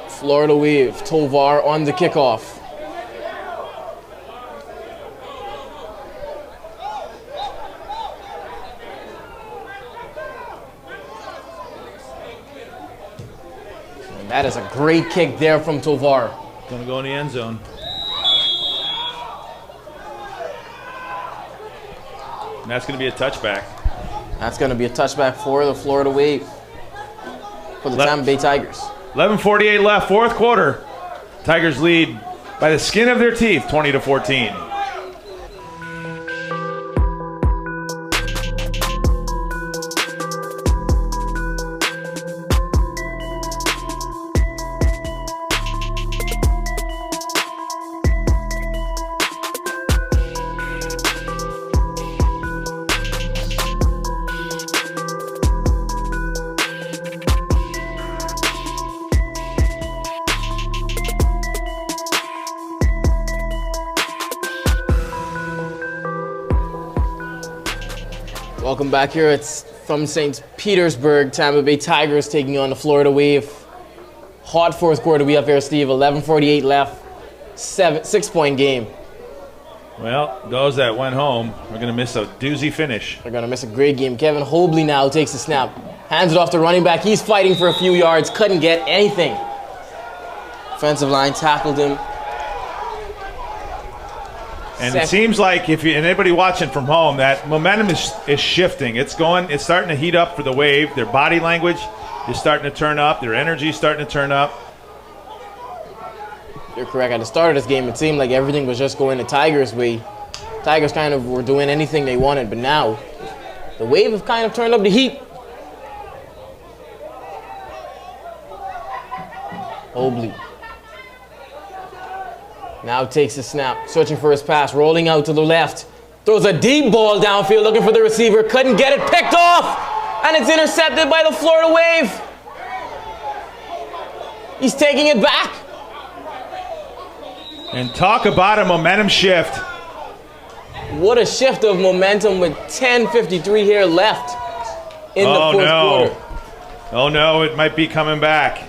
Florida Wave, Tovar on the kickoff. That is a great kick there from Tovar. Gonna go in the end zone. And that's gonna be a touchback. That's gonna be a touchback for the Florida Wave. For the Tampa Bay Tigers. 11:48 left, 4th quarter. Tigers lead by the skin of their teeth, 20-14. Welcome back here. It's from St. Petersburg. Tampa Bay Tigers taking on the Florida Wave. Hot 4th quarter we have here, Steve. 11:48 left. 6-point game. Well, those that went home are going to miss a doozy finish. They're going to miss a great game. Kevin Hobley now takes the snap. Hands it off to running back. He's fighting for a few yards. Couldn't get anything. Offensive line tackled him. And it seems like if you, and anybody watching from home, that momentum is shifting. It's starting to heat up for the Wave. Their body language is starting to turn up. Their energy is starting to turn up. You're correct. At the start of this game, it seemed like everything was just going the Tigers' way. Tigers kind of were doing anything they wanted, but now the Wave have kind of turned up the heat. Hobley. Now takes the snap, searching for his pass, rolling out to the left. Throws a deep ball downfield, looking for the receiver. Couldn't get it, picked off! And it's intercepted by the Florida Wave. He's taking it back. And talk about a momentum shift. What a shift of momentum with 10:53 here left in the fourth quarter. Oh no, it might be coming back.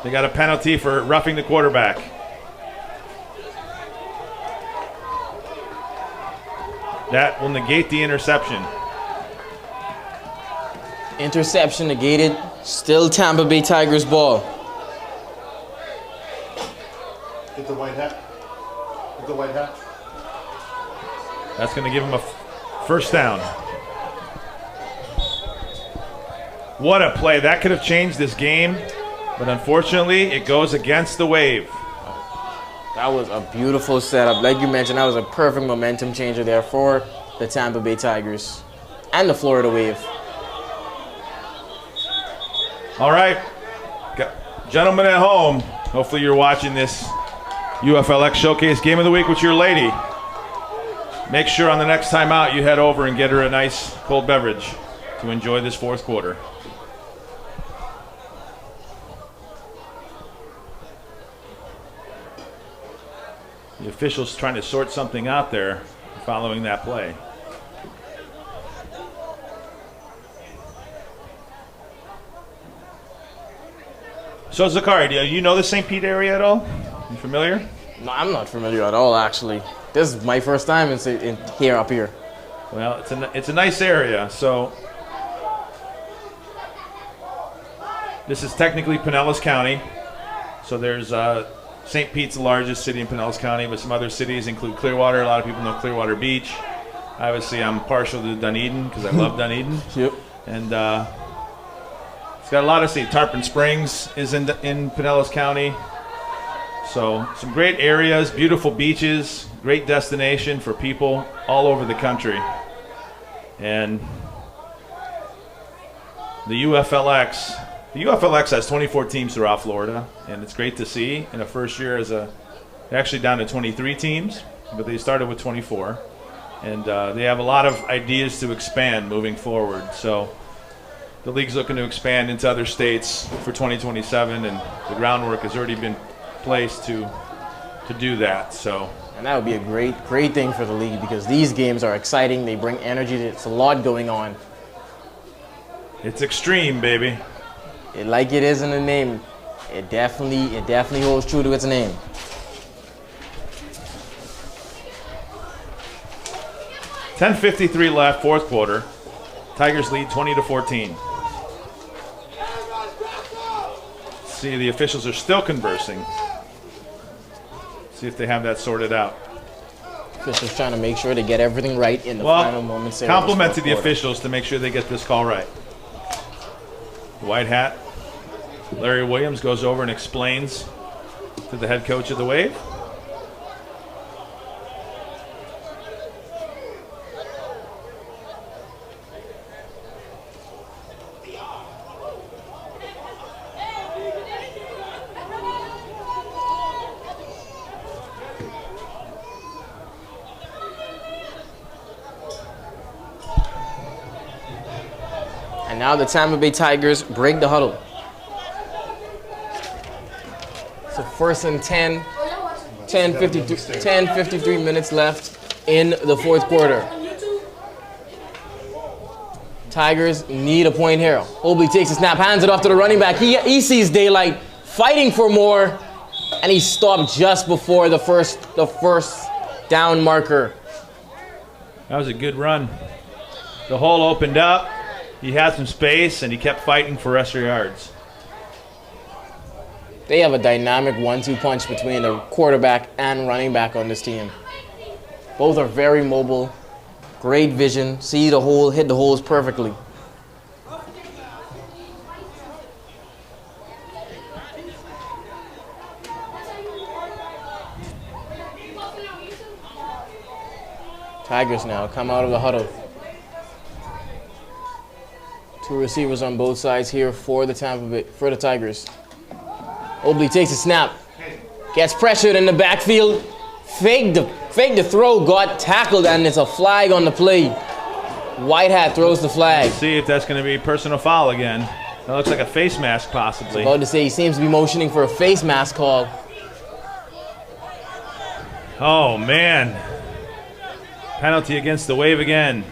They got a penalty for roughing the quarterback. That will negate the interception. Interception negated. Still Tampa Bay Tigers ball. Get the white hat. Get the white hat. That's going to give him a first down. What a play. That could have changed this game, but unfortunately, it goes against the Wave. That was a beautiful setup. Like you mentioned, that was a perfect momentum changer there for the Tampa Bay Tigers and the Florida Wave. All right, gentlemen at home, hopefully you're watching this UFLX Showcase Game of the Week with your lady. Make sure on the next time out you head over and get her a nice cold beverage to enjoy this fourth quarter. The officials trying to sort something out there following that play. So Zakari, do you know the St. Pete area at all? You familiar? No, I'm not familiar at all, actually. This is my first time in here up here. Well, it's a nice area. So this is technically Pinellas County. So there's St. Pete's the largest city in Pinellas County, but some other cities include Clearwater. A lot of people know Clearwater Beach. Obviously, I'm partial to Dunedin because I love Dunedin. Yep. And it's got a lot of cities. Tarpon Springs is in Pinellas County. So some great areas, beautiful beaches, great destination for people all over the country. And the UFLX has 24 teams throughout Florida, and it's great to see. In the first year, they're actually down to 23 teams, but they started with 24. And they have a lot of ideas to expand moving forward. So the league's looking to expand into other states for 2027, and the groundwork has already been placed to do that. So. And that would be a great thing for the league because these games are exciting. They bring energy. It's a lot going on. It's extreme, baby. Like it is in the name, it definitely holds true to its name. .53 left, fourth quarter. Tigers lead 20-14. See, the officials are still conversing. See if they have that sorted out. Officials trying to make sure they get everything right in the final moments. Compliment to the officials to make sure they get this call right. White hat. Larry Williams goes over and explains to the head coach of the Wave. And now the Tampa Bay Tigers break the huddle. So first and 10, 10:53 minutes left in the fourth quarter. Tigers need a point here. Obley takes a snap, hands it off to the running back. He sees daylight, fighting for more, and he stopped just before the first down marker. That was a good run. The hole opened up. He had some space, and he kept fighting for extra yards. They have a dynamic 1-2 punch between the quarterback and running back on this team. Both are very mobile, great vision, see the hole, hit the holes perfectly. Tigers now come out of the huddle. Two receivers on both sides here for the Tigers. Obley takes a snap, gets pressured in the backfield, Fake the throw, got tackled, and it's a flag on the play. White hat throws the flag. See if that's going to be personal foul again. That looks like a face mask possibly. About to say he seems to be motioning for a face mask call. Oh, man. Penalty against the Wave again.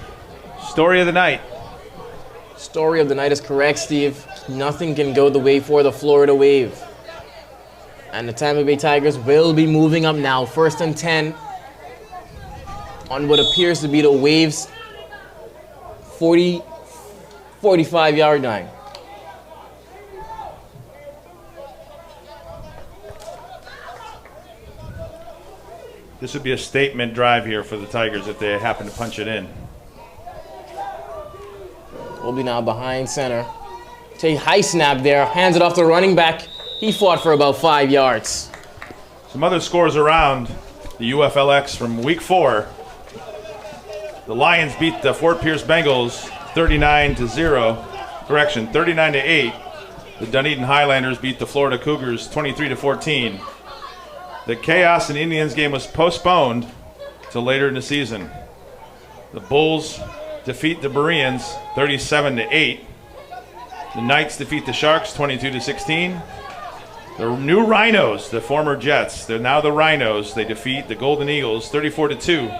Story of the night. Story of the night is correct, Steve. Nothing can go the way for the Florida Wave. And the Tampa Bay Tigers will be moving up now. 1st and 10 on what appears to be the Waves' 45-yard line. This would be a statement drive here for the Tigers if they happen to punch it in. Will be now behind center. Take high snap there. Hands it off to running back. He fought for about 5 yards. Some other scores around the UFLX from week 4. The Lions beat the Fort Pierce Bengals 39-8. The Dunedin Highlanders beat the Florida Cougars 23-14. The Chaos and Indians game was postponed till later in the season. The Bulls defeat the Bereans 37-8. The Knights defeat the Sharks 22-16. The new Rhinos, the former Jets, they're now the Rhinos. They defeat the Golden Eagles 34-2.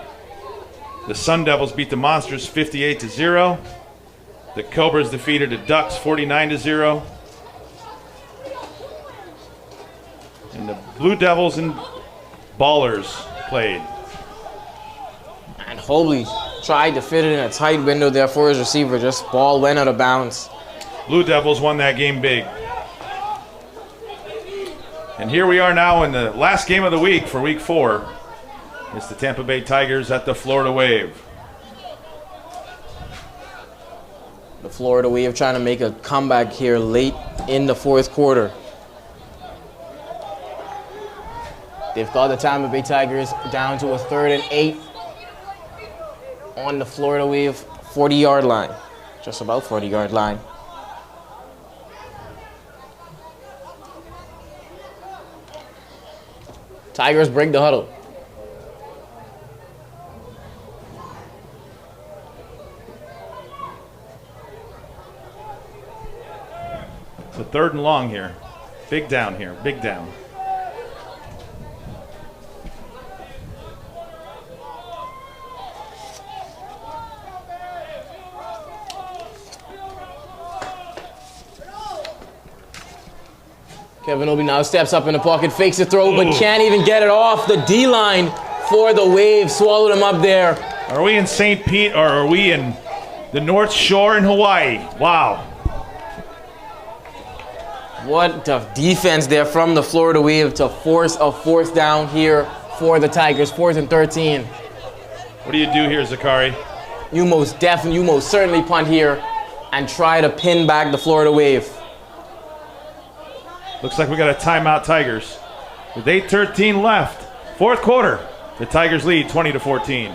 The Sun Devils beat the Monsters 58-0. The Cobras defeated the Ducks 49-0. And the Blue Devils and Ballers played. And Hobley tried to fit it in a tight window there for his receiver. Just ball went out of bounds. Blue Devils won that game big. And here we are now in the last game of the week for week 4. It's the Tampa Bay Tigers at the Florida Wave. The Florida Wave trying to make a comeback here late in the 4th quarter. They've got the Tampa Bay Tigers down to a 3rd and 8 on the Florida Wave 40-yard line. Just about 40-yard line. Tigers break the huddle. It's a 3rd and long here. Big down here, big down. Kevin Obi now steps up in the pocket, fakes the throw, but can't even get it off. The D-line for the Wave swallowed him up there. Are we in St. Pete or are we in the North Shore in Hawaii? Wow. What the defense there from the Florida Wave to force a 4th down here for the Tigers. 4th and 13. What do you do here, Zakari? You most certainly punt here and try to pin back the Florida Wave. Looks like we got a timeout, Tigers. With 8:13 left, 4th quarter, the Tigers lead 20-14.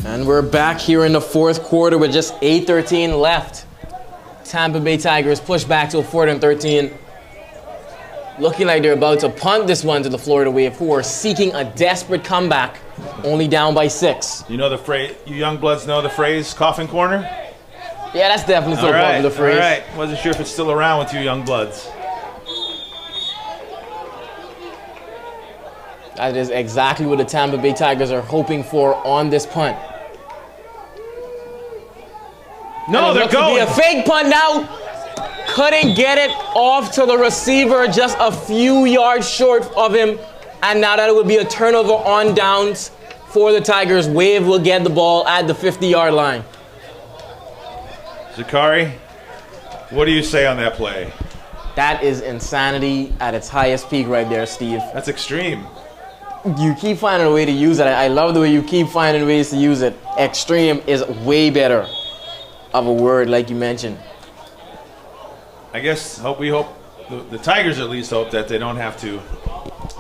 And we're back here in the 4th quarter with just 8:13 left. Tampa Bay Tigers push back to a 4th and 13. looking like they're about to punt this one to the Florida Wave, who are seeking a desperate comeback, only down by 6. You know the phrase, you young bloods know the phrase, coffin corner? Yeah, that's definitely still part of the phrase. All right, wasn't sure if it's still around with you young bloods. That is exactly what the Tampa Bay Tigers are hoping for on this punt. No, they're going. Looks to be a fake punt now. Couldn't get it off to the receiver, just a few yards short of him. And now that it would be a turnover on downs for the Tigers. Wave will get the ball at the 50-yard line. Zakari, what do you say on that play? That is insanity at its highest peak right there, Steve. That's extreme. You keep finding a way to use it. I love the way you keep finding ways to use it. Extreme is way better of a word, like you mentioned. I guess we hope the Tigers at least hope that they don't have to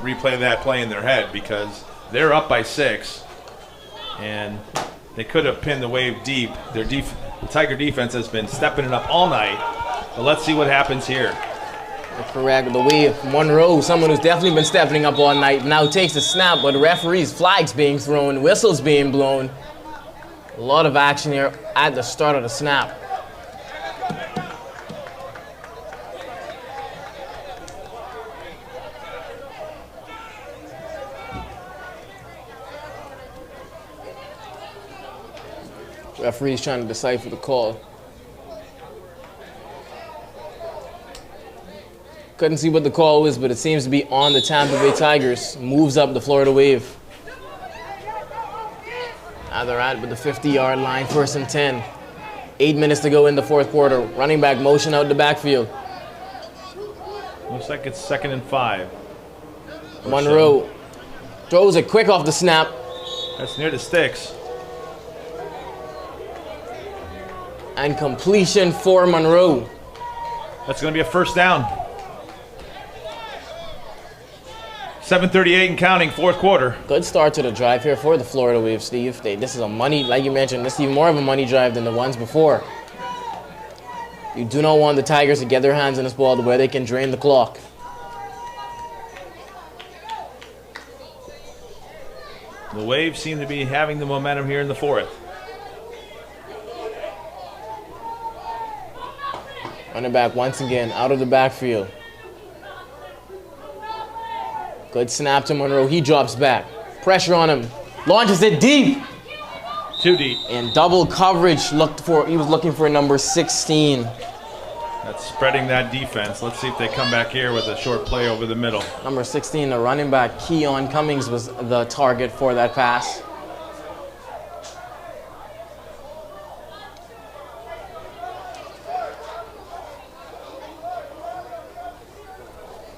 replay that play in their head, because they're up by 6 and they could have pinned the Wave deep. The Tiger defense has been stepping it up all night, but let's see what happens here. Correct. The Wave, Monroe, someone who's definitely been stepping up all night, now takes the snap, but the referees, flags being thrown, whistles being blown. A lot of action here at the start of the snap. Referees trying to decipher the call. Couldn't see what the call was, but it seems to be on the Tampa Bay Tigers. Moves up the Florida Wave. Now they're at with the 50-yard line, 1st and 10. 8 minutes to go in the 4th quarter. Running back motion out the backfield. Looks like it's 2nd and 5. Monroe throws it quick off the snap. That's near the sticks. And completion for Monroe. That's going to be a 1st down. 7:38 and counting, 4th quarter. Good start to the drive here for the Florida Wave, Steve. This is a money, like you mentioned, this is even more of a money drive than the ones before. You do not want the Tigers to get their hands on this ball to where they can drain the clock. The Wave seem to be having the momentum here in the 4th. Running back once again out of the backfield. Good snap to Monroe. He drops back. Pressure on him. Launches it deep. Too deep. In double coverage. He was looking for number 16. That's spreading that defense. Let's see if they come back here with a short play over the middle. Number 16, the running back, Keon Cummings, was the target for that pass.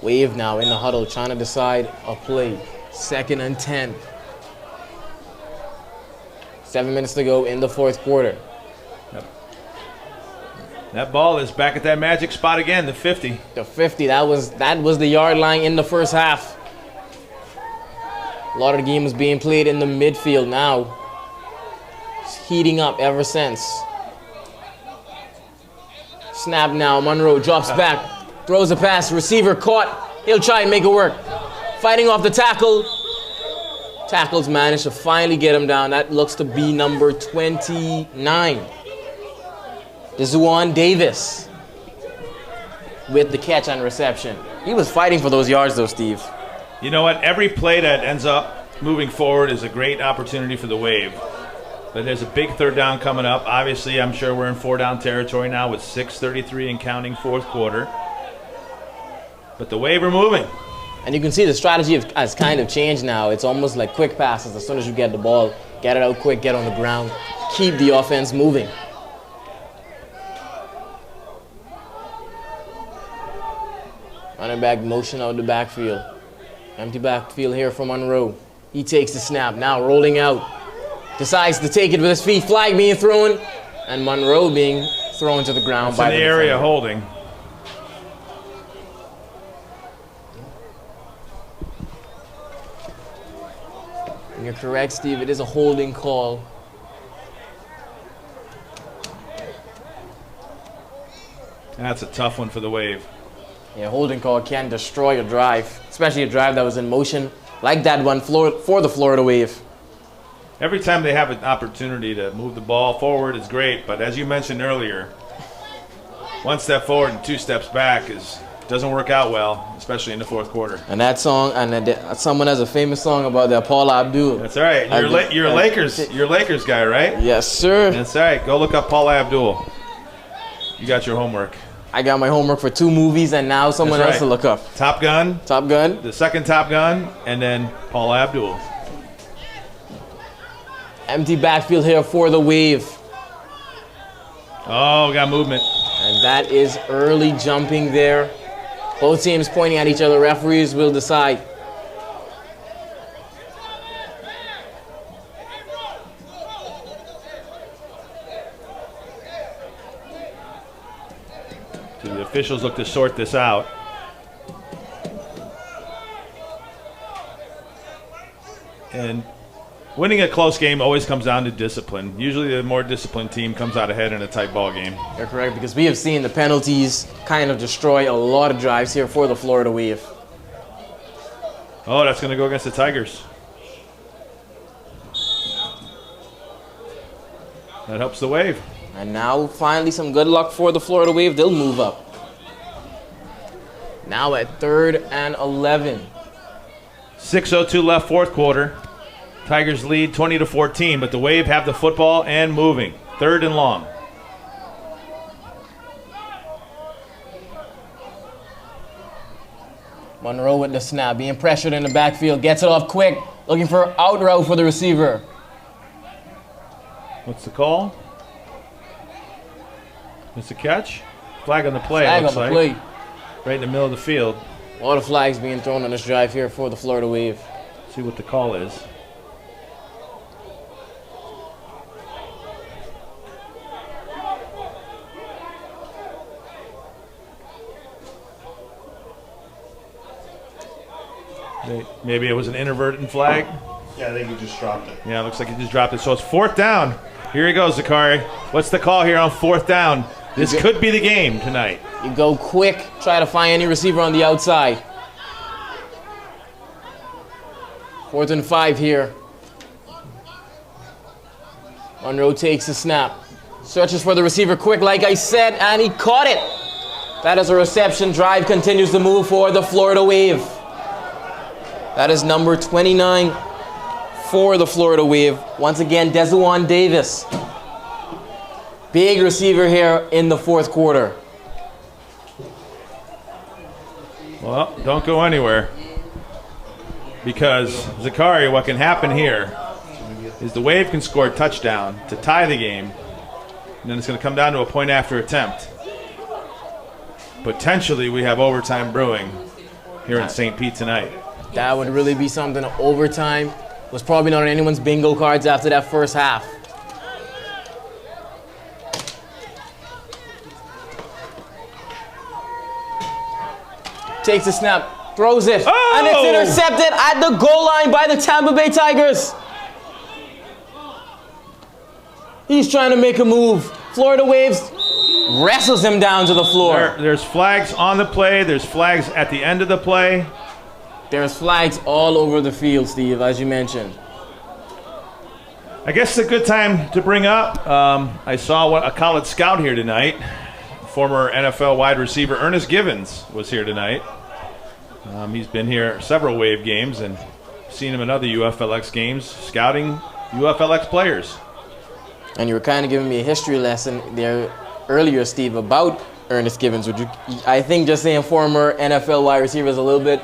Wave now in the huddle, trying to decide a play. 2nd and 10. 7 minutes to go in the 4th quarter. Yep. That ball is back at that magic spot again, the 50. The 50, that was the yard line in the first half. A lot of the game was being played in the midfield now. It's heating up ever since. Snap now, Monroe drops back. Throws a pass, receiver caught. He'll try and make it work. Fighting off the tackle. Tackles managed to finally get him down. That looks to be number 29. Dezuan Davis with the catch and reception. He was fighting for those yards though, Steve. You know what? Every play that ends up moving forward is a great opportunity for the Wave. But there's a big 3rd down coming up. Obviously, I'm sure we're in 4-down territory now with 6:33 and counting 4th quarter. But the Wave are moving. And you can see the strategy has kind of changed now. It's almost like quick passes. As soon as you get the ball, get it out quick, get on the ground, keep the offense moving. Running back motion out the backfield. Empty backfield here for Monroe. He takes the snap, now rolling out. Decides to take it with his feet, flag being thrown, and Monroe being thrown to the ground It's by in the the area defender. holding. And you're correct, Steve. It is a holding call. That's a tough one for the Wave. Yeah, holding call can destroy a drive, especially a drive that was in motion, like that one for the Florida Wave. Every time they have an opportunity to move the ball forward is great, but as you mentioned earlier, one step forward and 2 steps back doesn't work out well, especially in the fourth quarter. And that song, someone has a famous song about that, Paula Abdul. That's all right. You're a Lakers guy, right? Yes, sir. That's all right. Go look up Paula Abdul. You got your homework. I got my homework for 2 movies and now someone else to look up. Top Gun. Top Gun. The second Top Gun, and then Paula Abdul. Empty backfield here for the Wave. Oh, we got movement. And that is early jumping there. Both teams pointing at each other. Referees will decide. So the officials look to sort this out. And winning a close game always comes down to discipline. Usually the more disciplined team comes out ahead in a tight ball game. You're correct, because we have seen the penalties kind of destroy a lot of drives here for the Florida Wave. Oh, that's going to go against the Tigers. That helps the Wave. And now finally some good luck for the Florida Wave. They'll move up. Now at 3rd and 11. 6:02 left, fourth quarter. Tigers lead 20-14, but the Wave have the football and moving. 3rd and long. Monroe with the snap, being pressured in the backfield, gets it off quick, looking for out route for the receiver. What's the call? It's a catch? Flag on the play, Flag looks on the like. play. Right in the middle of the field. A lot of flags being thrown on this drive here for the Florida Wave. See what the call is. Maybe it was an inadvertent flag. Yeah, I think he just dropped it. Yeah, it looks like he just dropped it. So it's 4th down. Here he goes, Zakari. What's the call here on 4th down? This could be the game tonight. You go quick, try to find any receiver on the outside. 4th and 5 here. Monroe takes the snap. Searches for the receiver quick, like I said, and he caught it. That is a reception. Drive continues to move for the Florida Wave. That is number 29 for the Florida Wave. Once again, Dezuan Davis. Big receiver here in the 4th quarter. Well, don't go anywhere. Because, Zakari, what can happen here is the Wave can score a touchdown to tie the game, and then it's going to come down to a point after attempt. Potentially, we have overtime brewing here in St. Pete tonight. That would really be something. Overtime was probably not on anyone's bingo cards after that first half. Takes the snap, throws it, and it's intercepted at the goal line by the Tampa Bay Tigers. He's trying to make a move. Florida Waves wrestles him down to the floor. There's flags on the play. There's flags at the end of the play. There's flags all over the field, Steve, as you mentioned. I guess it's a good time to bring up, I saw a college scout here tonight. Former NFL wide receiver Ernest Givens was here tonight. He's been here several Wave games and seen him in other UFLX games, scouting UFLX players. And you were kind of giving me a history lesson there earlier, Steve, about Ernest Givens. Would you? I think just saying former NFL wide receiver is a little bit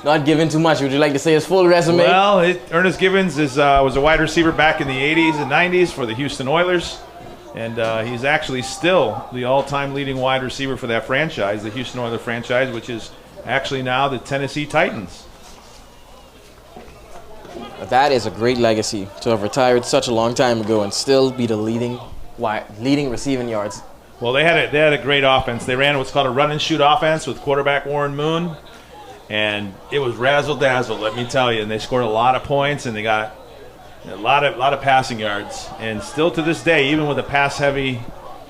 not giving too much. Would you like to say his full resume? Well, Ernest Givens was a wide receiver back in the 80s and 90s for the Houston Oilers. And he's actually still the all-time leading wide receiver for that franchise, the Houston Oilers franchise, which is actually now the Tennessee Titans. That is a great legacy to have retired such a long time ago and still be the leading receiving yards. Well, they had a great offense. They ran what's called a run-and-shoot offense with quarterback Warren Moon. And it was razzle-dazzle, let me tell you. And they scored a lot of points, and they got a lot of passing yards. And still to this day, even with the pass-heavy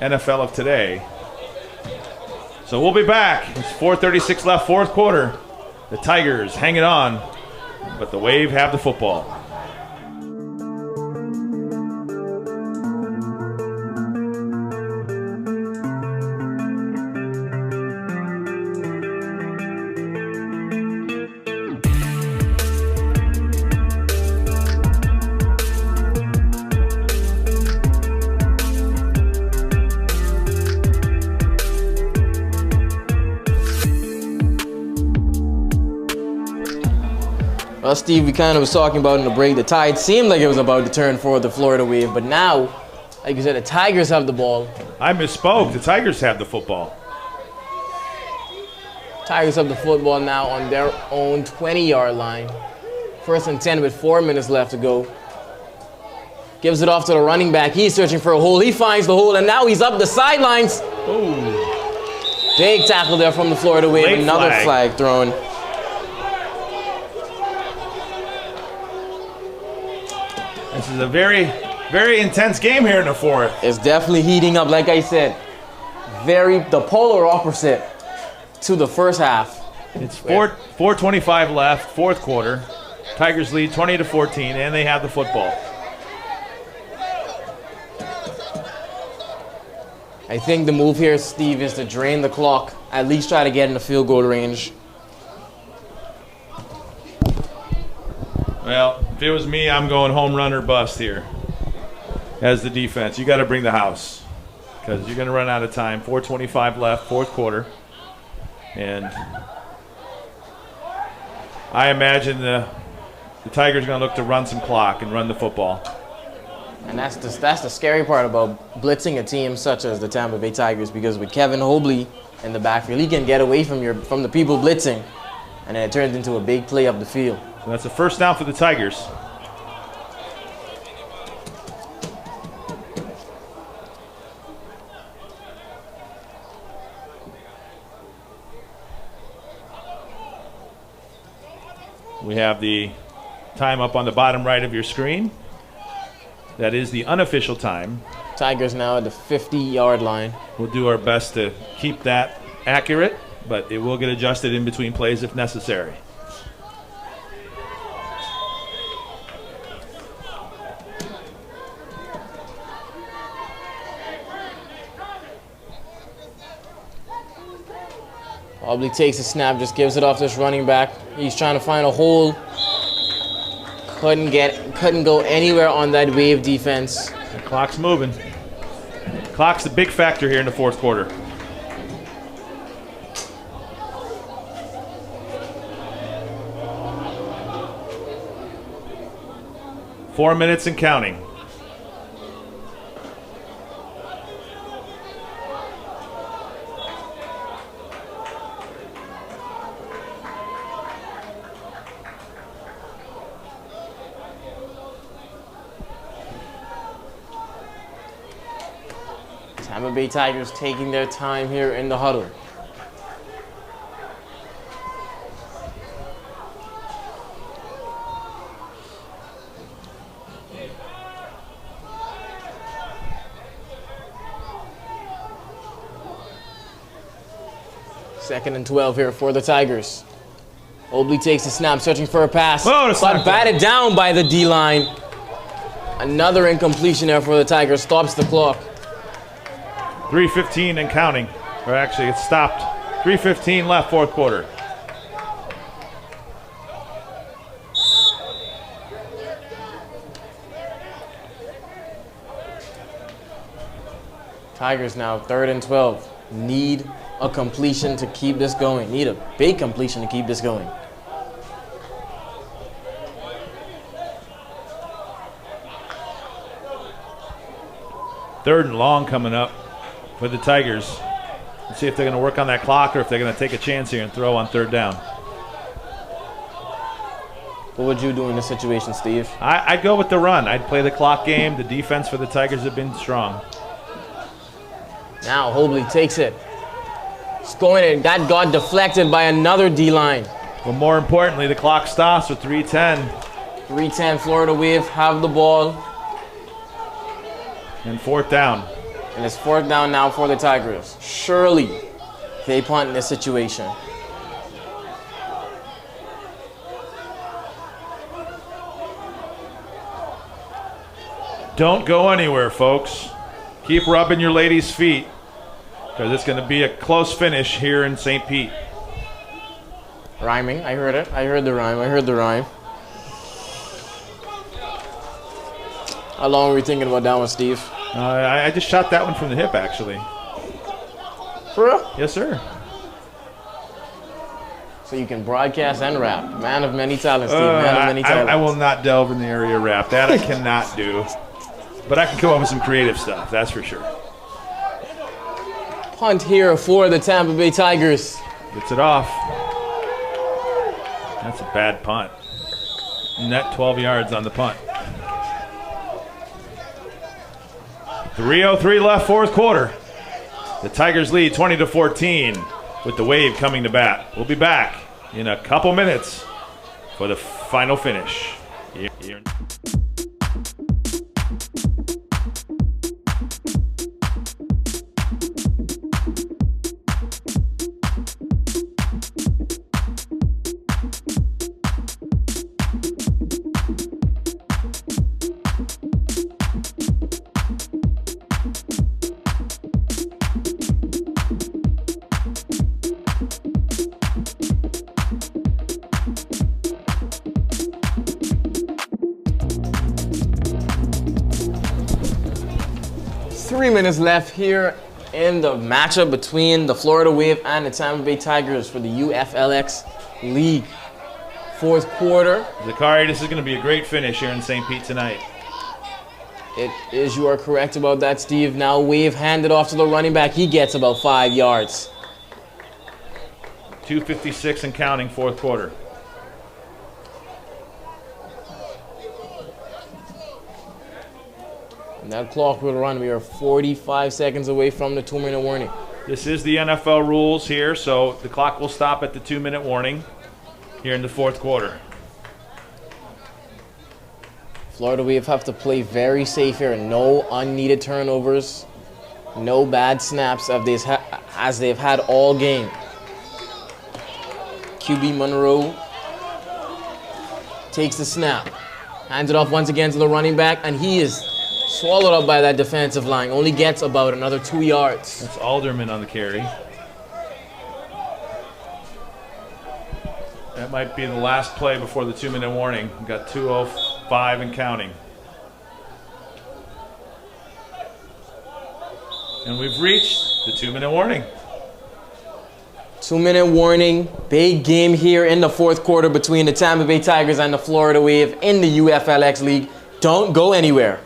NFL of today, So we'll be back. It's 4:36 left, fourth quarter. The Tigers hanging on, but the Wave have the football. Well, Steve, we kind of was talking about in the break, the tide seemed like it was about to turn for the Florida Wave, but now, like you said, the Tigers have the ball. I misspoke. The Tigers have the football. Tigers have the football now on their own 20-yard line. 1st and 10 with 4 minutes left to go. Gives it off to the running back. He's searching for a hole. He finds the hole, and now he's up the sidelines. Ooh. Big tackle there from the Florida Wave. Late Another flag thrown. This is a very, very intense game here in the fourth. It's definitely heating up, like I said. The polar opposite to the first half. It's 4:25 left, fourth quarter. Tigers lead 20-14, and they have the football. I think the move here, Steve, is to drain the clock. At least try to get in the field goal range. Well, if it was me, I'm going home run or bust here as the defense. You got to bring the house because you're going to run out of time. 4:25 left, fourth quarter. And I imagine the Tigers are going to look to run some clock and run the football. And that's the scary part about blitzing a team such as the Tampa Bay Tigers, because with Kevin Hobley in the backfield, he can get away from the people blitzing, and then it turns into a big play up the field. So that's a first down for the Tigers. We have the time up on the bottom right of your screen. That is the unofficial time. Tigers now at the 50-yard line. We'll do our best to keep that accurate, but it will get adjusted in between plays if necessary. Hobley takes a snap, just gives it off to this running back. He's trying to find a hole. Couldn't go anywhere on that Wave defense. The clock's moving. Clock's a big factor here in the fourth quarter. Four minutes and counting. Tampa Bay Tigers taking their time here in the huddle. Second and 12 here for the Tigers. Hobley takes the snap, searching for a pass, but batted down by the D-line. Another incompletion there for the Tigers, stops the clock. 3:15 and counting. Or actually, it's stopped. 3:15 left, fourth quarter. Tigers now 3rd and 12. Need a completion to keep this going. Need a big completion to keep this going. Third and long coming up for the Tigers. Let's see if they're going to work on that clock or if they're going to take a chance here and throw on third down. What would you do in this situation, Steve? I'd go with the run. I'd play the clock game. The defense for the Tigers have been strong. Now Hobley takes it. It's going in. That got deflected by another D-line. But more importantly, the clock stops with 3:10. 3:10, Florida Wave have the ball. And fourth down. And it's fourth down now for the Tigers. Shirley They punt in this situation. Don't go anywhere, folks. Keep rubbing your ladies' feet because it's going to be a close finish here in St. Pete. Rhyming. I heard it. I heard the rhyme. How long were you thinking about that one, Steve? I just shot that one from the hip, actually. For real? Yes, sir. So you can broadcast and rap. Man of many talents, Steve. Man of many talents. I will not delve in the area of rap. That I cannot do. But I can come up with some creative stuff, that's for sure. Punt here for the Tampa Bay Tigers. Gets it off. That's a bad punt. Net 12 yards on the punt. 3:03 left, fourth quarter. The Tigers lead 20-14 with the Wave coming to bat. We'll be back in a couple minutes for the final finish. Here. Minutes left here in the matchup between the Florida Wave and the Tampa Bay Tigers for the UFLX League. Fourth quarter. Zakari, this is going to be a great finish here in St. Pete tonight. It is, you are correct about that, Steve. Now Wave handed off to the running back. He gets about 5 yards. 2:56 and counting, fourth quarter. And that clock will run. We are 45 seconds away from the 2-minute warning. This is the NFL rules here, so the clock will stop at the 2-minute warning here in the fourth quarter. Florida Wave have to play very safe here. No unneeded turnovers. No bad snaps as they've had all game. QB Monroe takes the snap. Hands it off once again to the running back, and he is swallowed up by that defensive line. Only gets about another 2 yards. That's Alderman on the carry. That might be the last play before the 2-minute warning. We've got 2:05 and counting. And we've reached the 2-minute warning. 2-minute warning. Big game here in the fourth quarter between the Tampa Bay Tigers and the Florida Wave in the UFLX League. Don't go anywhere.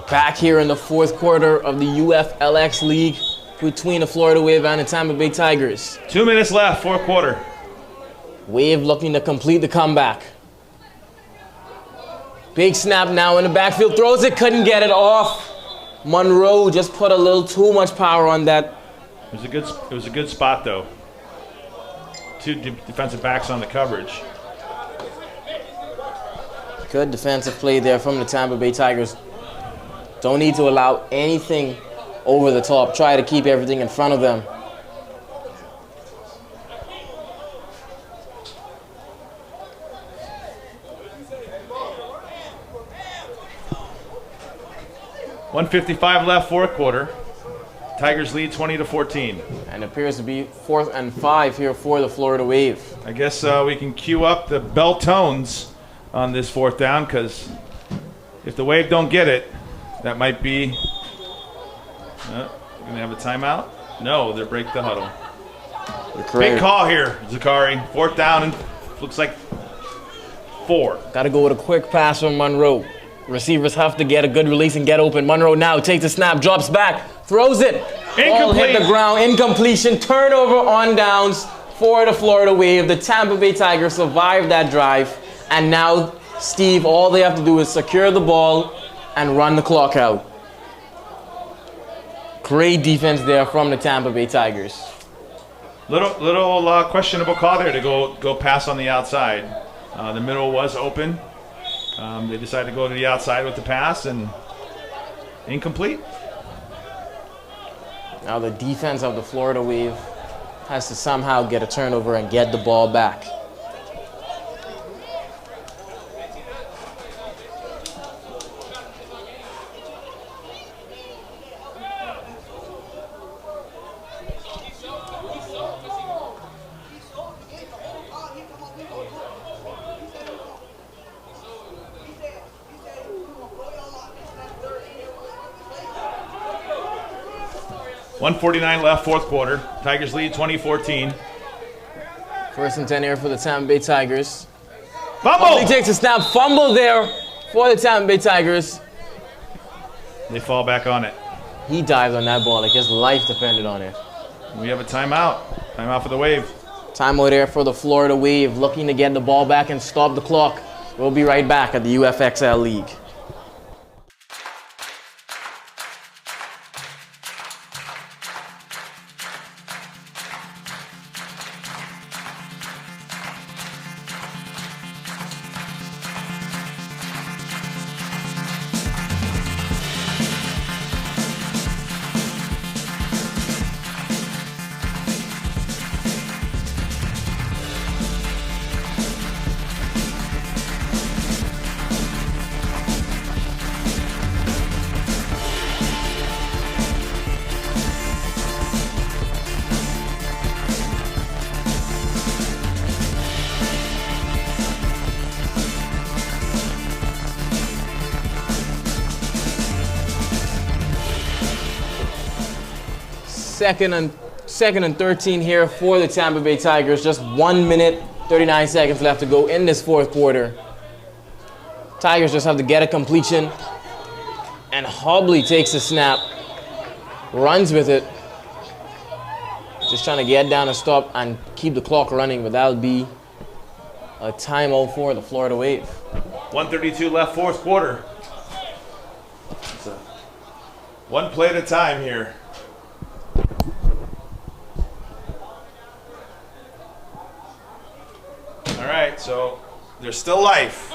Back here in the fourth quarter of the UFLX League between the Florida Wave and the Tampa Bay Tigers. 2 minutes left, fourth quarter. Wave looking to complete the comeback. Big snap now in the backfield. Throws it, couldn't get it off. Monroe just put a little too much power on that. It was a good spot, though. Two defensive backs on the coverage. Good defensive play there from the Tampa Bay Tigers. Don't need to allow anything over the top. Try to keep everything in front of them. .155 left, fourth quarter. Tigers lead 20-14. And appears to be 4th and 5 here for the Florida Wave. I guess we can cue up the bell tones on this 4th down, because if the Wave don't get it, that might be. Going to have a timeout? No, they break the huddle. Big call here, Zakari. 4th down and looks like 4. Got to go with a quick pass from Monroe. Receivers have to get a good release and get open. Monroe now takes the snap, drops back, throws it. Ball hit the ground, incompletion, turnover on downs for the Florida Wave. The Tampa Bay Tigers survived that drive. And now, Steve, all they have to do is secure the ball and run the clock out. Great defense there from the Tampa Bay Tigers. Little questionable call there to go pass on the outside. The middle was open. They decided to go to the outside with the pass, and incomplete. Now the defense of the Florida Wave has to somehow get a turnover and get the ball back. .149 left, 4th quarter. Tigers lead 20-14. 1st and 10 here for the Tampa Bay Tigers. Fumble! He takes a snap, fumble there for the Tampa Bay Tigers. They fall back on it. He dived on that ball like his life depended on it. We have a timeout. Timeout for the Wave. Timeout there for the Florida Wave, looking to get the ball back and stop the clock. We'll be right back at the UFXL League. Second and 13 here for the Tampa Bay Tigers. Just 1 minute, 39 seconds left to go in this 4th quarter. Tigers just have to get a completion. And Hobley takes the snap, runs with it. Just trying to get down and stop and keep the clock running, but that'll be a timeout for the Florida Wave. 1:32 left, 4th quarter. One play at a time here. All right, so there's still life.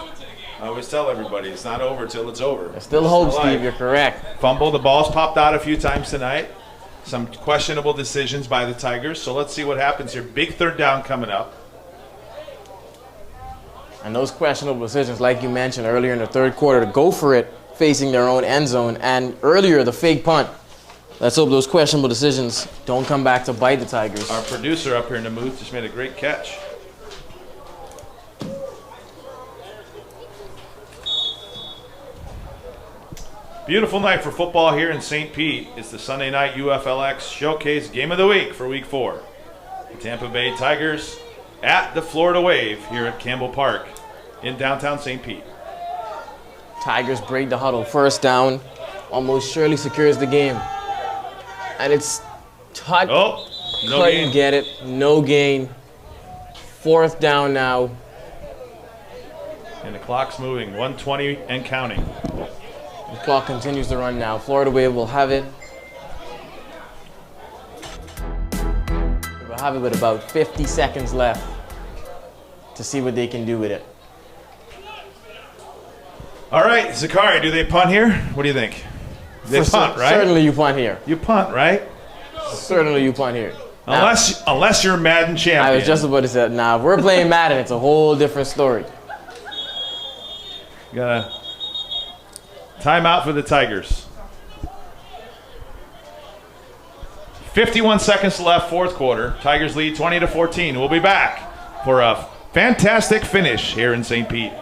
I always tell everybody it's not over till it's over. There's still hope, Steve. You're correct. Fumble. The ball's popped out a few times tonight. Some questionable decisions by the Tigers. So let's see what happens here. Big 3rd down coming up. And those questionable decisions, like you mentioned earlier in the 3rd quarter, to go for it facing their own end zone. And earlier, the fake punt. Let's hope those questionable decisions don't come back to bite the Tigers. Our producer up here in the booth just made a great catch. Beautiful night for football here in St. Pete. It's the Sunday night UFLX Showcase Game of the Week for Week 4. The Tampa Bay Tigers at the Florida Wave here at Campbell Park in downtown St. Pete. Tigers break the huddle. 1st down. Almost surely secures the game. And it's touch. Oh, no couldn't gain. get it. No gain. 4th down now. And the clock's moving. 1:20 and counting. The clock continues to run now. Florida Wave will have it. We'll have it with about 50 seconds left to see what they can do with it. All right, Zakari, do they punt here? What do you think? They punt, right? Certainly you punt here. You punt, right? Certainly you punt here. Unless you're Madden champion. I was just about to say, nah, if we're playing Madden, it's a whole different story. Got a timeout for the Tigers. 51 seconds left, fourth quarter. Tigers lead 20-14. We'll be back for a fantastic finish here in St. Pete.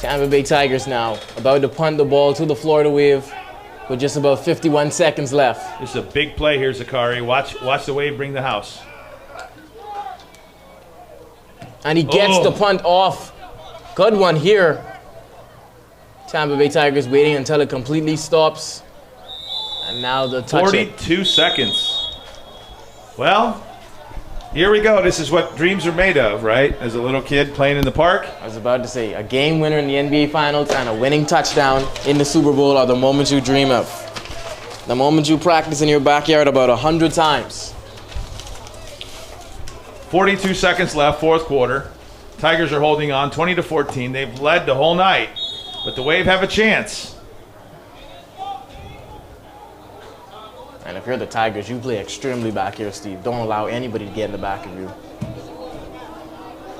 Tampa Bay Tigers now about to punt the ball to the Florida Wave with just about 51 seconds left. This is a big play here, Zakari. Watch the Wave bring the house. And he gets the punt off. Good one here. Tampa Bay Tigers waiting until it completely stops. And now the touch 42 seconds. Well, here we go. This is what dreams are made of, right? As a little kid playing in the park. I was about to say, a game winner in the NBA Finals and a winning touchdown in the Super Bowl are the moments you dream of. The moments you practice in your backyard about 100 times. 42 seconds left, fourth quarter. Tigers are holding on 20-14. They've led the whole night, but the Wave have a chance. And if you're the Tigers, you play extremely back here, Steve. Don't allow anybody to get in the back of you.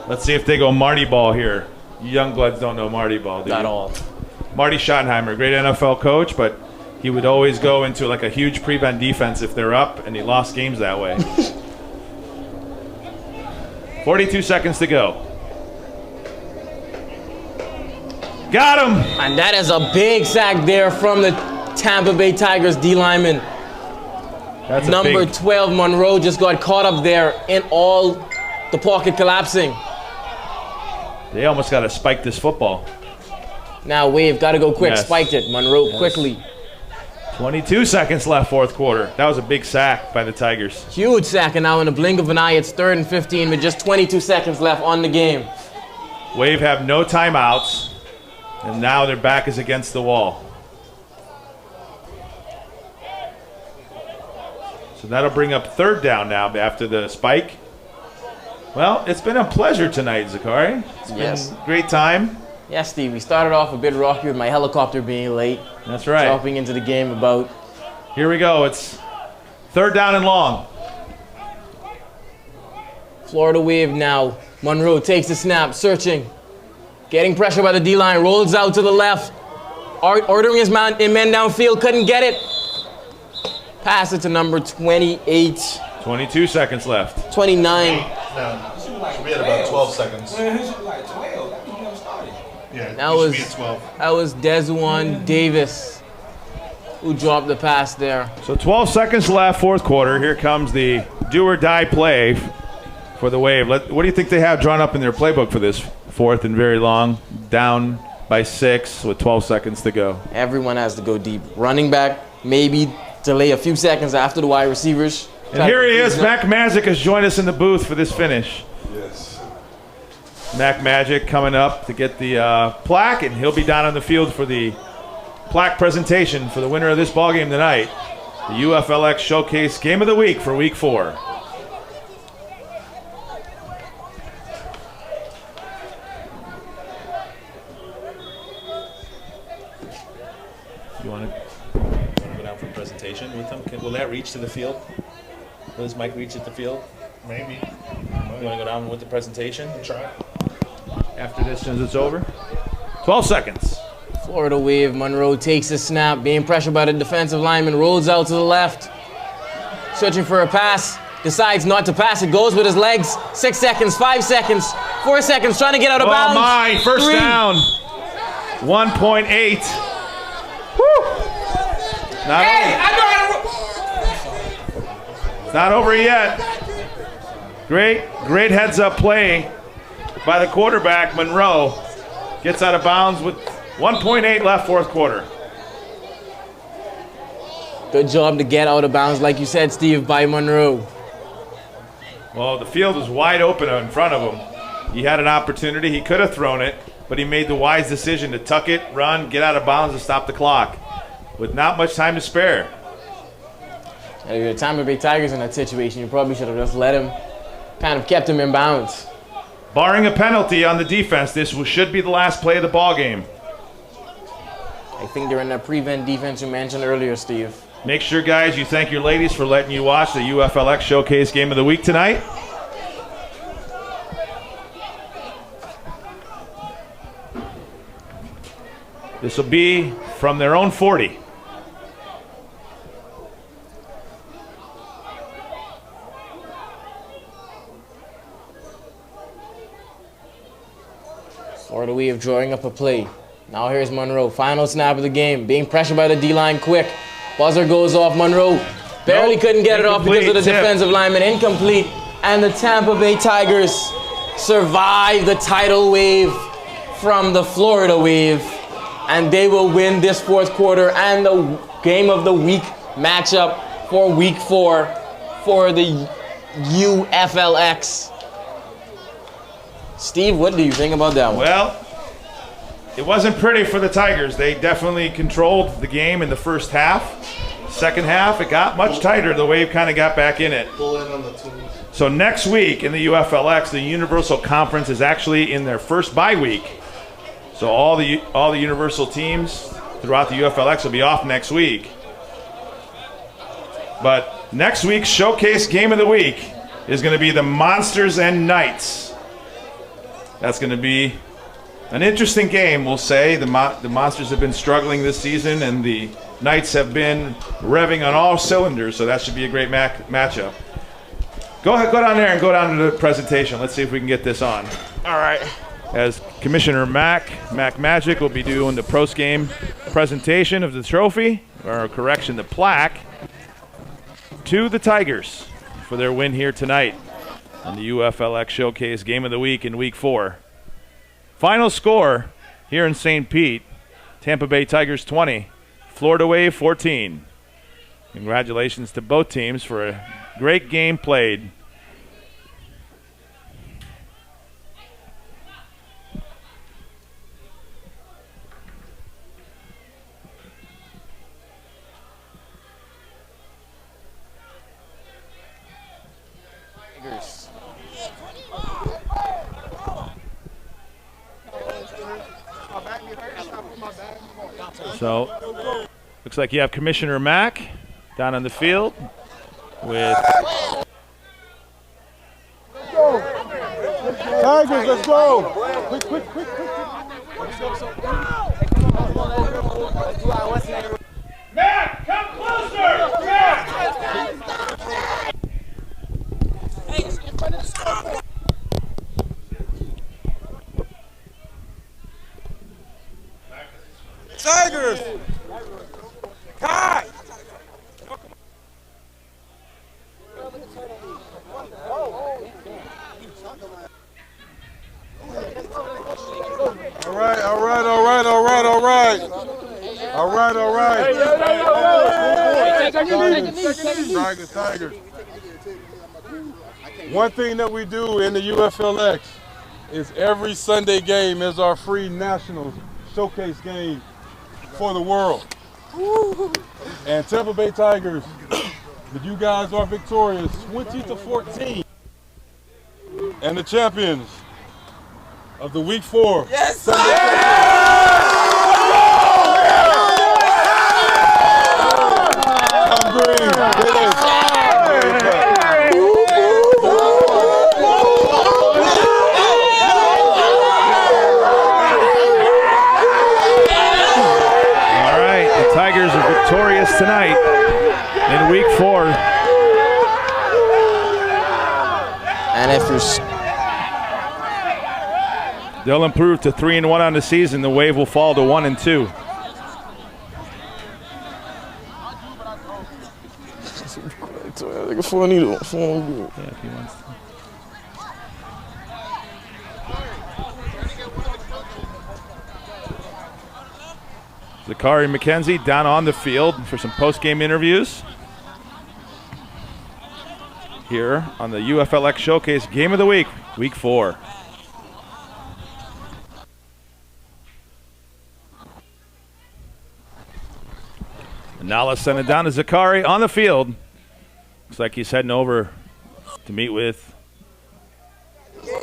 Let's see if they go Marty ball here. You young bloods don't know Marty ball, do you? Not all. Marty Schottenheimer, great NFL coach, but he would always go into like a huge prevent defense if they're up, and he lost games that way. 42 seconds to go. Got him! And that is a big sack there from the Tampa Bay Tigers D lineman. That's Number 12, Monroe, just got caught up there in all the pocket collapsing. They almost got to spike this football. Now Wave, got to go quick. Yes. Spiked it. Monroe quickly. 22 seconds left, fourth quarter. That was a big sack by the Tigers. Huge sack, and now in the blink of an eye, it's 3rd and 15 with just 22 seconds left on the game. Wave have no timeouts, and now their back is against the wall. So that'll bring up third down now after the spike. Well, it's been a pleasure tonight, Zakari. It's been a great time. Yes, Steve, we started off a bit rocky with my helicopter being late. That's right. Dropping into the game about. Here we go. It's third down and long. Florida Wave now. Monroe takes the snap, searching. Getting pressure by the D-line, rolls out to the left. Ordering his men downfield, couldn't get it. Pass it to number 28. 22 seconds left. 29. No, should be at about 12 seconds. Yeah, That it should was be at 12. that was Desjuan Davis who dropped the pass there. So 12 seconds left, fourth quarter. Here comes the do-or-die play for the Wave. What do you think they have drawn up in their playbook for this fourth and very long? Down by 6 with 12 seconds to go. Everyone has to go deep. Running back, maybe delay a few seconds after the wide receivers. And here he is. Mac Magic has joined us in the booth for this finish. Yes. Mac Magic coming up to get the plaque, and he'll be down on the field for the plaque presentation for the winner of this ballgame tonight. The UFLX Showcase Game of the Week for Week 4. You want to go down for a presentation with them? Will that reach to the field? Will this mic reach at the field? Maybe. You want to go down with the presentation? Try. After this, since it's over. 12 seconds. Florida Wave, Monroe takes the snap, being pressured by the defensive lineman, rolls out to the left, searching for a pass. decides not to pass it, goes with his legs. 6 seconds, 5 seconds, 4 seconds, trying to get out of bounds. Oh my, first 3. down. 1.8. Woo! Not Hey, over. I know how to. It's not over yet. Great heads-up play by the quarterback, Monroe. Gets out of bounds with 1.8 left, fourth quarter. Good job to get out of bounds, like you said, Steve, by Monroe. Well, the field was wide open in front of him. He had an opportunity. He could have thrown it, but he made the wise decision to tuck it, run, get out of bounds, and stop the clock with not much time to spare. If you're the Tampa Bay Tigers in that situation, you probably should have just let him, kind of kept him in bounds. Barring a penalty on the defense, this should be the last play of the ball game. I think they're in that prevent defense you mentioned earlier, Steve. Make sure, guys, you thank your ladies for letting you watch the UFLX Showcase Game of the Week tonight. This will be from their own 40. Florida Wave drawing up a play. Now here's Monroe. Final snap of the game. Being pressured by the D-line quick. Buzzer goes off. Monroe barely couldn't get it off because of the defensive lineman. Incomplete. And the Tampa Bay Tigers survive the tidal wave from the Florida Wave. And they will win this fourth quarter and the game of the week matchup for week 4 for the UFLX. Steve, what do you think about that one? Well, it wasn't pretty for the Tigers. They definitely controlled the game in the first half. Second half, it got much tighter. The Wave kind of got back in it. Pull in on the twos. So next week in the UFLX, the Universal Conference is actually in their first bye week. So all the Universal teams throughout the UFLX will be off next week. But next week's Showcase Game of the Week is going to be the Monsters and Knights. That's going to be an interesting game, we'll say. The Monsters have been struggling this season, and the Knights have been revving on all cylinders, so that should be a great matchup. Go ahead, go down there and go down to the presentation. Let's see if we can get this on. All right. As Commissioner Mac Magic will be doing the post-game presentation of the trophy, or correction, the plaque, to the Tigers for their win here tonight on the UFLX Showcase Game of the Week in Week 4. Final score here in St. Pete, Tampa Bay Tigers 20, Florida Wave 14. Congratulations to both teams for a great game played. So, looks like you have Commissioner Mack down on the field with... Tigers, let's go! Quick. Mack, come closer! Mack! Tigers! Kai! All right. Tigers. One thing that we do in the UFLX is every Sunday game is our free national showcase game for the world. And Tampa Bay Tigers, but you guys are victorious 20-14 and the champions of the Week 4. Yes, I'm green. All right, the Tigers are victorious tonight in Week 4. efforts. They'll improve to 3-1 on the season. The Wave will fall to 1-2. Like a funny though. Yeah, if he wants to. Zakari McKenzie down on the field for some post-game interviews here on the UFLX Showcase Game of the Week, Week 4. And now let's send it down to Zakari on the field. Looks like he's heading over to meet with. Come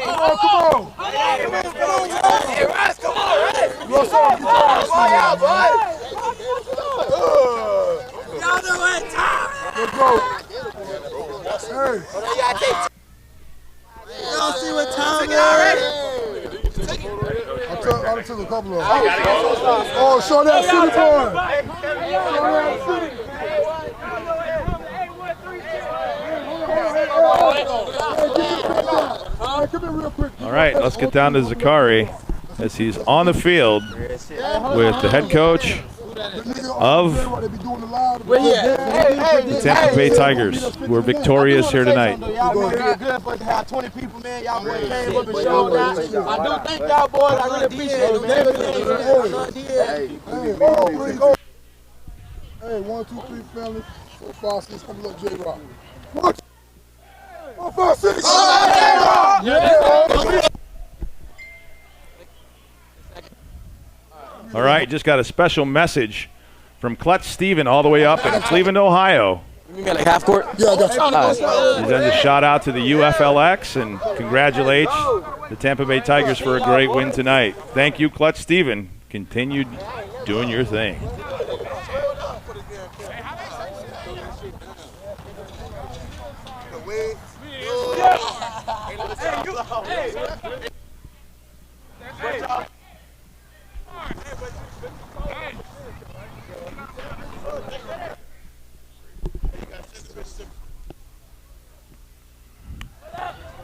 on! Hey, Russ, come on, Russ! Come on, boy! Y'all know what time! Let's go! Hey! Y'all see what time it is already? I took a couple of them. Oh, show that city boy! All right, let's get down to Zakari as he's on the field with the head coach of the Tampa Bay Tigers, who are victorious here tonight. Y'all boys did good for to have 20 people, man. Y'all boys came up and showed out. I do thank y'all boys. I really appreciate it. Hey, 1, 2, 3, family. 4, 5, 6, come up, J-Rock. 1, 4, 5, 6. All right, just got a special message from Clutch Steven all the way up in Cleveland, Ohio. You got like half court? Yeah, I got you. He sends a shout out to the UFLX and congratulates the Tampa Bay Tigers for a great win tonight. Thank you, Clutch Steven. Continue doing your thing.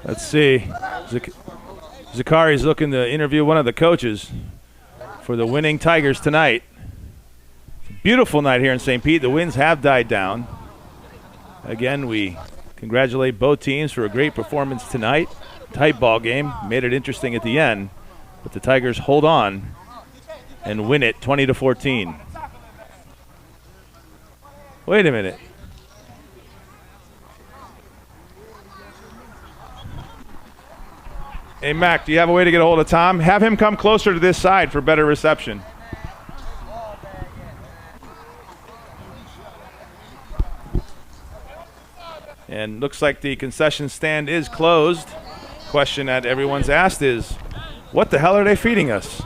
Let's see. Zakari's looking to interview one of the coaches for the winning Tigers tonight. It's a beautiful night here in St. Pete. The winds have died down. Again, we congratulate both teams for a great performance tonight. Tight ball game. Made it interesting at the end. But the Tigers hold on and win it 20-14. Wait a minute. Hey, Mac, do you have a way to get a hold of Tom? Have him come closer to this side for better reception. And looks like the concession stand is closed. Question that everyone's asked is, what the hell are they feeding us?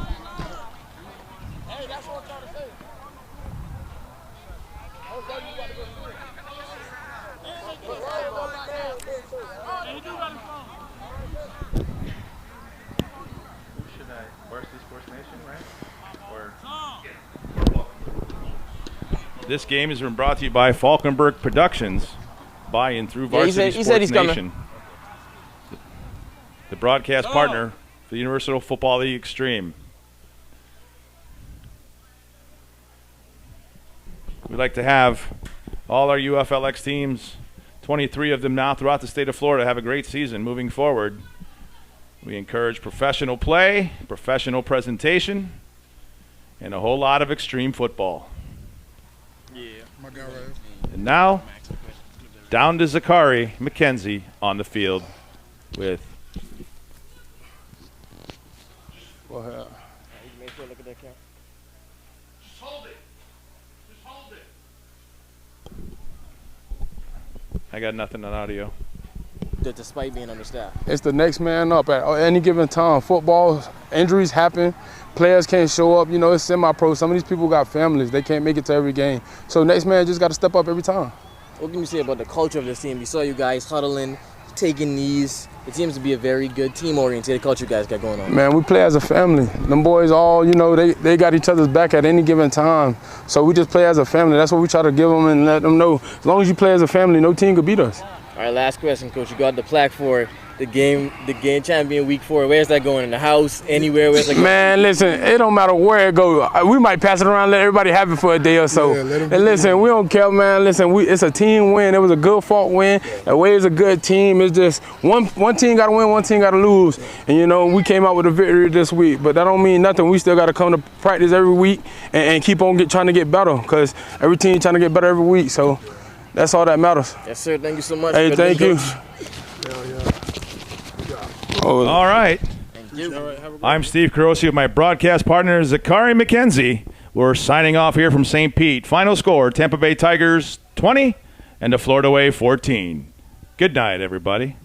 This game has been brought to you by Falkenberg Productions, by and through Varsity Sports Nation. The broadcast partner for the Universal Football League Extreme. We'd like to have all our UFLX teams, 23 of them now throughout the state of Florida, have a great season moving forward. We encourage professional play, professional presentation, and a whole lot of extreme football. And now, down to Zakari McKenzie on the field with. Go ahead. I got nothing on audio. Despite being understaffed. It's the next man up at any given time. Football, injuries happen. Players can't show up. You know, it's semi-pro. Some of these people got families. They can't make it to every game. So next man just got to step up every time. What can you say about the culture of this team? We saw you guys huddling, taking knees. It seems to be a very good team-oriented culture you guys got going on. Man, we play as a family. Them boys all, you know, they got each other's back at any given time. So we just play as a family. That's what we try to give them and let them know. As long as you play as a family, no team could beat us. All All right, last question, Coach. You got the plaque for the game champion week 4. Where's that going? In the house? Anywhere? Where's that going? Man, listen, it don't matter where it goes. We might pass it around, let everybody have it for a day or so. And listen, we don't care, man. Listen, it's a team win. It was a good fought win. The way it's a good team. It's just one team got to win, one team got to lose. And, you know, we came out with a victory this week. But that don't mean nothing. We still got to come to practice every week and keep on trying to get better, because every team trying to get better every week. So that's all that matters. Yes, sir. Thank you so much. Hey, thank you. All right. I'm Steve Carosi with my broadcast partner, Zachary McKenzie. We're signing off here from St. Pete. Final score, Tampa Bay Tigers 20 and the Florida Wave 14. Good night, everybody.